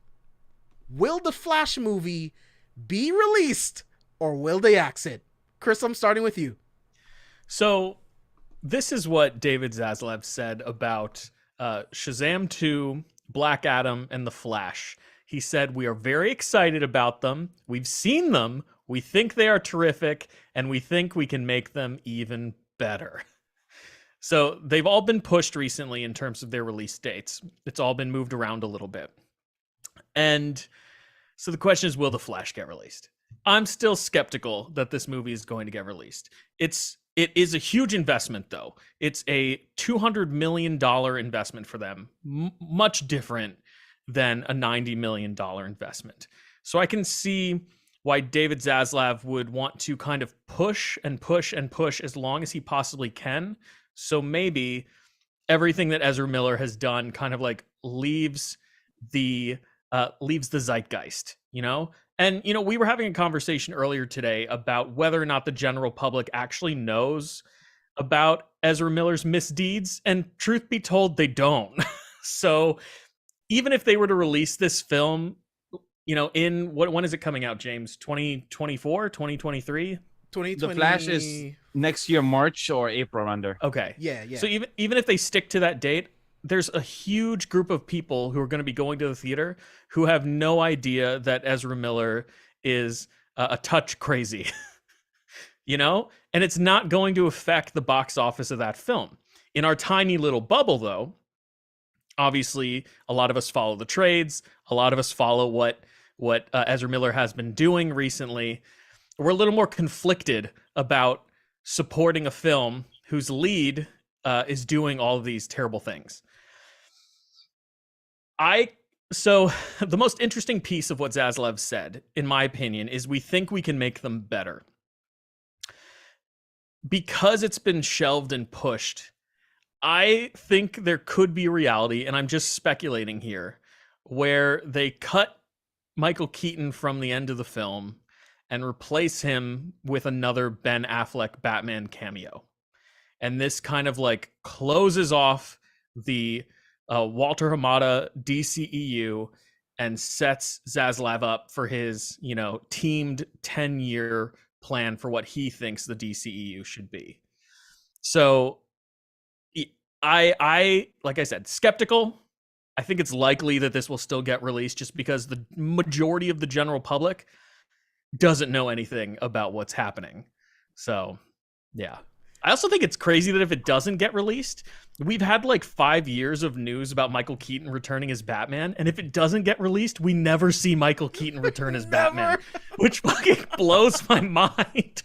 will the Flash movie be released or will they axe it? Chris, I'm starting with you. So this is what David Zaslav said about Shazam 2, Black Adam, and The Flash. He said, we are very excited about them. We've seen them. We think they are terrific, and we think we can make them even better. So they've all been pushed recently in terms of their release dates. It's all been moved around a little bit. And so the question is, will The Flash get released? I'm still skeptical that this movie is going to get released. It is a huge investment, though. It's a $200 million investment for them, much different than a $90 million investment. So I can see why David Zaslav would want to kind of push and push and push as long as he possibly can. So maybe everything that Ezra Miller has done kind of like leaves the zeitgeist, And, we were having a conversation earlier today about whether or not the general public actually knows about Ezra Miller's misdeeds. And truth be told, they don't. So even if they were to release this film, in when is it coming out, James? 2024, 2023? The Flash is next year, March or April under. Okay. Yeah. So even if they stick to that date, there's a huge group of people who are going to be going to the theater who have no idea that Ezra Miller is a touch crazy, and it's not going to affect the box office of that film. In our tiny little bubble, though, obviously a lot of us follow the trades. A lot of us follow what Ezra Miller has been doing recently. We're a little more conflicted about supporting a film whose lead is doing all of these terrible things. So the most interesting piece of what Zaslav said, in my opinion, is we think we can make them better. Because it's been shelved and pushed, I think there could be a reality, and I'm just speculating here, where they cut Michael Keaton from the end of the film and replace him with another Ben Affleck Batman cameo. And this kind of like closes off the Walter Hamada DCEU and sets Zaslav up for his, teamed 10-year plan for what he thinks the DCEU should be. So I like I said, skeptical. I think it's likely that this will still get released just because the majority of the general public doesn't know anything about what's happening. So, yeah. I also think it's crazy that if it doesn't get released, we've had like 5 years of news about Michael Keaton returning as Batman, and if it doesn't get released, we never see Michael Keaton return as Batman, which fucking blows my mind.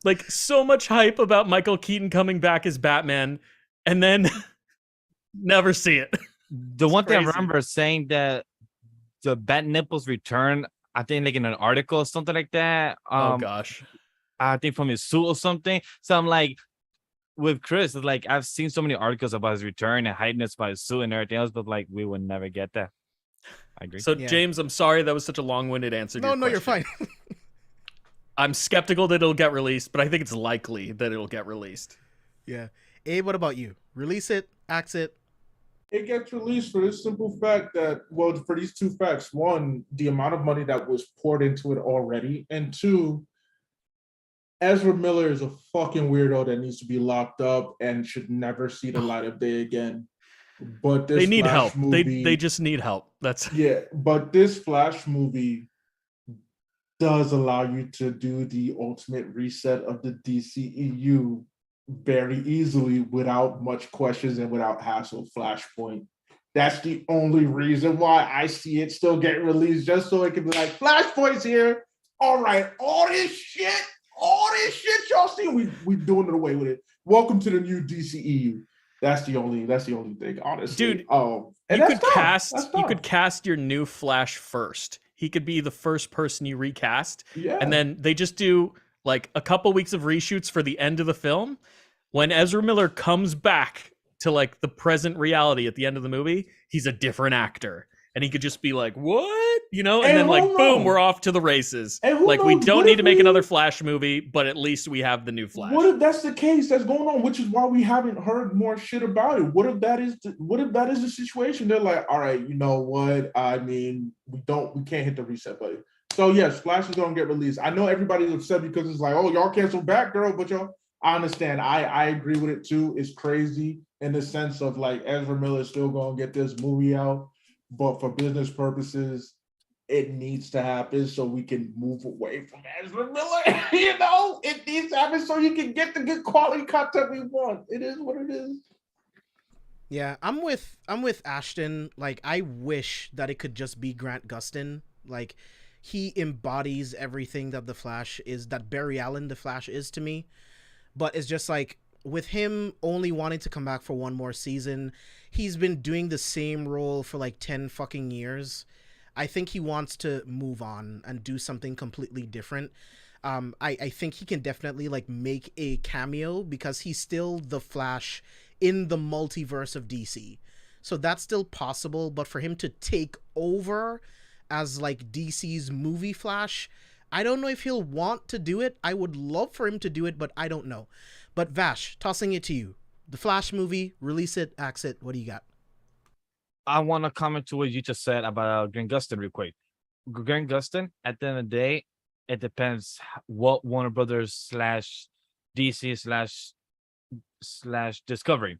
Like, so much hype about Michael Keaton coming back as Batman, and then never see it. The one thing I remember saying that the Bat Nipples return, I think like in an article or something like that. Oh gosh. I think from his suit or something. So I'm like, with Chris, it's like I've seen so many articles about his return and hiding by his suit and everything else, but like we would never get that. I agree. So James, I'm sorry that was such a long-winded answer. No, you're fine. I'm skeptical that it'll get released, but I think it's likely that it'll get released. Yeah. Abe, what about you? Release it, axe it. It gets released for this simple fact that, well, for these two facts. One, the amount of money that was poured into it already. And two, Ezra Miller is a fucking weirdo that needs to be locked up and should never see the light of day again. But this they need Flash help. Movie, they just need help. That's but this Flash movie does allow you to do the ultimate reset of the DCEU very easily without much questions and without hassle. Flashpoint. That's the only reason why I see it still getting released, just so it can be like, Flashpoint's here. All right, all this shit y'all see, we doing it away with it. Welcome to the new DCEU. That's the only thing, honestly. Dude, and you could cast your new Flash first. He could be the first person you recast. Yeah. And then they just do like a couple weeks of reshoots for the end of the film. When Ezra Miller comes back to like the present reality at the end of the movie, he's a different actor. And he could just be like, what? And then like, boom, we're off to the races. Like, we don't need to make another Flash movie, but at least we have the new Flash. What if that's the case that's going on, which is why we haven't heard more shit about it? What if that is the situation? They're like, all right, you know what? I mean, we can't hit the reset button. So yes, Flash is going to get released. I know everybody's upset because it's like, oh, y'all canceled Batgirl, but I understand. I agree with it too. It's crazy in the sense of like Ezra Miller is still going to get this movie out. But for business purposes, it needs to happen so we can move away from Ezra Miller. It needs to happen so you can get the good quality content we want. It is what it is. Yeah, I'm with Ashton. Like, I wish that it could just be Grant Gustin. Like, he embodies everything that the Flash is, that Barry Allen the Flash is to me. But it's just like, with him only wanting to come back for one more season, he's been doing the same role for like 10 fucking years. I think he wants to move on and do something completely different. I think he can definitely like make a cameo because he's still the Flash in the multiverse of DC. So that's still possible, but for him to take over as like DC's movie Flash, I don't know if he'll want to do it. I would love for him to do it, but I don't know. But Vash, tossing it to you. The Flash movie, release it, axe it. What do you got? I want to comment to what you just said about Grant Gustin real quick. Grant Gustin, at the end of the day, it depends what Warner Brothers / DC / Discovery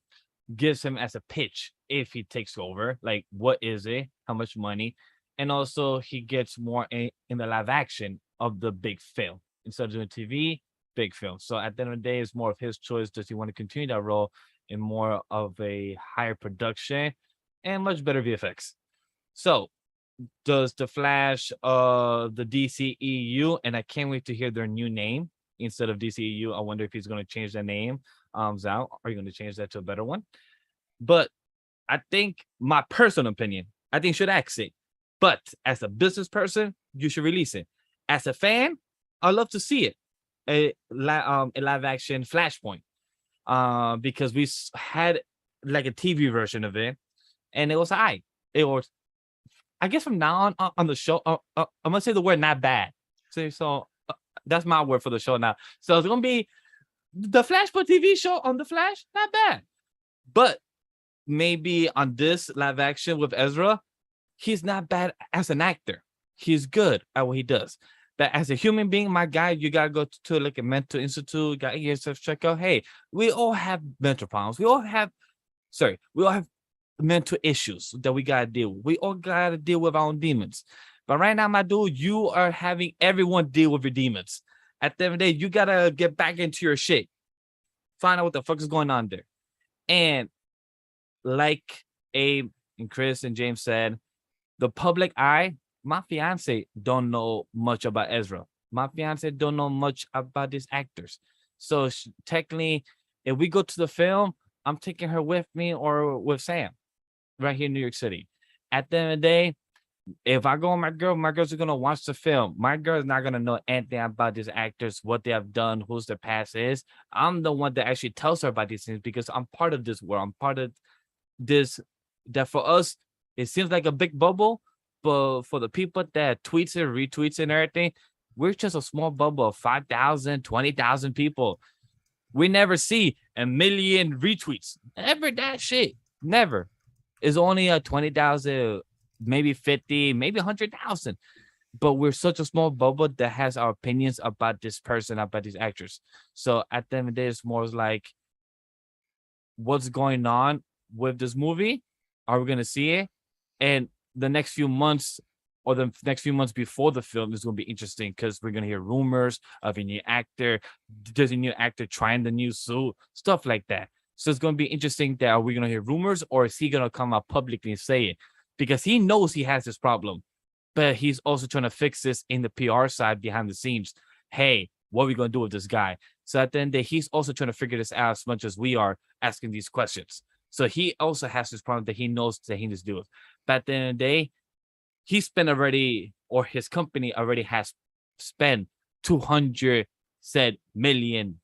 gives him as a pitch if he takes over. Like, what is it? How much money? And also, he gets more in the live action of the big film. Instead of doing TV, big film. So at the end of the day, it's more of his choice. Does he want to continue that role in more of a higher production and much better VFX? So does the Flash the DCEU, and I can't wait to hear their new name instead of DCEU. I wonder if he's going to change the name out? Are you going to change that to a better one? But I think, my personal opinion, I think you should axe it. But as a business person, you should release it. As a fan, I'd love to see it. A live action Flashpoint. Because we had like a TV version of it, and it was It was, I guess from now on the show, I'm gonna say the word not bad. So that's my word for the show now. So it's gonna be the Flashpoint TV show on the Flash, not bad. But maybe on this live action with Ezra, he's not bad as an actor. He's good at what he does. But as a human being, my guy, you gotta go to like a mental institute, gotta get yourself checked out. Hey, we all have mental problems. We all have mental issues that we gotta deal with. We all gotta deal with our own demons. But right now, my dude, you are having everyone deal with your demons. At the end of the day, you gotta get back into your shit. Find out what the fuck is going on there. And like Abe and Chris and James said, the public eye, my fiance don't know much about Ezra. My fiance don't know much about these actors. So technically, if we go to the film, I'm taking her with me or with Sam right here in New York City. At the end of the day, if I go with my girls are going to watch the film. My girl's not going to know anything about these actors, what they have done, who's their past is. I'm the one that actually tells her about these things because I'm part of this world. I'm part of this, that for us, it seems like a big bubble, but for the people that tweets and retweets and everything, we're just a small bubble of 5,000, 20,000 people. We never see a million retweets. Never that shit. Never. It's only a 20,000, maybe 50, maybe 100,000. But we're such a small bubble that has our opinions about this person, about these actors. So at the end of the day, it's more like, what's going on with this movie? Are we going to see it? And the next few months or the next few months before the film is going to be interesting because we're going to hear rumors of a new actor. There's a new actor trying the new suit, stuff like that. So it's going to be interesting that are we going to hear rumors or is he going to come out publicly and say it? Because he knows he has this problem, but he's also trying to fix this in the PR side behind the scenes. Hey, what are we going to do with this guy? So at the end of the day, he's also trying to figure this out as much as we are asking these questions. So he also has this problem that he knows that he needs to deal with. But at the end of the day, he spent already, or his company already has spent $200 million.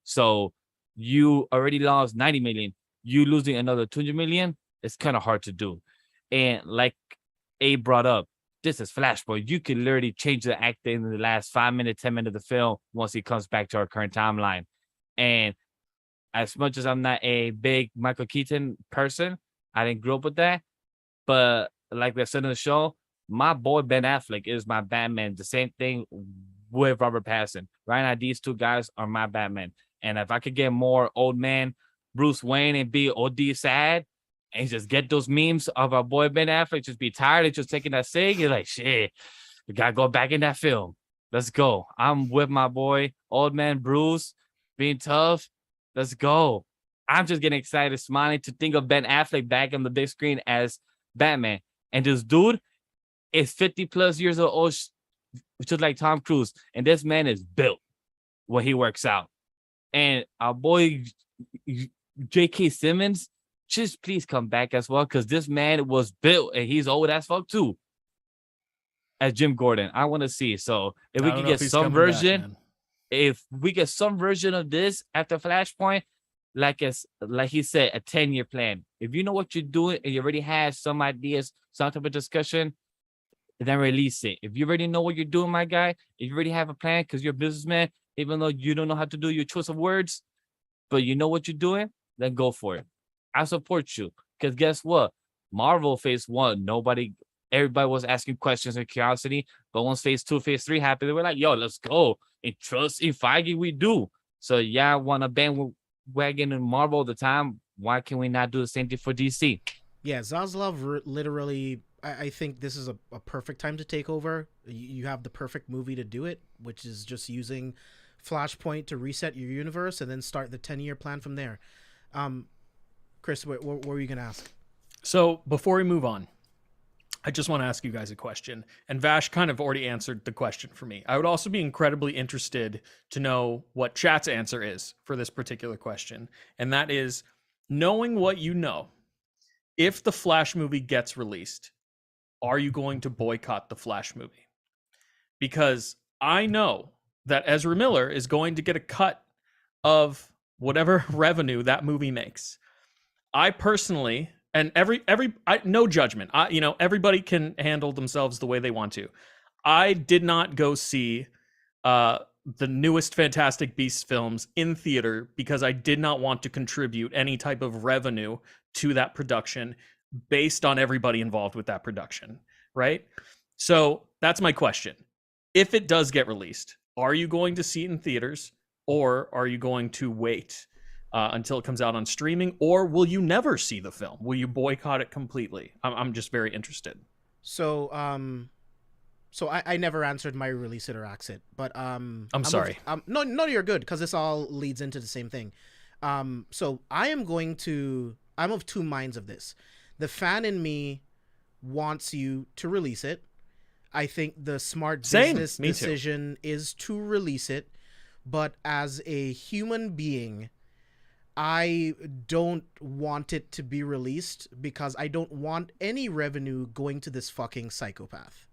So you already lost 90 million. You losing another 200 million, it's kind of hard to do. And like Abe brought up, this is Flashpoint. You can literally change the actor in the last 5 minutes, 10 minutes of the film once he comes back to our current timeline. And as much as I'm not a big Michael Keaton person, I didn't grow up with that. But like we said in the show, my boy Ben Affleck is my Batman. The same thing with Robert Pattinson. Right now, these two guys are my Batman. And if I could get more old man Bruce Wayne and be OD sad and just get those memes of our boy Ben Affleck, just be tired of just taking that cig, you're like, shit, we gotta go back in that film. Let's go. I'm with my boy, old man Bruce, being tough. Let's go. I'm just getting excited, smiling to think of Ben Affleck back on the big screen as Batman. And this dude is 50 plus years old, just like Tom Cruise. And this man is built when he works out. And our boy J.K. Simmons, just please come back as well, because this man was built and he's old as fuck too. As Jim Gordon, I want to see. So if we can get some version, if we get some version of this after Flashpoint, like he said, a 10-year plan. If you know what you're doing and you already have some ideas, some type of discussion, then release it. If you already know what you're doing, my guy, if you already have a plan because you're a businessman, even though you don't know how to do your choice of words, but you know what you're doing, then go for it. I support you. Because guess what? Marvel phase 1, everybody was asking questions and curiosity. But once phase 2, phase 3 happened, they were like, yo, let's go. And trust in Feige, we do. So yeah, I want to bandwagon in Marvel all the time. Why can we not do the same thing for DC? Yeah, Zaslav literally, I think this is a perfect time to take over. You have the perfect movie to do it, which is just using Flashpoint to reset your universe and then start the 10-year plan from there. Chris, what were you going to ask? So before we move on, I just want to ask you guys a question. And Vash kind of already answered the question for me. I would also be incredibly interested to know what chat's answer is for this particular question. And that is, knowing what you know, if the Flash movie gets released, are you going to boycott the Flash movie? Because I know that Ezra Miller is going to get a cut of whatever revenue that movie makes. I personally, and no judgment. Everybody can handle themselves the way they want to. I did not go see the newest Fantastic Beasts films in theater because I did not want to contribute any type of revenue to that production based on everybody involved with that production, right? So that's my question. If it does get released, are you going to see it in theaters, or are you going to wait until it comes out on streaming, or will you never see the film? Will you boycott it completely? I'm just very interested. So, I never answered my release it or axe it, but I'm sorry. No, you're good, because this all leads into the same thing. So I'm of two minds of this. The fan in me wants you to release it. I think the smart business decision is to release it, but as a human being, I don't want it to be released because I don't want any revenue going to this fucking psychopath.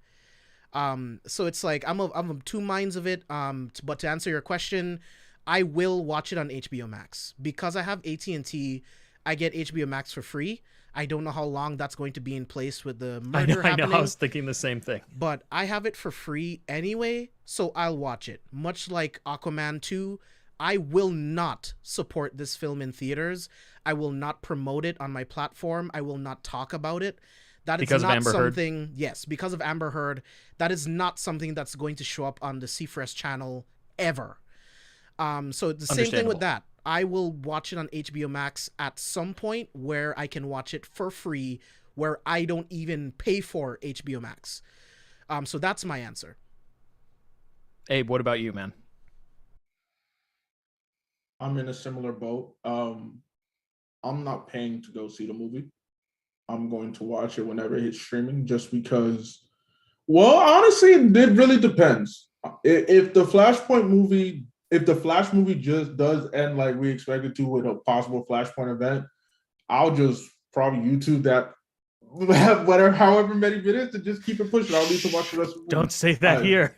So it's like I'm of two minds of it. But to answer your question, I will watch it on HBO Max because I have AT&T. I get HBO Max for free. I don't know how long that's going to be in place with the murder happening. I know. I was thinking the same thing. But I have it for free anyway, so I'll watch it. Much like Aquaman 2, I will not support this film in theaters. I will not promote it on my platform. I will not talk about it. That is because not of Amber something. Heard? Yes, because of Amber Heard. That is not something that's going to show up on the C4S channel ever. So the same thing with that. I will watch it on HBO Max at some point where I can watch it for free, where I don't even pay for HBO Max. So that's my answer. Abe, what about you, man? I'm in a similar boat. I'm not paying to go see the movie. I'm going to watch it whenever it's streaming, just because. Well, honestly, it really depends. If the Flashpoint movie, if the Flash movie just does end like we expected to with a possible Flashpoint event, I'll just probably YouTube that whatever, however many minutes, to just keep it pushing. I'll need to watch the rest of the movie. Don't say that here.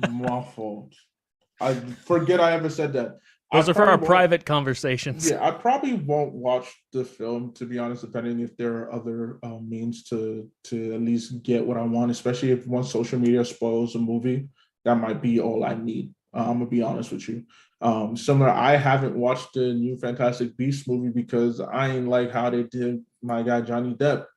My fault. I forget I ever said that. Those are for our private conversations. Yeah, I probably won't watch the film, to be honest, depending if there are other means to at least get what I want, especially if once social media spoils a movie, that might be all I need. I'm gonna be honest with you. Similar, I haven't watched the new Fantastic Beasts movie because I ain't like how they did my guy Johnny Depp.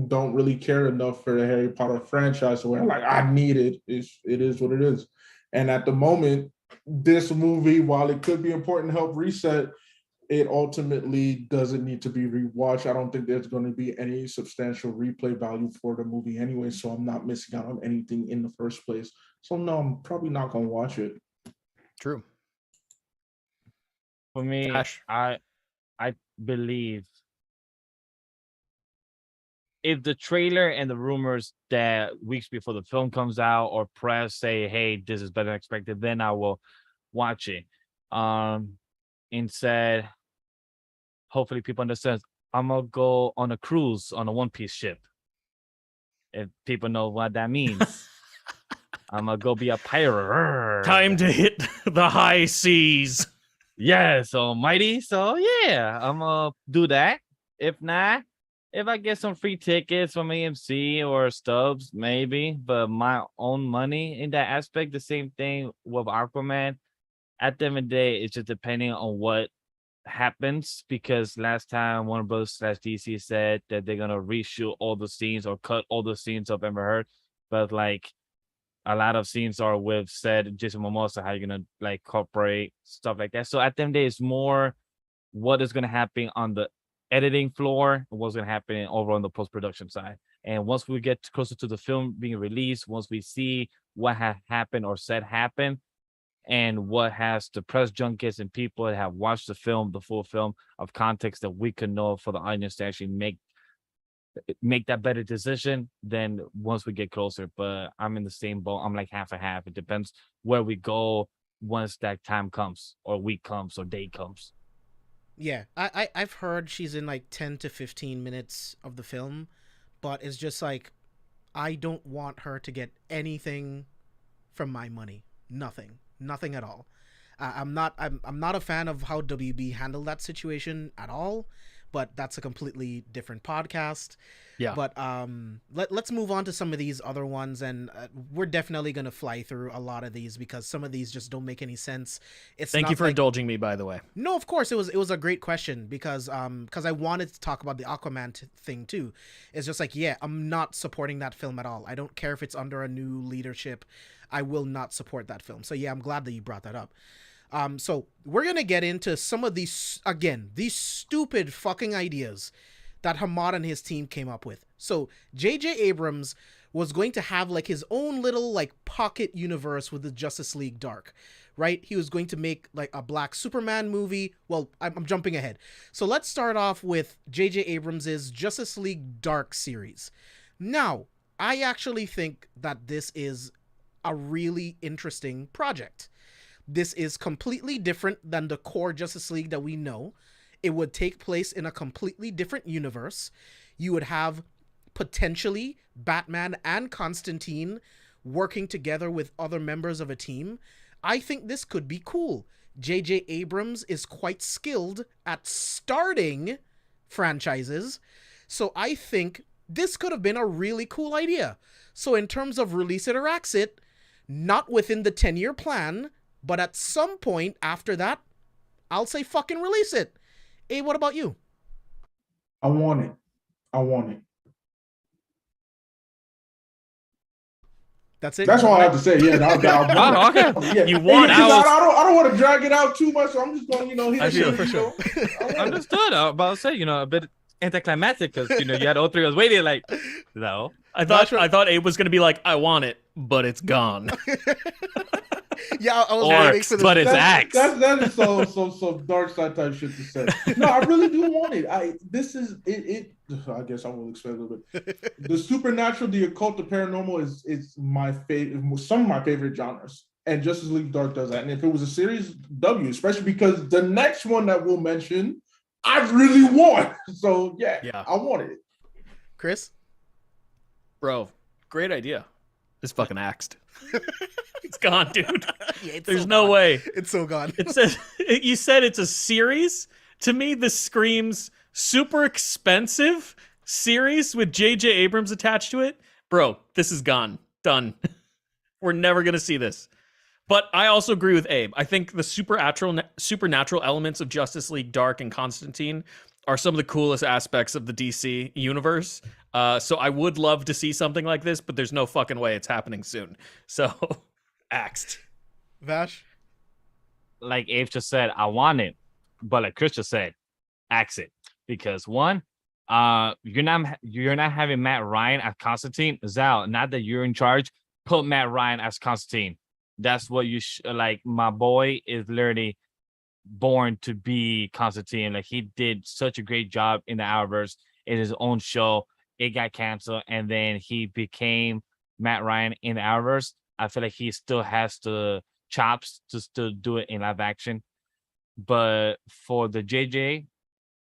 Don't really care enough for the Harry Potter franchise where like I need it. It is what it is. And at the moment, this movie, while it could be important to help reset, it ultimately doesn't need to be rewatched. I don't think there's going to be any substantial replay value for the movie anyway, so I'm not missing out on anything in the first place. So no, I'm probably not going to watch it. True. For me, Gosh. I believe if the trailer and the rumors that weeks before the film comes out or press say, hey, this is better than expected, then I will watch it. Instead, hopefully people understand, I'm going to go on a cruise on a One Piece ship. If people know what that means. I'm going to go be a pirate. Time to hit the high seas. Yes, almighty. So yeah, I'm going to do that. If not, if I get some free tickets from AMC or Stubbs, maybe, but my own money in that aspect, the same thing with Aquaman. At the end of the day, it's just depending on what happens, because last time Warner Bros. / DC said that they're going to reshoot all the scenes or cut all the scenes of Amber Heard, but like a lot of scenes are with said Jason Momoa, so how you're going to like incorporate stuff like that. So at the end of the day, it's more what is going to happen on the editing floor and what's going to happen over on the post-production side. And once we get closer to the film being released, once we see what has happened or said happen, and what has the press junkets and people that have watched the film, the full film of context that we can know for the audience to actually make make that better decision then once we get closer. But I'm in the same boat. I'm like half and half. It depends where we go once that time comes, or week comes, or day comes. Yeah, I've heard she's in like 10 to 15 minutes of the film, but it's just like, I don't want her to get anything from my money. Nothing at all. I'm not a fan of how WB handled that situation at all, but that's a completely different podcast. Yeah. But let's move on to some of these other ones, and we're definitely gonna fly through a lot of these because some of these just don't make any sense. Thank you for indulging me, by the way. No, of course, it was a great question because I wanted to talk about the Aquaman thing too. It's just like, yeah, I'm not supporting that film at all. I don't care if it's under a new leadership. I will not support that film. So yeah, I'm glad that you brought that up. So we're gonna get into some of these stupid fucking ideas that Hamad and his team came up with. So J.J. Abrams was going to have like his own little like pocket universe with the Justice League Dark, right? He was going to make like a Black Superman movie. Well, I'm jumping ahead. So let's start off with J.J. Abrams's Justice League Dark series. Now, I actually think that this is a really interesting project. This is completely different than the core Justice League that we know. It would take place in a completely different universe. You would have potentially Batman and Constantine working together with other members of a team. I think this could be cool. J.J. Abrams is quite skilled at starting franchises, so I think this could have been a really cool idea. So in terms of release it or axe it, not within the 10-year plan, but at some point after that, I'll say fucking release it. Hey, what about you? I want it. That's it. That's all I have to say. Yeah, Okay. Yeah. You want Because out. I don't want to drag it out too much, so I'm just going, hit I it, feel you for know. I want it. Understood. I was about to say, a bit anticlimactic because you had all three of us waiting like, no. I thought Abe was gonna be like, I want it, but it's gone. Yeah, I was waiting for this. But it's axe. That is so dark side type shit to say. No, I really do want it. I guess I will explain a little bit. The supernatural, the occult, the paranormal is my favorite, some of my favorite genres. And Justice League Dark does that. And if it was a series, W, especially because the next one that we'll mention, I really want. So yeah. I wanted it. Chris? Bro, great idea. It's fucking axed. It's gone, dude. Yeah, There's no way. It's so gone. It says you said it's a series. To me, this screams super expensive series with J.J. Abrams attached to it. Bro, this is gone. Done. We're never gonna see this. But I also agree with Abe. I think the supernatural elements of Justice League Dark and Constantine are some of the coolest aspects of the DC universe. So I would love to see something like this, but there's no fucking way it's happening soon. So, axed. Vash? Like Abe just said, I want it. But like Chris just said, axe it. Because one, you're not having Matt Ryan as Constantine. Zal, not that you're in charge, put Matt Ryan as Constantine. That's what you like. My boy is literally born to be Constantine. Like, he did such a great job in the Hourverse in his own show. It got canceled, and then he became Matt Ryan in the Hourverse. I feel like he still has the chops to still do it in live action. But for the JJ,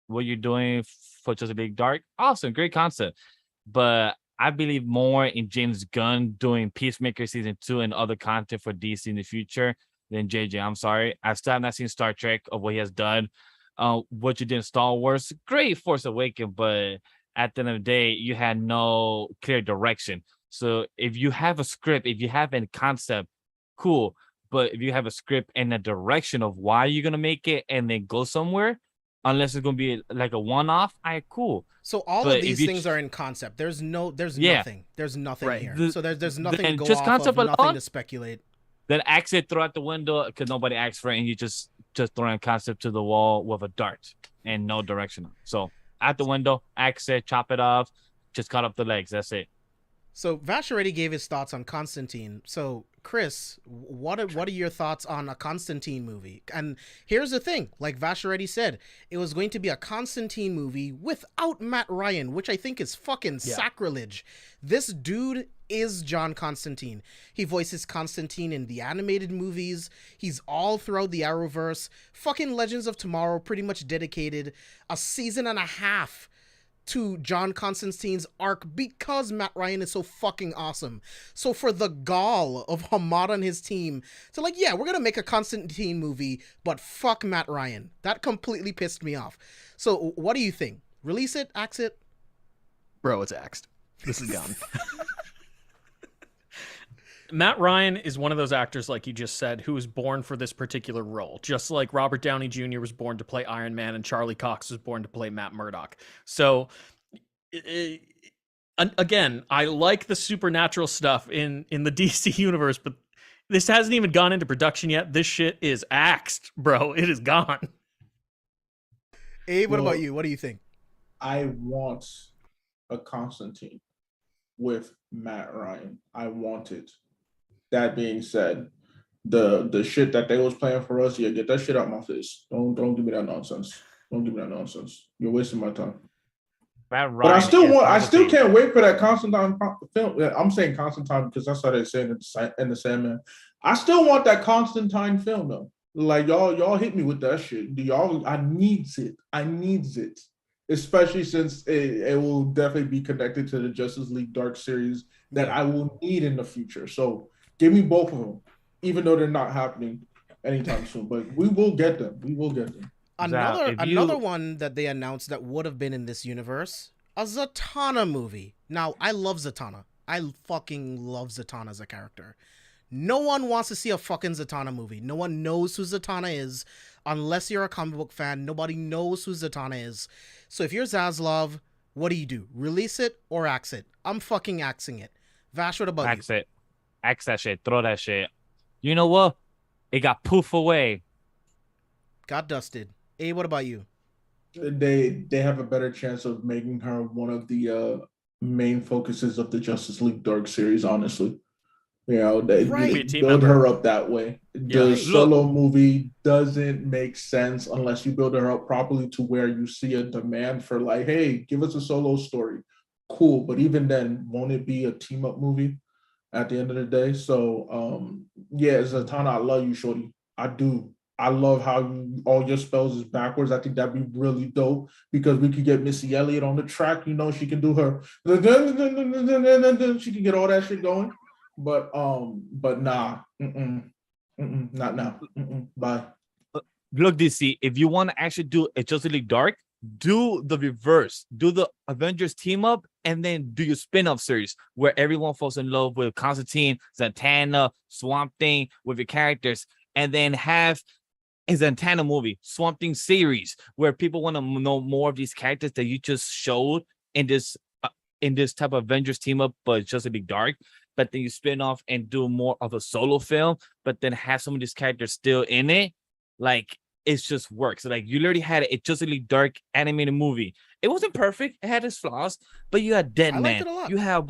what you're doing for Justice League Dark, awesome, great concept. But I believe more in James Gunn doing Peacemaker season 2 and other content for DC in the future than JJ. I'm sorry. I still have not seen Star Trek of what he has done. What you did in Star Wars, great Force Awakens, but at the end of the day, you had no clear direction. So if you have a script, if you have a concept, cool. But if you have a script and a direction of why you're going to make it and then go somewhere, unless it's going to be like a one-off, cool. So all of these things are in concept. There's nothing. There's nothing right. here. So there's nothing to go just off concept of, nothing alone, to speculate. Then axe it, throw out the window because nobody asked for it, and you just throwing a concept to the wall with a dart and no direction. So out the window, axe it, chop it off, just cut off the legs. That's it. So Vash already gave his thoughts on Constantine. So Chris, what are your thoughts on a Constantine movie? And here's the thing, like Vash already said, it was going to be a Constantine movie without Matt Ryan, which I think is fucking sacrilege. This dude is John Constantine. He voices Constantine in the animated movies. He's all throughout the Arrowverse. Fucking Legends of Tomorrow pretty much dedicated a season and a half to John Constantine's arc because Matt Ryan is so fucking awesome. So for the gall of Hamad and his team to like, yeah, we're gonna make a Constantine movie, but fuck Matt Ryan. That completely pissed me off. So what do you think? Release it? Axe it? Bro, it's axed. This is gone. Matt Ryan is one of those actors, like you just said, who was born for this particular role. Just like Robert Downey Jr. was born to play Iron Man and Charlie Cox was born to play Matt Murdock. So, again, I like the supernatural stuff in the DC universe, but this hasn't even gone into production yet. This shit is axed, bro. It is gone. Abe, what about you? What do you think? I want a Constantine with Matt Ryan. I want it. That being said, the shit that they was playing for us, get that shit out my face. Don't give me that nonsense. Don't give me that nonsense. You're wasting my time. Matt Ryan, but I still can't wait for that Constantine film. I'm saying Constantine because that's how they say it in the Sandman. I still want that Constantine film though. Like y'all hit me with that shit. I needs it. Especially since it will definitely be connected to the Justice League Dark series that I will need in the future. So give me both of them, even though they're not happening anytime soon. But we will get them. Another one that they announced that would have been in this universe, a Zatana movie. Now, I love Zatana. I fucking love Zatana as a character. No one wants to see a fucking Zatana movie. No one knows who Zatana is. Unless you're a comic book fan, nobody knows who Zatana is. So if you're Zaslav, what do? Release it or axe it? I'm fucking axing it. Vash, what about you? Axe that shit. Throw that shit. You know what? It got poof away. Got dusted. Hey, what about you? They have a better chance of making her one of the main focuses of the Justice League Dark series, honestly. You know, they build her up that way. The solo movie doesn't make sense unless you build her up properly to where you see a demand for like, hey, give us a solo story. Cool. But even then, won't it be a team up movie at the end of the day? So, Zatana, I love you, shorty. I do. I love how all your spells is backwards. I think that'd be really dope because we could get Missy Elliott on the track. You know, she can do her. She can get all that shit going. But nah, not now. Bye. Look, DC, if you want to actually do a Justice League Dark, do the reverse. Do the Avengers team up and then do your spin-off series where everyone falls in love with Constantine, Zatana, Swamp Thing with your characters, and then have a Zatana movie, Swamp Thing series, where people want to know more of these characters that you just showed in this type of Avengers team up, but Justice League Dark. But then you spin off and do more of a solo film, but then have some of these characters still in it. Like, it just works. Like, you literally had a Justice League Dark animated movie. It wasn't perfect. It had its flaws, but you had Deadman. I liked it a lot. You have,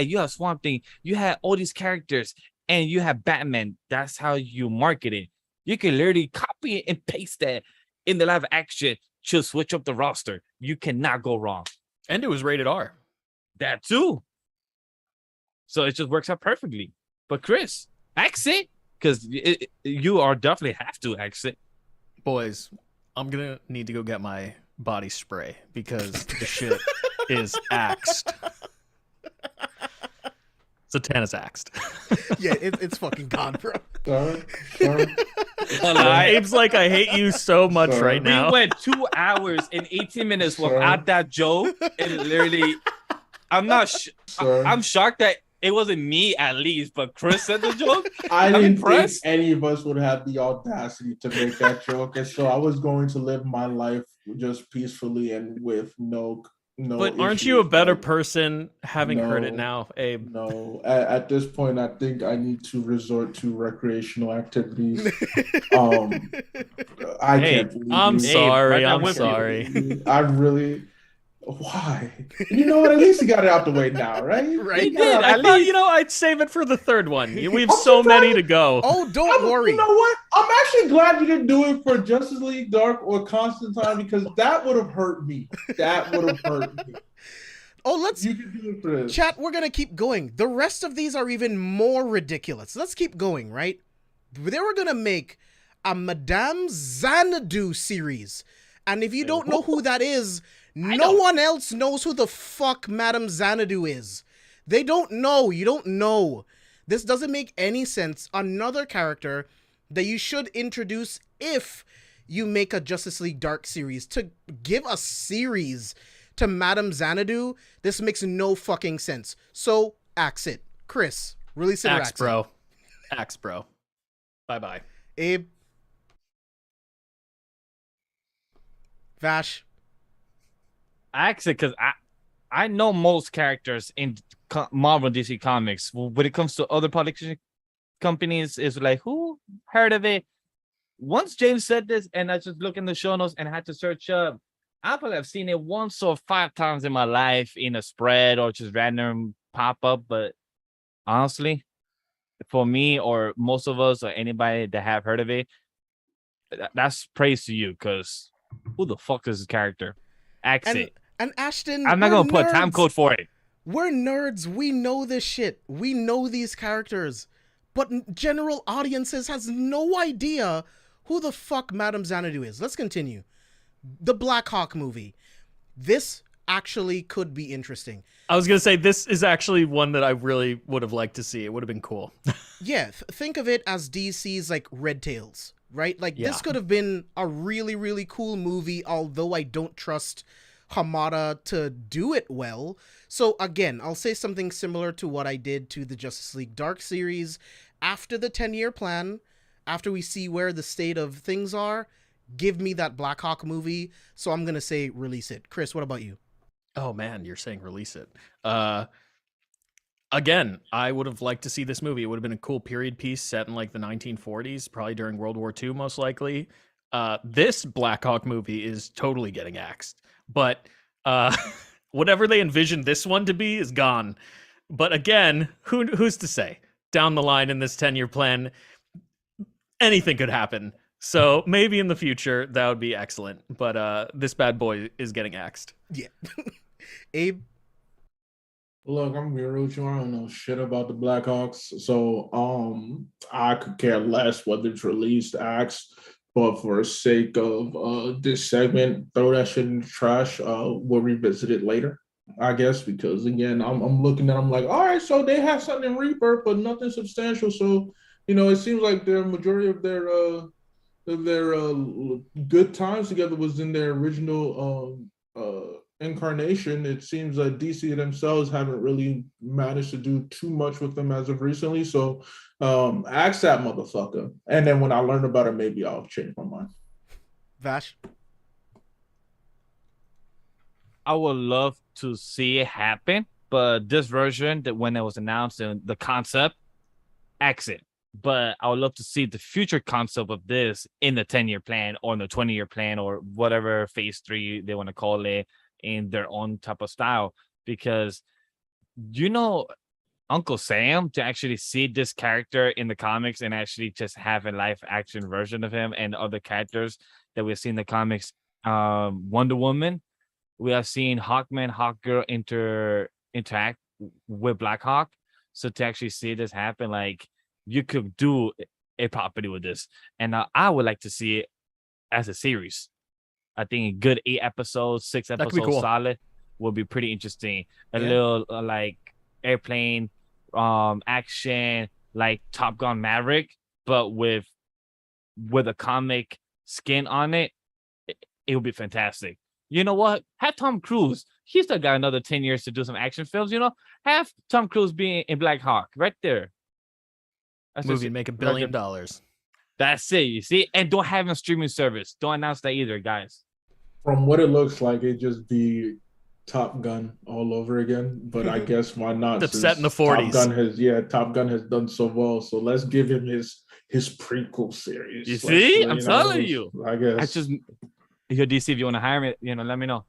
you have Swamp Thing. You had all these characters, and you have Batman. That's how you market it. You can literally copy it and paste that in the live action. Just switch up the roster. You cannot go wrong. And it was rated R. That too. So it just works out perfectly. But Chris, axe it, because you are definitely have to axe it. Boys, I'm gonna need to go get my body spray because the shit is axed. Zatana's axed. Yeah, it's fucking gone, bro. Sorry. Abe's like, I hate you so much right now. We went 2 hours and 18 minutes without that joke, and literally, I'm shocked that it wasn't me at least, but Chris said the joke. I didn't think any of us would have the audacity to make that joke, and so I was going to live my life just peacefully and with no. But aren't you a better person having heard it now, Abe? No, at this point, I think I need to resort to recreational activities. I can't believe I'm you. sorry. Abe, I'm sorry. I really. Why? You know what? At least he got it out the way now, right? Right. He did. I thought, I'd save it for the third one. We have so many to go. Oh, don't worry. You know what? I'm actually glad you didn't do it for Justice League Dark or Constantine, because that would have hurt me. Oh, let's You can do it for this. chat. We're gonna keep going. The rest of these are even more ridiculous. Let's keep going, right? They were gonna make a Madame Xanadu series, and if you don't know who that is, no one else knows who the fuck Madame Xanadu is. They don't know. You don't know. This doesn't make any sense. Another character that you should introduce if you make a Justice League Dark series. To give a series to Madame Xanadu, this makes no fucking sense. So, axe it. Chris, release it or axe it. bro. Axe, bro. Bye-bye. Abe. Vash. Axe it, because I know most characters in Marvel and DC Comics. When it comes to other publishing companies, is like, who heard of it? Once James said this, and I just looked in the show notes and had to search up, I probably have seen it once or 5 times in my life in a spread or just random pop-up. But honestly, for me or most of us or anybody that have heard of it, that's praise to you, because who the fuck is this character? Axe it. And Ashton, I'm not going to put nerds. time code for it. We're nerds. We know this shit. We know these characters. But general audiences has no idea who the fuck Madame Xanadu is. Let's continue. The Blackhawk movie. This actually could be interesting. I was going to say, this is actually one that I really would have liked to see. It would have been cool. Yeah, think of it as DC's like Red Tails, right? Like Yeah. this could have been a really, really cool movie, although I don't trust Hamada to do it well. So again, I'll say something similar to what I did to the Justice League Dark series. After the 10-year plan, after we see where the state of things are, give me that Blackhawk movie. So I'm going to say release it. Chris, what about you? Oh man, you're saying release it. Again, I would have liked to see this movie. It would have been a cool period piece set in like the 1940s, probably during World War II, most likely. This Blackhawk movie is totally getting axed. But whatever they envisioned this one to be is gone. But again, who's to say? Down the line in this 10-year plan, anything could happen. So maybe in the future, that would be excellent. But this bad boy is getting axed. Yeah. Abe? Look, I'm being real with you. I don't know shit about the Blackhawks, so I could care less whether it's released, axed. But for the sake of this segment, throw that shit in the trash. We'll revisit it later, I guess, because again, I'm looking at them like, all right, so they have something in Rebirth, but nothing substantial. So it seems like the majority of their good times together was in their original incarnation. It seems like DC themselves haven't really managed to do too much with them as of recently. So ask that motherfucker. And then when I learn about it, maybe I'll change my mind. Vash? I would love to see it happen, but this version, that when it was announced and the concept, exit. But I would love to see the future concept of this in the 10-year plan or in the 20-year plan or whatever phase 3 they want to call it, in their own type of style. Because Uncle Sam, to actually see this character in the comics and actually just have a live action version of him and other characters that we've seen in the comics, Wonder Woman, we have seen Hawkman, Hawkgirl interact with Blackhawk. So to actually see this happen, like, you could do a property with this. And I would like to see it as a series. I think a good 8 episodes, 6 episodes cool. solid would be pretty interesting. A Yeah. little like airplane action, like Top Gun Maverick, but with a comic skin on it. It would be fantastic. You know what? Have Tom Cruise. He's still got another 10 years to do some action films. Have Tom Cruise be in Black Hawk right there. That's Movie just- make $1 billion. That's it, you see? And don't have a streaming service. Don't announce that either, guys. From what it looks like, it just be Top Gun all over again. But I guess why not? That's since set in the 40s. Top Gun has done so well. So let's give him his prequel series. You see? I'm you telling you. I guess. I just Your DC, if you want to hire me, let me know.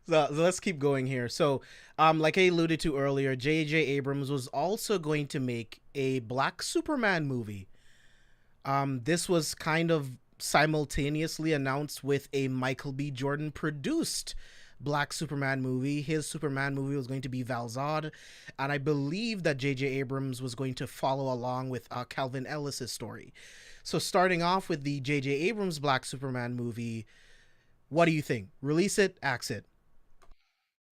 So let's keep going here. So, like I alluded to earlier, J.J. Abrams was also going to make a Black Superman movie. This was kind of simultaneously announced with a Michael B. Jordan produced Black Superman movie. His Superman movie was going to be Val-Zod, and I believe that J.J. Abrams was going to follow along with Calvin Ellis's story. So starting off with the J.J. Abrams Black Superman movie, what do you think? Release it, axe it.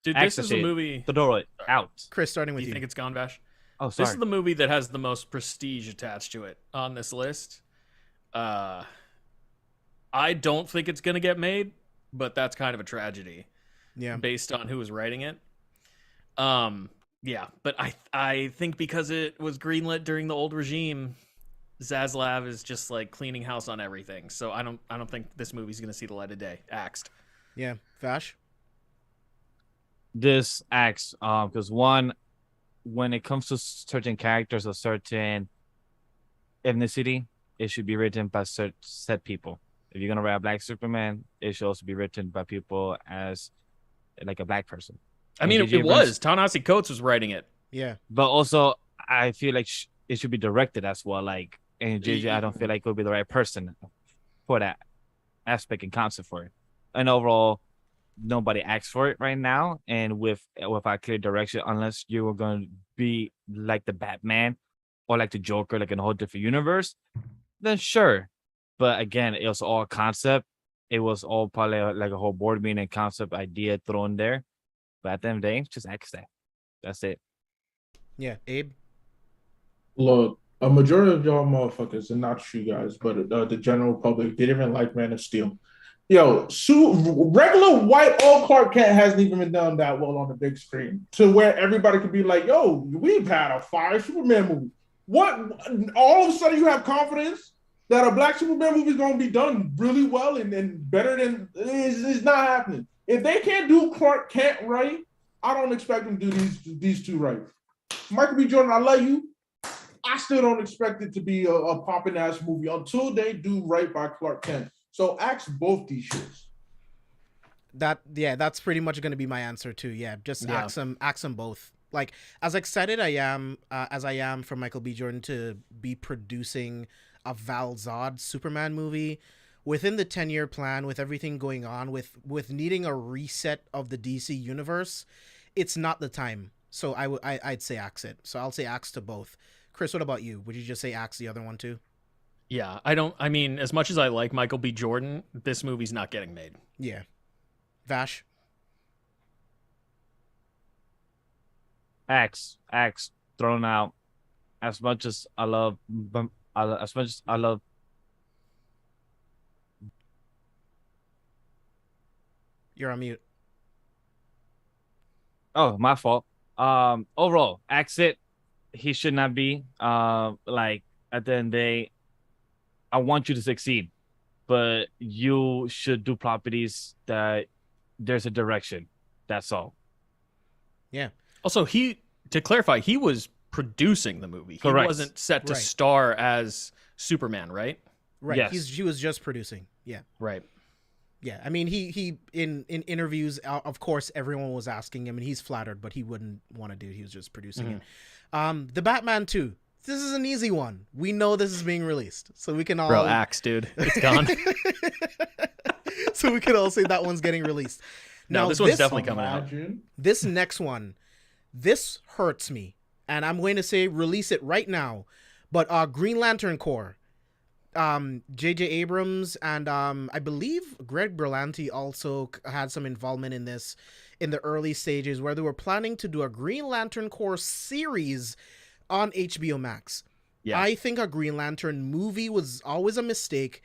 Dude, this is a movie. Throw it out. Chris, starting with Do you. you think it's gone, Vash? Oh, sorry. This is the movie that has the most prestige attached to it on this list. I don't think it's gonna get made, but that's kind of a tragedy. Yeah. Based on who was writing it. Yeah, but I think because it was greenlit during the old regime, Zaslav is just like cleaning house on everything. So I don't think this movie's gonna see the light of day. Axed. Yeah. Vash? This axe, because one, when it comes to certain characters of certain ethnicity, it should be written by set people. If you're gonna write a Black Superman, it should also be written by people as like a Black person. I mean, it was Ta-Nehisi Coates was writing it. Yeah. But also, I feel like it should be directed as well. Like, and JJ, I don't feel like he'll be the right person for that aspect and concept for it. And overall, nobody asks for it right now. And without clear direction, unless you were going to be like the Batman or like the Joker, like in a whole different universe, then sure. But again, it was all concept. It was all probably like a whole board meeting and concept idea thrown there. But at the end of the day, just axe that. That's it. Yeah. Abe? Look, a majority of y'all motherfuckers, and not you guys, but the general public, they didn't like Man of Steel. Yo, regular white old Clark Kent hasn't even been done that well on the big screen to where everybody could be like, yo, we've had a fire Superman movie. What? All of a sudden you have confidence that a Black Superman movie is going to be done really well and better than it's not happening. If they can't do Clark Kent right, I don't expect them to do these two right. Michael B. Jordan, I love you. I still don't expect it to be a popping ass movie until they do right by Clark Kent. So axe both these shits. That's pretty much going to be my answer too. Yeah, just axe them both. Like, as excited as I am for Michael B. Jordan to be producing a Val-Zod Superman movie within the 10-year plan, with everything going on, with needing a reset of the DC universe, it's not the time. So I'd say axe it. So I'll say axe to both. Chris, what about you? Would you just say axe the other one too? Yeah, I mean, as much as I like Michael B. Jordan, this movie's not getting made. Yeah. Vash? Axe thrown out. As much as I love, You're on mute. Oh, my fault. Overall, axe it. He should not be. Like at the end of the day, I want you to succeed, but you should do properties that there's a direction. That's all. Yeah. Also, to clarify, he was producing the movie. Correct. He wasn't set to star as Superman, right? Right. Yes. He was just producing. Yeah. Right. Yeah. I mean, he in interviews, of course, everyone was asking him, and he's flattered, but he wouldn't want to do it. He was just producing it. The Batman 2. This is an easy one. We know this is being released, so we can all axe, dude. It's gone. So we can all say that one's getting released. No, this one's definitely coming out. This next one, this hurts me, and I'm going to say release it right now. But Green Lantern Corps, J.J. Abrams and I believe Greg Berlanti also had some involvement in this in the early stages, where they were planning to do a Green Lantern Corps series on HBO Max. Yeah. I think a Green Lantern movie was always a mistake.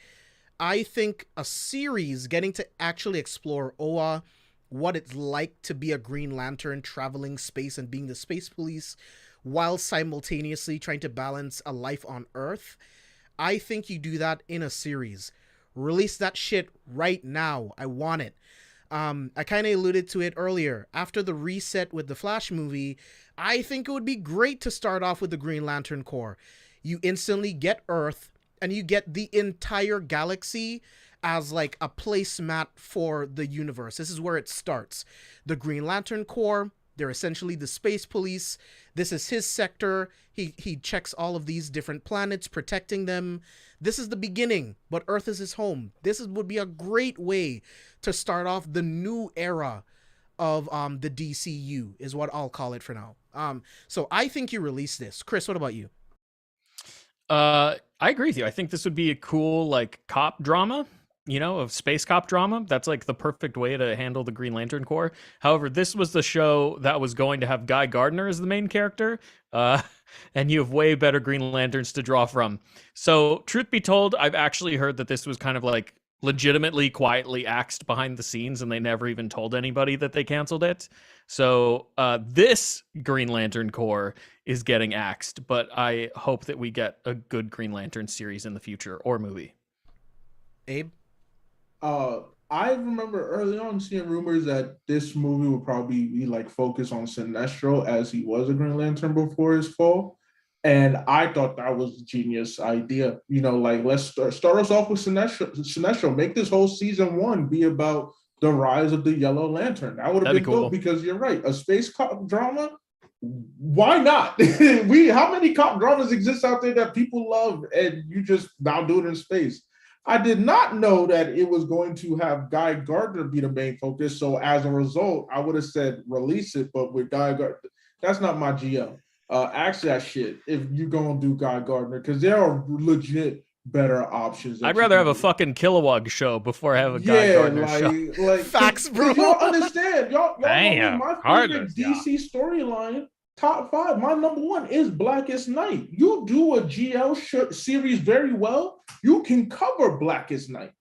I think a series getting to actually explore Oa, what it's like to be a Green Lantern traveling space and being the space police while simultaneously trying to balance a life on Earth. I think you do that in a series. Release that shit right now. I want it. I kind of alluded to it earlier. After the reset with the Flash movie, I think it would be great to start off with the Green Lantern Corps. You instantly get Earth, and you get the entire galaxy as like a placemat for the universe. This is where it starts. The Green Lantern Corps, they're essentially the space police. This is his sector. He checks all of these different planets, protecting them. This is the beginning, but Earth is his home. Would be a great way to start off the new era of the DCU, is what I'll call it for now. So I think you release this. Chris, what about you? I agree with you. I think this would be a cool like cop drama, of space cop drama. That's like the perfect way to handle the Green Lantern Corps. However, this was the show that was going to have Guy Gardner as the main character. And you have way better Green Lanterns to draw from. So truth be told, I've actually heard that this was kind of like legitimately quietly axed behind the scenes and they never even told anybody that they canceled it. So this Green Lantern Corps is getting axed, but I hope that we get a good Green Lantern series in the future or movie. Abe? I remember early on seeing rumors that this movie would probably be like focused on Sinestro, as he was a Green Lantern before his fall. And I thought that was a genius idea. Like let's start us off with Sinestro. Make this whole season 1 be about the rise of the Yellow Lantern. That would have been cool. Dope, because you're right. A space cop drama, why not? How many cop dramas exist out there that people love and you just now do it in space? I did not know that it was going to have Guy Gardner be the main focus. So as a result, I would have said release it, but with Guy Gardner, that's not my GL. Ask that shit if you're gonna do Guy Gardner, because there are legit better options. I'd rather have a fucking Kilowog show before I have a Guy Gardner show. Like facts, bro. Y'all understand? Y'all know my favorite DC storyline, top 5. My number 1 is Blackest Night. You do a GL series very well, you can cover Blackest Night.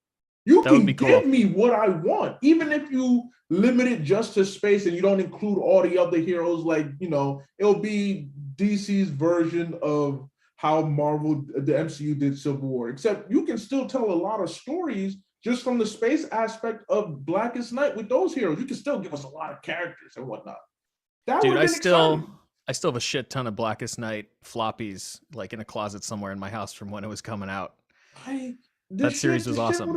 You can give me what I want, even if you limit it just to space and you don't include all the other heroes. Like, it'll be DC's version of how Marvel, the MCU did Civil War, except you can still tell a lot of stories just from the space aspect of Blackest Night with those heroes. You can still give us a lot of characters and whatnot. Dude, I still have a shit ton of Blackest Night floppies like in a closet somewhere in my house from when it was coming out. That series was awesome.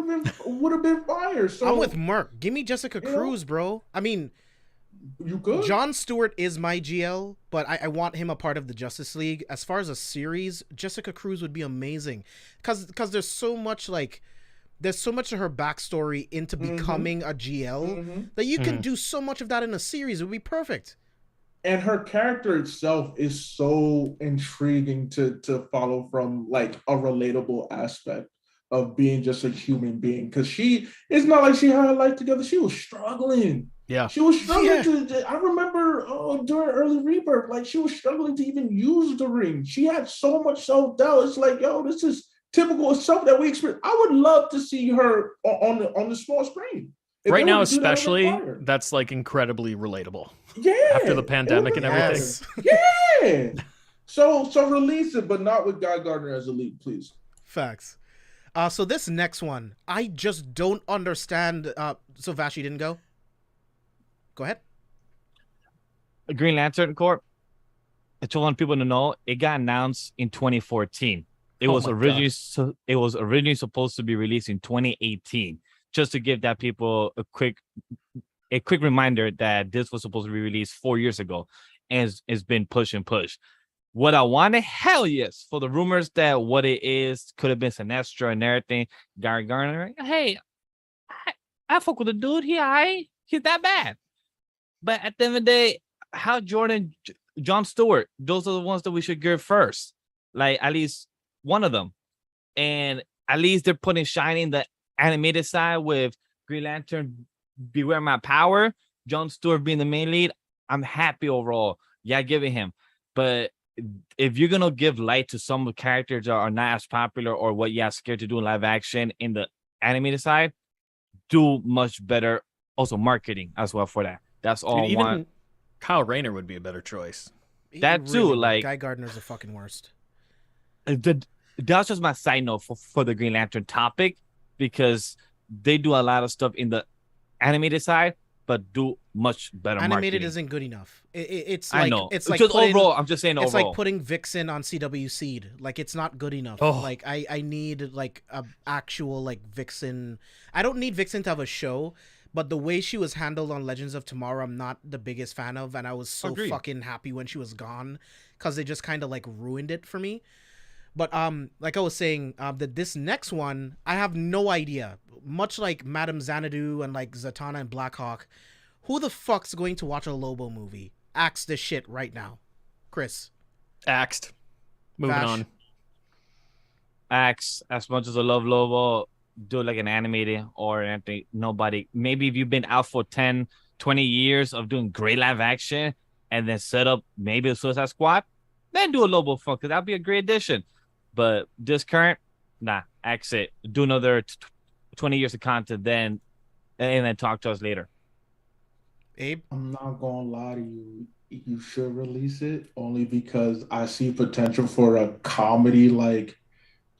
Would have been fire. So I'm with Mark. Give me Jessica Cruz, bro. I mean, you could. John Stewart is my GL, but I want him a part of the Justice League. As far as a series, Jessica Cruz would be amazing, because there's so much of her backstory into becoming a GL that you can do so much of that in a series. It would be perfect. And her character itself is so intriguing to follow from like a relatable aspect of being just a human being, because it's not like she had her life together. She was struggling. Yeah, she was struggling I remember during early Rebirth, like she was struggling to even use the ring. She had so much self-doubt. It's like, this is typical stuff that we experience. I would love to see her on the small screen. Right now, especially, that's like incredibly relatable. Yeah. After the pandemic and everything. Yeah. So release it, but not with Guy Gardner as a lead, please. Facts. So this next one, I just don't understand. So Vash, you didn't go? Go ahead. Green Lantern Corps, I just want people to know, it got announced in 2014. It was originally supposed to be released in 2018. Just to give that people a quick reminder that this was supposed to be released 4 years ago, and it's been pushed and pushed. What I wanted, hell yes, for the rumors that what it is could have been Sinestro and everything. Gary Gardner, hey, I fuck with the dude. He's that bad. But at the end of the day, Hal Jordan, John Stewart, those are the ones that we should give first. Like at least one of them, and at least they're putting shining the animated side with Green Lantern, Beware My Power, John Stewart being the main lead. I'm happy overall. Yeah, giving him. But if you're gonna give light to some of the characters that are not as popular or what you're scared to do in live action in the animated side, do much better. Also marketing as well for that. That's all. Dude, even Kyle Rayner would be a better choice. That too, like Guy Gardner's the fucking worst. That's just my side note for the Green Lantern topic, because they do a lot of stuff in the animated side but do much better Animated marketing. isn't good enough. It's I like know. it's like just putting, overall. I'm just saying it's overall. like putting Vixen on CW Seed. Like it's not good enough. Oh. Like I need like a actual like Vixen. I don't need Vixen to have a show, but the way she was handled on Legends of Tomorrow, I'm not the biggest fan of, and I was so Agreed. fucking happy when she was gone because they just kind of like ruined it for me. But like I was saying, that this next one, I have no idea. Much like Madame Xanadu and like Zatana and Blackhawk, who the fuck's going to watch a Lobo movie? Axe this shit right now, Chris. Axed. Moving Vash. on. Axe, as much as I love Lobo, do like an animated or anything. Nobody. Maybe if you've been out for 10, 20 years of doing great live action and then set up maybe a Suicide Squad, then do a Lobo film because that'd be a great addition. But this current, nah, Axe it. Do another 20 years of content, then and then talk to us later. Abe? I'm not gonna lie to you. You should release it only because I see potential for a comedy like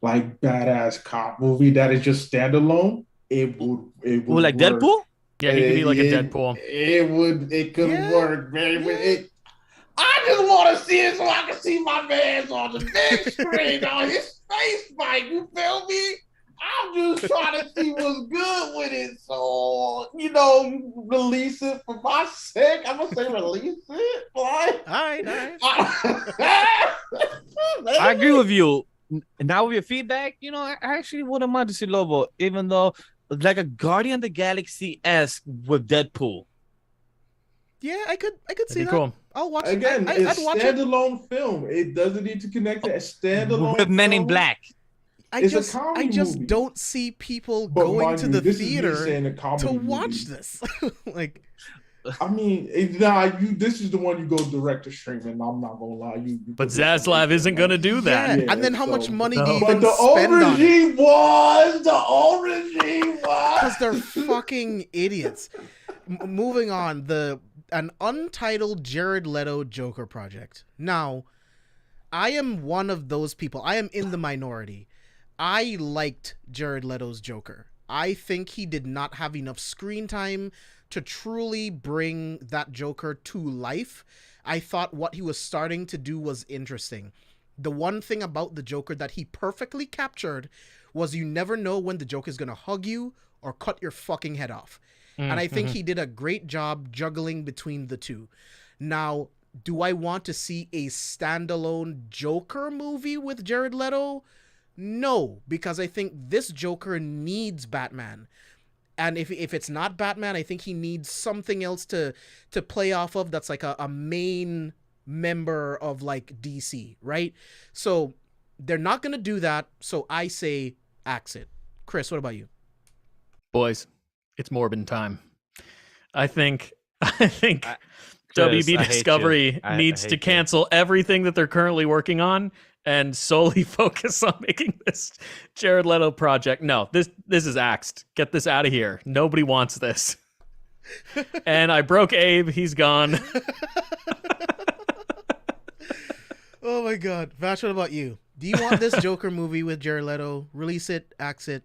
badass cop movie that is just standalone. It would Well, like work. Deadpool? Yeah, he could be like a Deadpool. It could Yeah, work, man. yeah. I just want to see it so I can see my man's on the big screen on his face, Mike. You feel me? I'm just trying to see what's good with it. So, release it for my sake. I'm going to say release it. Like, All right. I agree with you. Now with your feedback, I actually wouldn't mind to see Lobo, even though like a Guardian of the Galaxy-esque with Deadpool. Yeah, I could see That'd be that. cool. I'll watch Again, it. it's I'd watch it. standalone film. It doesn't need to connect to a standalone With Men in film. Black. I It's a just comedy movie. don't see people But going mind to you, the this is me theater saying a comedy to movie. watch this. Like, I mean, this is the one you go direct to streaming. I'm not gonna lie, you. But Zaslav isn't going to do that. yeah. And then how much money do you No. even But the old spend on it? regime was. Because they're fucking idiots. Moving on, an untitled Jared Leto Joker project. Now, I am one of those people. I am in the minority. I liked Jared Leto's Joker. I think he did not have enough screen time to truly bring that Joker to life. I thought what he was starting to do was interesting. The one thing about the Joker that he perfectly captured was you never know when the Joker is going to hug you or cut your fucking head off. And I think he did a great job juggling between the two. Now, do I want to see a standalone Joker movie with Jared Leto? No, because I think this Joker needs Batman. And if it's not Batman, I think he needs something else to play off of that's like a main member of like DC, right? So they're not going to do that. So I say axe it. Chris, what about you? Boys, it's Morbin time. I think Chris, WB I hate Discovery you. I needs hate to you. cancel everything that they're currently working on and solely focus on making this Jared Leto project. No, this is axed. Get this out of here. Nobody wants this. And I broke Abe. He's gone. Oh my God. Vash, what about you? Do you want this Joker movie with Jared Leto? Release it, axe it.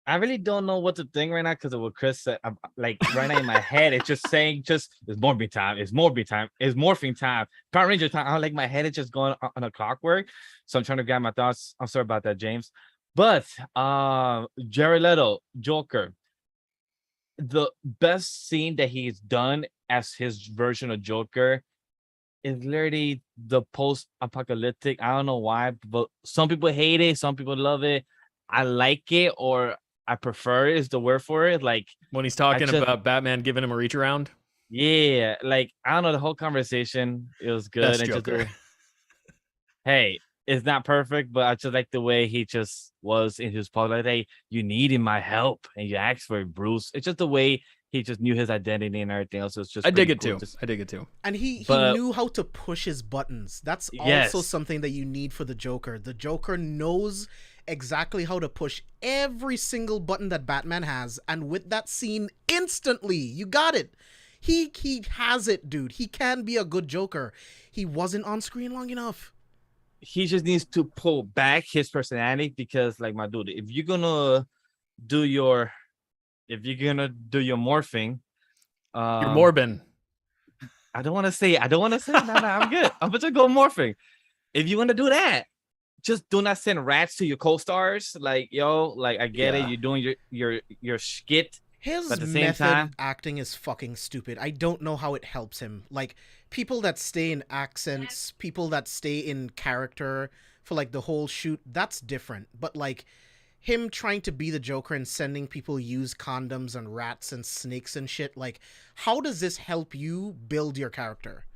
I really don't know what to think right now because of what Chris said. I'm, like right now in my head, it's just saying, it's morphing time. It's morphing time. Power Ranger time. I'm like my head is just going on a clockwork. So I'm trying to grab my thoughts. I'm sorry about that, James. But Jared Leto, Joker, the best scene that he's done as his version of Joker is literally the post-apocalyptic. I don't know why, but some people hate it, some people love it. I like it, or I prefer it is the word for it. Like When he's talking about Batman giving him a reach around. yeah, like I don't know, the whole conversation, it was good. Best And just Joker. hey, it's not perfect, but I just like the way he just was in his part. Like, hey, you needed my help, and you asked for it, Bruce. It's just the way he just knew his identity and everything else. It's just I dig it pretty cool. too. I dig it too. And he But- knew how to push his buttons. That's Yes. also something that you need for the Joker. The Joker knows exactly how to push every single button that Batman has. And with that scene, instantly, you got it. He has it, dude. He can be a good Joker. He wasn't on screen long enough. He just needs to pull back his personality because, like, my dude, if you're gonna do your if you're gonna do your morphing, You're Morbin. I don't want to say. No, I'm good. I'm just gonna go morphing. If you want to do that, just do not send rats to your co-stars. Like, yo, like I get it. You're doing your skit. His But at the same method time, acting is fucking stupid. I don't know how it helps him. Like, people that stay in accents, people that stay in character for like the whole shoot, that's different. But like him trying to be the Joker and sending people use condoms and rats and snakes and shit, like, how does this help you build your character?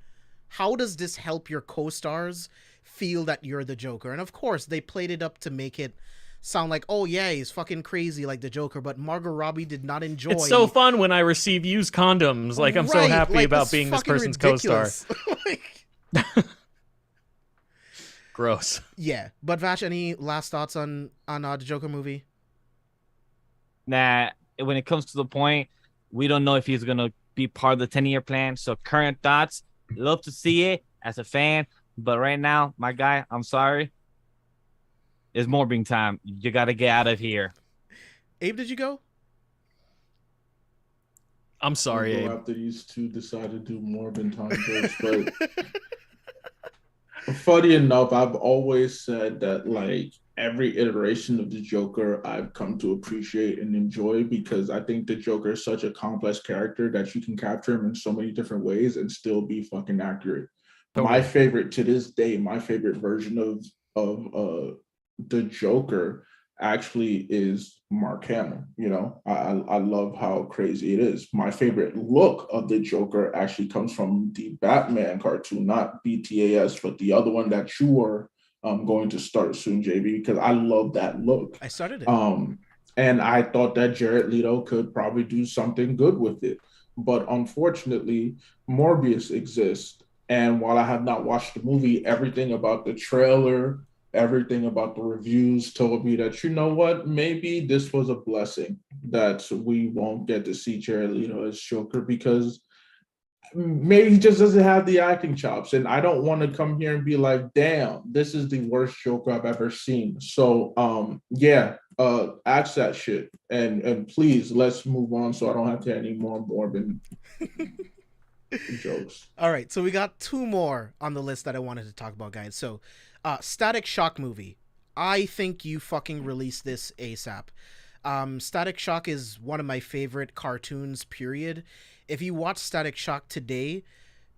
How does this help your co-stars feel that you're the Joker? And of course, they played it up to make it sound like, oh yeah, he's fucking crazy like the Joker, but Margot Robbie did not enjoy. It's so fun when I receive used condoms. Like, I'm so happy like, about being this person's ridiculous. co-star. Like, gross. Yeah, but Vash, any last thoughts on the Joker movie? Nah, when it comes to the point, we don't know if he's gonna be part of the 10-year plan. So current thoughts, love to see it as a fan, but right now, my guy, I'm sorry. It's morbing time. You got to get out of here. Abe, did you go? I'm sorry, We'll Abe. after these two decide to do morbing time, but funny enough, I've always said that like every iteration of the Joker I've come to appreciate and enjoy, because I think the Joker is such a complex character that you can capture him in so many different ways and still be fucking accurate. Totally. My favorite to this day, my favorite version of the Joker actually is Mark Hamill. You know, I love how crazy it is. My favorite look of the Joker actually comes from the Batman cartoon, not BTAS, but the other one that you are going to start soon, JB, because I love that look. I started it. And I thought that Jared Leto could probably do something good with it. But unfortunately, Morbius exists. And while I have not watched the movie, everything about the trailer, everything about the reviews told me that, you know what, maybe this was a blessing that we won't get to see Jared Leto as Joker, because maybe he just doesn't have the acting chops. And I don't want to come here and be like, damn, this is the worst Joker I've ever seen. So ask that shit. And please, let's move on so I don't have to have any more morbid jokes. All right, so we got two more on the list that I wanted to talk about, guys. So Static Shock movie. I think you fucking release this ASAP. Static Shock is one of my favorite cartoons, period. If you watch Static Shock today,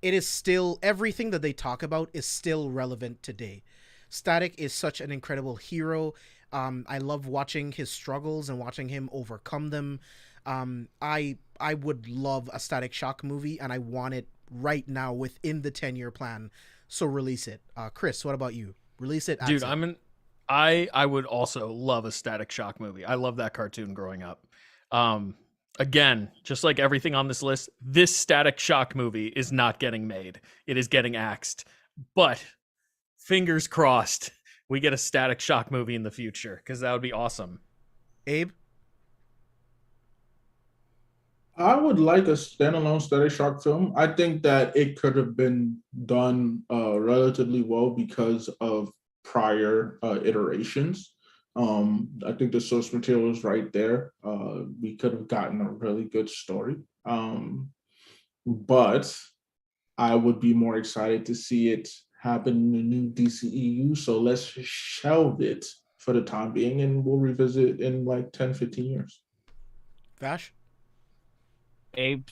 it is still, everything that they talk about is still relevant today. Static is such an incredible hero. I love watching his struggles and watching him overcome them. I would love a Static Shock movie, and I want it right now within the 10-year plan. So release it. Chris, what about you? Release it. Dude, I would also love a Static Shock movie. I love that cartoon growing up. Again, just like everything on this list, this Static Shock movie is not getting made. It is getting axed. But fingers crossed we get a Static Shock movie in the future, because that would be awesome. Abe? I would like a standalone Static Shock film. I think that it could have been done relatively well because of prior iterations. I think the source material is right there. We could have gotten a really good story. But I would be more excited to see it happen in the new DCEU. So let's shelve it for the time being, and we'll revisit in like 10, 15 years. Vash? Abe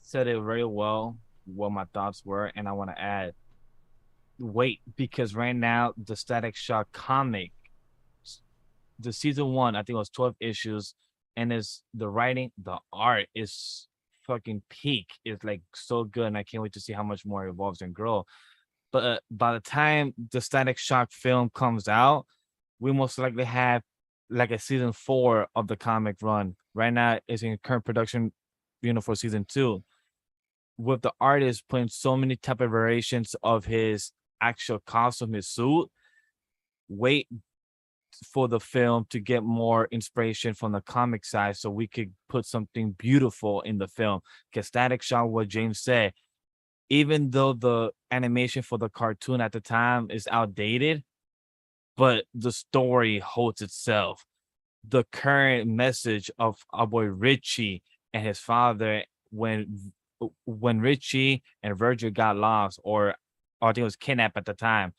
said it very well, what my thoughts were, and I want to add, wait, because right now the Static Shock comic, the season 1, I think it was 12 issues, and is the writing, the art is fucking peak. It's like so good, and I can't wait to see how much more it evolves and grow. But by the time the Static Shock film comes out, we most likely have like a season 4 of the comic run. Right now, it's in current production, for season 2, with the artist putting so many type of variations of his actual costume, his suit. Wait for the film to get more inspiration from the comic side, so we could put something beautiful in the film. Because Static Shock, what James said, even though the animation for the cartoon at the time is outdated, but the story holds itself. the current message of our boy Richie and his father when Richie and Virgil got lost, or I think it was kidnapped at the time,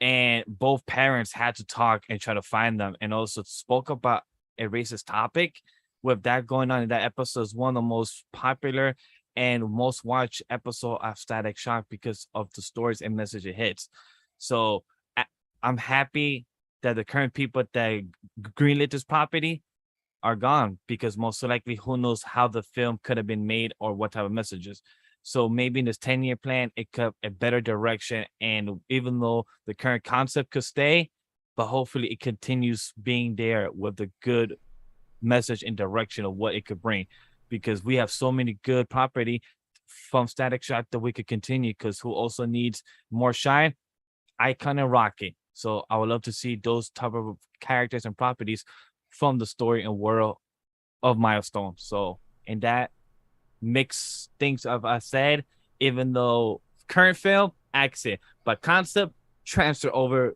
and both parents had to talk and try to find them, and also spoke about a racist topic. With that going on in that episode, is one of the most popular and most watched episode of Static Shock because of the stories and message it hits. So I'm happy that the current people that greenlit this property are gone, because most likely who knows how the film could have been made or what type of messages. So maybe in this 10-year plan, it could a better direction. And even though the current concept could stay, but hopefully it continues being there with the good message and direction of what it could bring. Because we have so many good property from Static Shock that we could continue, because who also needs more shine? Icon and Rocket. So I would love to see those type of characters and properties from the story and world of Milestone. So in that mix things of I said, even though current film, accent, but concept transfer over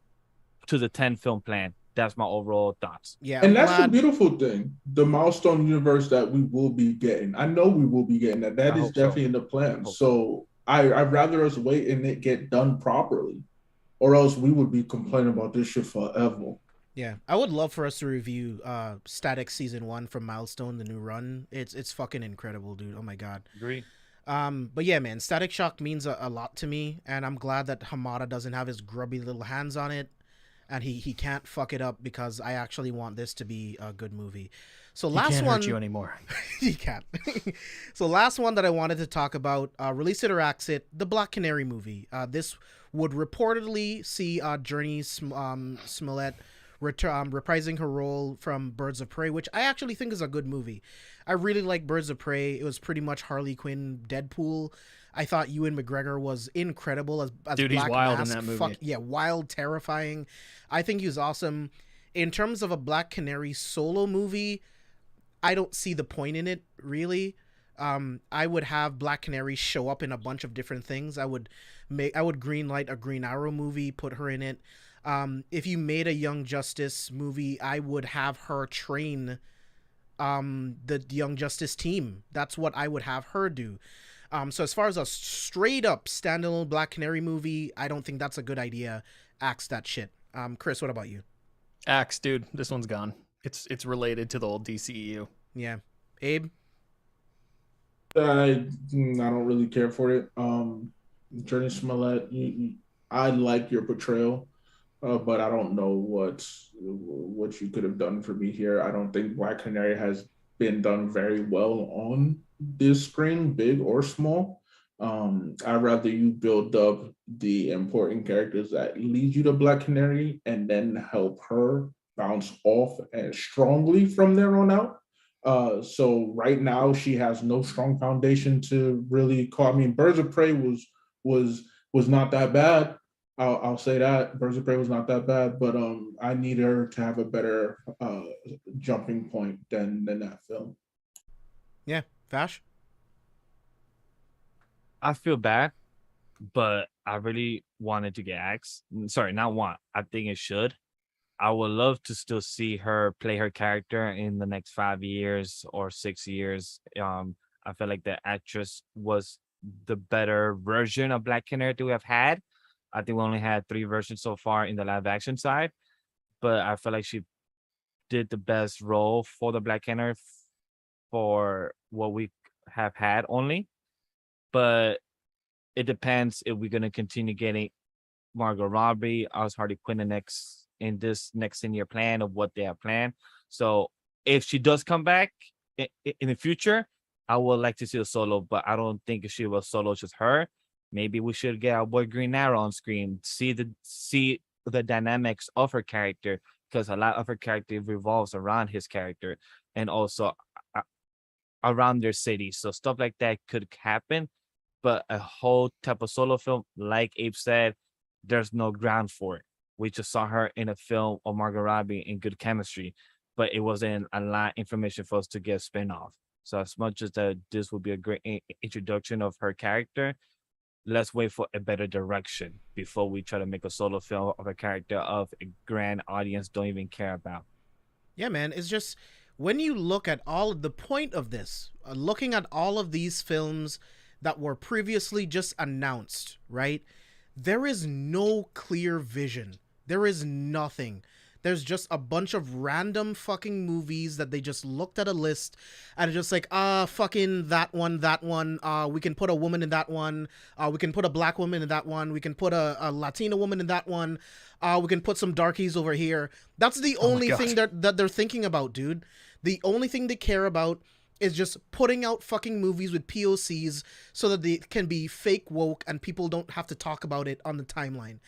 to the 10 film plan. That's my overall thoughts. Yeah, and that's the beautiful thing. The Milestone universe that we will be getting. I know we will be getting that. That is definitely in the plan. So I'd rather us wait and it get done properly, or else we would be complaining about this shit forever. Yeah, I would love for us to review Static Season 1 from Milestone, the new run. It's fucking incredible, dude. Oh my god. Agree. But yeah, man, Static Shock means a lot to me, and I'm glad that Hamada doesn't have his grubby little hands on it, and he can't fuck it up, because I actually want this to be a good movie. So last he can't one, hurt you anymore. He can't. So last one that I wanted to talk about, Release It or Axe It, the Black Canary movie. This would reportedly see Journey Smollett reprising her role from Birds of Prey, which I actually think is a good movie. I really like Birds of Prey. It was pretty much Harley Quinn Deadpool. I thought Ewan McGregor was incredible as Dude, Black he's wild Mask. in that movie. Yeah, wild, terrifying. I think he was awesome. In terms of a Black Canary solo movie, I don't see the point in it, really. I would have Black Canary show up in a bunch of different things. I would greenlight a Green Arrow movie, put her in it. If you made a Young Justice movie, I would have her train the Young Justice team. That's what I would have her do. So as far as a straight up standalone Black Canary movie, I don't think that's a good idea. Axe that shit. Chris, what about you? Axe, dude, this one's gone. It's related to the old DCEU. Yeah. Abe? I don't really care for it. Journey Smollett, I like your portrayal, but I don't know what you could have done for me here. I don't think Black Canary has been done very well on this screen, big or small. I'd rather you build up the important characters that lead you to Black Canary and then help her bounce off and strongly from there on out. So right now she has no strong foundation to really call. I mean, Birds of Prey was not that bad. I'll say that Birds of Prey was not that bad, but I need her to have a better jumping point than that film. Yeah, Vash? I feel bad, but I really wanted to get Axe. Sorry, not want. I think it should. I would love to still see her play her character in the next 5 years or 6 years. I feel like the actress was the better version of Black Canary that we have had. I think we only had 3 versions so far in the live action side, but I feel like she did the best role for the Black Canary for what we have had only. But it depends if we're gonna continue getting Margot Robbie as Harley Quinn in this next 10-year plan of what they have planned. So if she does come back in the future, I would like to see a solo, but I don't think if she was solo, just her. Maybe we should get our boy Green Arrow on screen, see the dynamics of her character, because a lot of her character revolves around his character and also around their city. So stuff like that could happen, but a whole type of solo film, like Abe said, there's no ground for it. We just saw her in a film of Margot Robbie in good chemistry, but it wasn't a lot of information for us to get a spin-off. So as much as that this would be a great introduction of her character, let's wait for a better direction before we try to make a solo film of a character of a grand audience don't even care about. Yeah, man. It's just when you look at all of the point of this, looking at all of these films that were previously just announced, right? There is no clear vision. There is nothing. There's just a bunch of random fucking movies that they just looked at a list and just like, fucking that one. We can put a woman in that one. We can put a black woman in that one. We can put a Latina woman in that one. We can put some darkies over here. That's the only thing that they're thinking about, dude. The only thing they care about is just putting out fucking movies with POCs so that they can be fake woke and people don't have to talk about it on the timeline.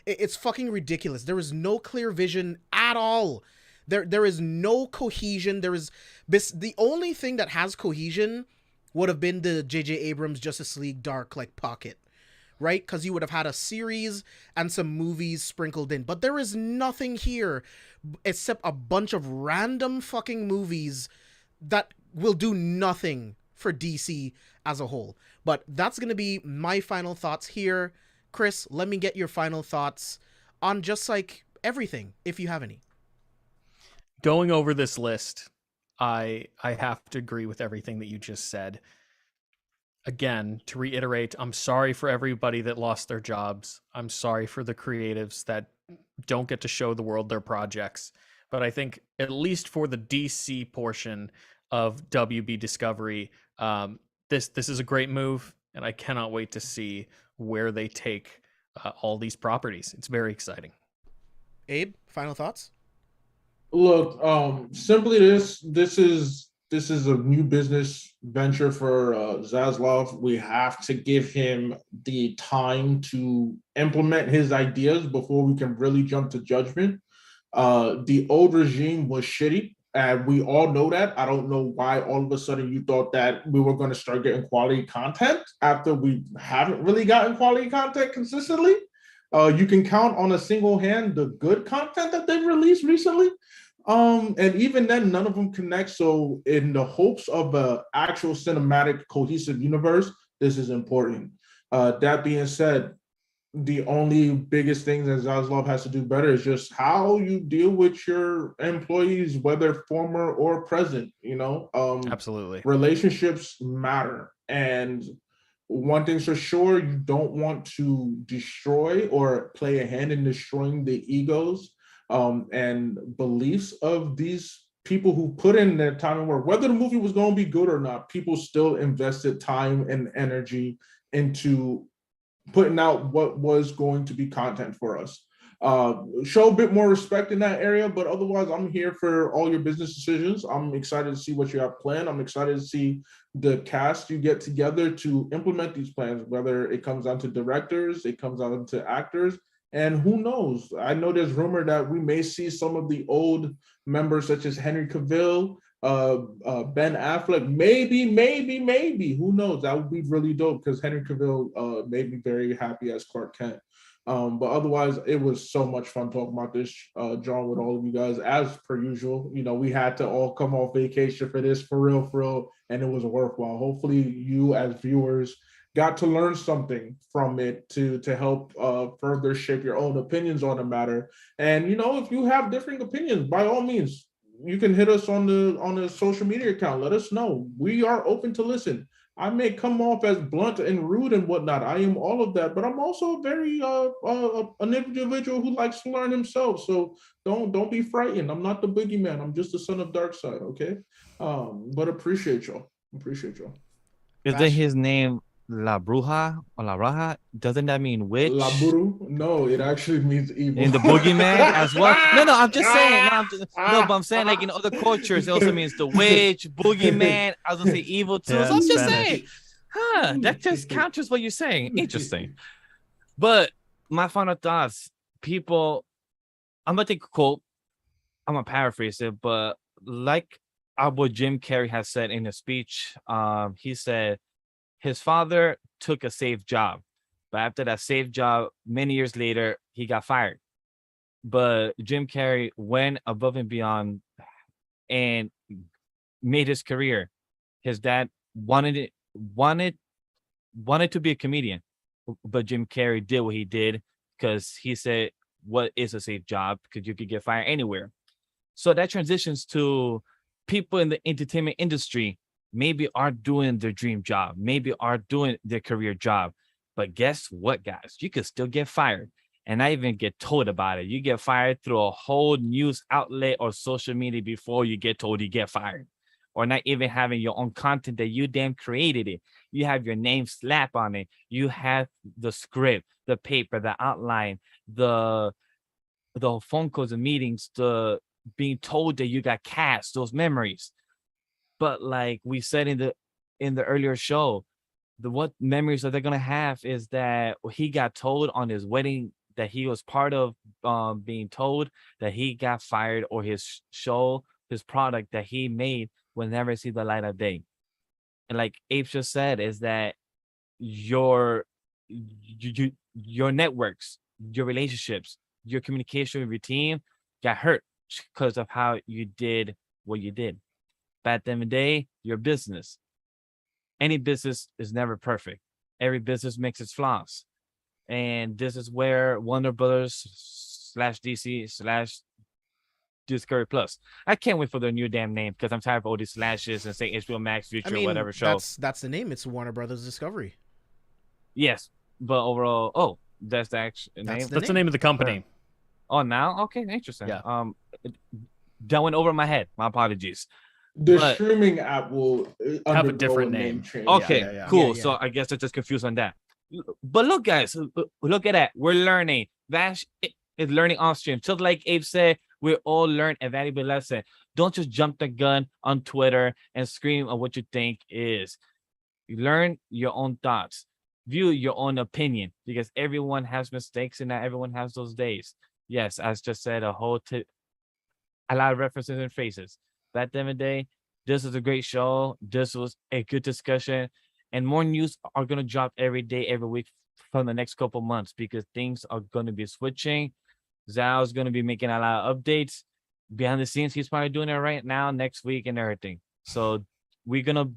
It's fucking ridiculous. There is no clear vision at all. There is no cohesion. The only thing that has cohesion would have been the J.J. Abrams Justice League Dark like pocket, right? Because you would have had a series and some movies sprinkled in. But there is nothing here except a bunch of random fucking movies that will do nothing for DC as a whole. But that's going to be my final thoughts here. Chris, let me get your final thoughts on just like everything, if you have any. Going over this list, I have to agree with everything that you just said. Again, to reiterate, I'm sorry for everybody that lost their jobs. I'm sorry for the creatives that don't get to show the world their projects. But I think at least for the DC portion of WB Discovery, this is a great move, and I cannot wait to see where they take all these properties. It's very exciting. Abe, final thoughts? Look, simply this is a new business venture for Zaslav. We have to give him the time to implement his ideas before we can really jump to judgment. The old regime was shitty, and we all know that. I don't know why all of a sudden you thought that we were going to start getting quality content after we haven't really gotten quality content consistently. You can count on a single hand the good content that they've released recently. And even then, none of them connect. So in the hopes of an actual cinematic cohesive universe, this is important. That being said, the only biggest thing that Zaslav has to do better is just how you deal with your employees, whether former or present, Absolutely. Relationships matter. And one thing's for sure, you don't want to destroy or play a hand in destroying the egos and beliefs of these people who put in their time and work. Whether the movie was going to be good or not, people still invested time and energy into putting out what was going to be content for us. Show a bit more respect in that area, but otherwise I'm here for all your business decisions. I'm excited to see what you have planned. I'm excited to see the cast you get together to implement these plans, whether it comes down to directors, it comes down to actors, and who knows? I know there's rumor that we may see some of the old members such as Henry Cavill, Ben Affleck, maybe. Who knows? That would be really dope because Henry Cavill made me very happy as Clark Kent. But otherwise, it was so much fun talking about this, John, with all of you guys, as per usual. We had to all come off vacation for this, for real, and it was worthwhile. Hopefully, you as viewers got to learn something from it to help further shape your own opinions on the matter. And if you have differing opinions, by all means, you can hit us on the social media account. Let us know. We are open to listen. I may come off as blunt and rude and whatnot. I am all of that, but I'm also very an individual who likes to learn himself. So don't be frightened. I'm not the boogeyman. I'm just the son of Darkseid. Okay, but appreciate y'all. Isn't his name La Bruja or La Raja? Doesn't that mean witch? La Buru? No, it actually means evil. In the boogeyman as well? No, I'm just saying. But I'm saying like in other cultures, it also means the witch, boogeyman. I was gonna say evil too. Yeah, so I'm just Spanish. saying, that just counters what you're saying. Interesting. But my final thoughts, people, I'm gonna take a quote. I'm gonna paraphrase it, but like what Jim Carrey has said in his speech, he said his father took a safe job, but after that safe job, many years later, he got fired. But Jim Carrey went above and beyond and made his career. His dad wanted to be a comedian, but Jim Carrey did what he did because he said, "What is a safe job? Because you could get fired anywhere." So that transitions to people in the entertainment industry maybe are doing their dream job, maybe are doing their career job. But guess what, guys? You could still get fired and not even get told about it. You get fired through a whole news outlet or social media before you get told you get fired, or not even having your own content that you damn created it. You have your name slap on it. You have the script, the paper, the outline, the phone calls and meetings, the being told that you got cast, those memories. But like we said in the earlier show, the what memories that they're gonna have is that he got told on his wedding that he was part of, being told that he got fired, or his show, his product that he made will never see the light of day. And like Abe just said, is that your networks, your relationships, your communication with your team got hurt because of how you did what you did. But at the end of the day, your business. Any business is never perfect. Every business makes its flaws. And this is where Warner Brothers / DC / Discovery Plus. I can't wait for their new damn name because I'm tired of all these slashes and saying HBO Max, Future, whatever show. That's the name. It's Warner Brothers Discovery. Yes, but overall, that's the actual name. That's the name of the company. Oh, now? Okay, interesting. Yeah. That went over my head. My apologies. The streaming app will have a different name. Change. Okay, cool. So I guess I'm just confused on that. But look, guys, look at that. We're learning. Vash is learning off stream. Just like Abe said, we all learn a valuable lesson. Don't just jump the gun on Twitter and scream at what you think is. You learn your own thoughts. View your own opinion, because everyone has mistakes and not everyone has those days. Yes, as just said, a lot of references and phrases. But at the end of the day, this is a great show. This was a good discussion. And more news are going to drop every day, every week from the next couple months, because things are going to be switching. Zal's going to be making a lot of updates. Behind the scenes, he's probably doing it right now, next week, and everything. So we're gonna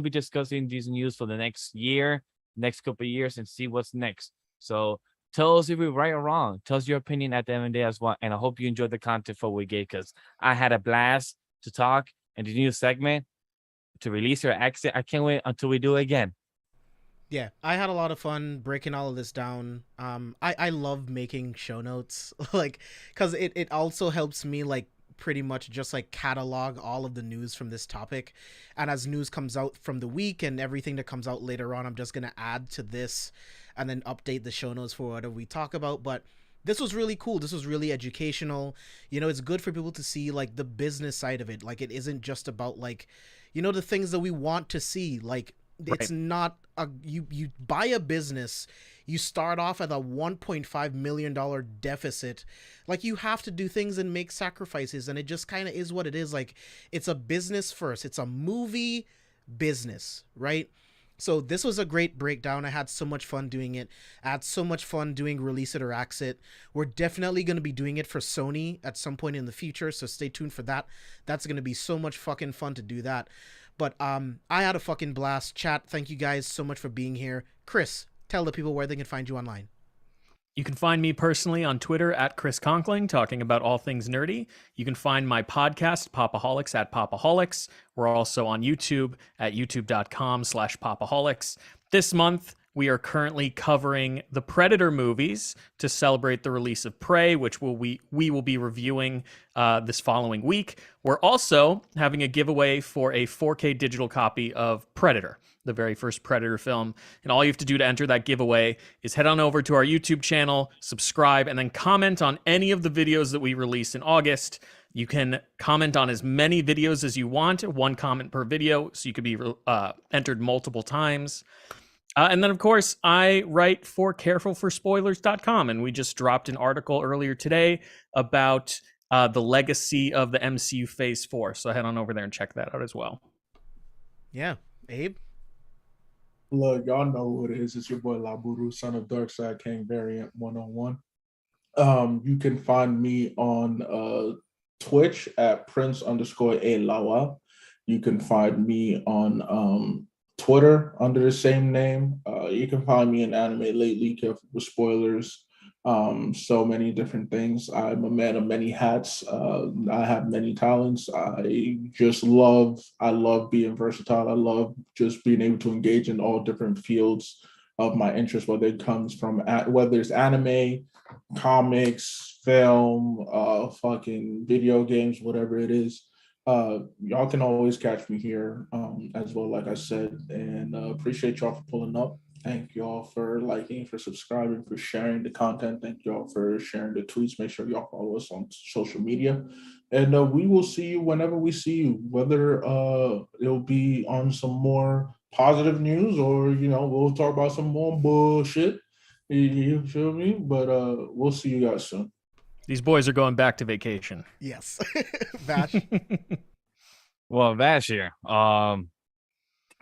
be discussing these news for the next year, next couple of years, and see what's next. So tell us if we're right or wrong. Tell us your opinion at the end of the day as well. And I hope you enjoyed the content for we gave, because I had a blast to talk and the new segment to release your exit. I can't wait until we do it again. Yeah, I had a lot of fun breaking all of this down. I love making show notes, like, because it also helps me, like, pretty much just, like, catalog all of the news from this topic. And as news comes out from the week and everything that comes out later on, I'm just going to add to this and then update the show notes for whatever we talk about. But this was really cool. This was really educational. You know, it's good for people to see, like, the business side of it. Like, it isn't just about, like, you know, the things that we want to see. Like, it's not you buy a business, you start off at a $1.5 million deficit. Like, you have to do things and make sacrifices, and it just kind of is what it is. Like, it's a business first. It's a movie business, right? So this was a great breakdown. I had so much fun doing it. I had so much fun doing Release It or Axe It. We're definitely going to be doing it for Sony at some point in the future, so stay tuned for that. That's going to be so much fucking fun to do that. But I had a fucking blast. Chat, thank you guys so much for being here. Chris, tell the people where they can find you online. You can find me personally on Twitter at Chris Conkling, talking about all things nerdy. You can find my podcast, Popaholics, at Popaholics. We're also on YouTube at youtube.com/Popaholics. This month, we are currently covering the Predator movies to celebrate the release of Prey, which we will be reviewing this following week. We're also having a giveaway for a 4K digital copy of Predator, the very first Predator film. And all you have to do to enter that giveaway is head on over to our YouTube channel, subscribe, and then comment on any of the videos that we release in August. You can comment on as many videos as you want, one comment per video, so you could be entered multiple times. And then, of course, I write for carefulforspoilers.com, and we just dropped an article earlier today about the legacy of the MCU Phase 4. So head on over there and check that out as well. Yeah. Abe? Look, y'all know who it is. It's your boy Laburu, son of Darkside King Variant 101. You can find me on Twitch at Prince_A You can find me on Twitter under the same name. You can find me in Anime Lately, Careful with Spoilers. So many different things. I'm a man of many hats. I have many talents. I love being versatile. I love just being able to engage in all different fields of my interest, whether it comes from whether it's anime, comics, film, fucking video games, whatever it is. Y'all can always catch me here, as well, like I said, and appreciate y'all for pulling up. Thank y'all for liking, for subscribing, for sharing the content. Thank y'all for sharing the tweets. Make sure y'all follow us on social media. And we will see you whenever we see you, whether it'll be on some more positive news or, we'll talk about some more bullshit. You feel me? But we'll see you guys soon. These boys are going back to vacation. Yes. Vash. Well, Vash here.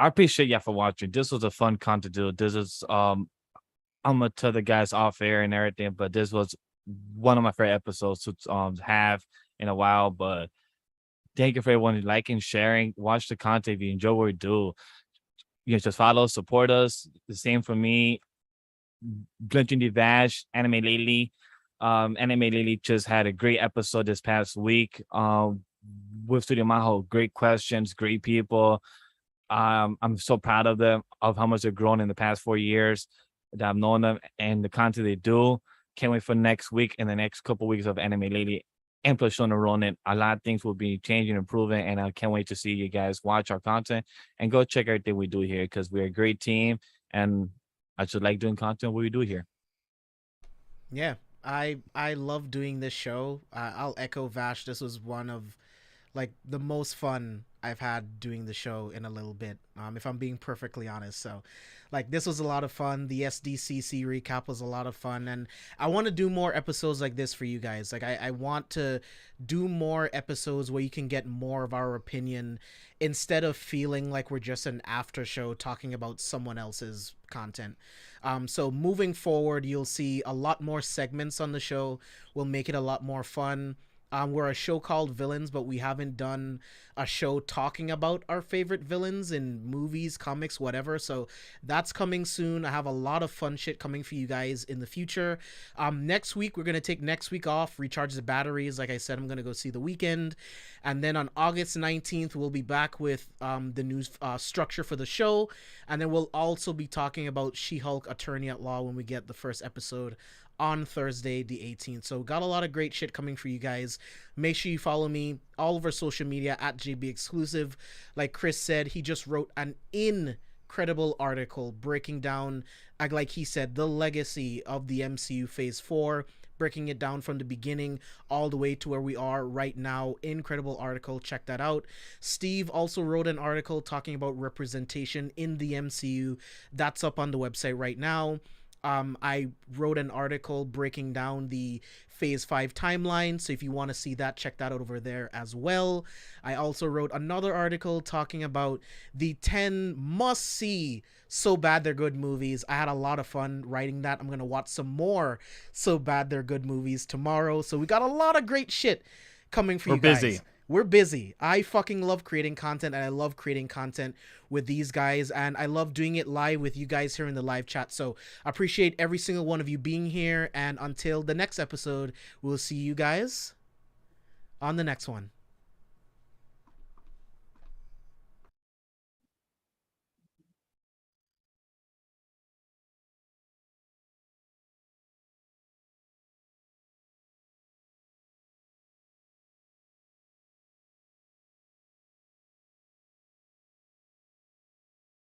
I appreciate y'all for watching. This was a fun content to do. This is I'm gonna tell the guys off air and everything, but this was one of my favorite episodes to have in a while. But thank you for everyone liking, sharing, watch the content. If you enjoy what we do, just follow, support us. The same for me. Glinting the Vash, Anime Lately. Anime Lately just had a great episode this past week. With Studio Maho, great questions, great people. I'm so proud of them, of how much they've grown in the past 4 years that I've known them and the content they do. Can't wait for next week and the next couple of weeks of Anime Lately and plus Shona Ronin. A lot of things will be changing, improving, and I can't wait to see you guys watch our content and go check everything we do here because we're a great team and I just like doing content what we do here. Yeah, I love doing this show. I'll echo Vash. This was one of the most fun I've had doing the show in a little bit, if I'm being perfectly honest. So this was a lot of fun. The SDCC recap was a lot of fun, and I want to do more episodes like this for you guys. I want to do more episodes where you can get more of our opinion instead of feeling like we're just an after show talking about someone else's content. So moving forward, you'll see a lot more segments on the show. We'll make it a lot more fun. We're a show called Villains, but we haven't done a show talking about our favorite villains in movies, comics, whatever. So that's coming soon. I have a lot of fun shit coming for you guys in the future. Next week, we're going to take next week off, recharge the batteries. Like I said, I'm going to go see The Weeknd. And then on August 19th, we'll be back with the new structure for the show. And then we'll also be talking about She-Hulk Attorney at Law when we get the first episode on Thursday the 18th. So got a lot of great shit coming for you guys. Make sure you follow me all over social media at JB Exclusive. Like Chris said, he just wrote an incredible article breaking down, like he said, the legacy of the MCU Phase 4, breaking it down from the beginning all the way to where we are right now. Incredible article. Check that out. Steve also wrote an article talking about representation in the MCU. That's up on the website right now. I wrote an article breaking down the Phase 5 timeline, so if you want to see that, check that out over there as well. I also wrote another article talking about the 10 must-see So Bad They're Good movies. I had a lot of fun writing that. I'm going to watch some more So Bad They're Good movies tomorrow, so we got a lot of great shit coming for you guys. We're busy. We're busy. I fucking love creating content, and I love creating content with these guys, and I love doing it live with you guys here in the live chat. So I appreciate every single one of you being here, and until the next episode, we'll see you guys on the next one.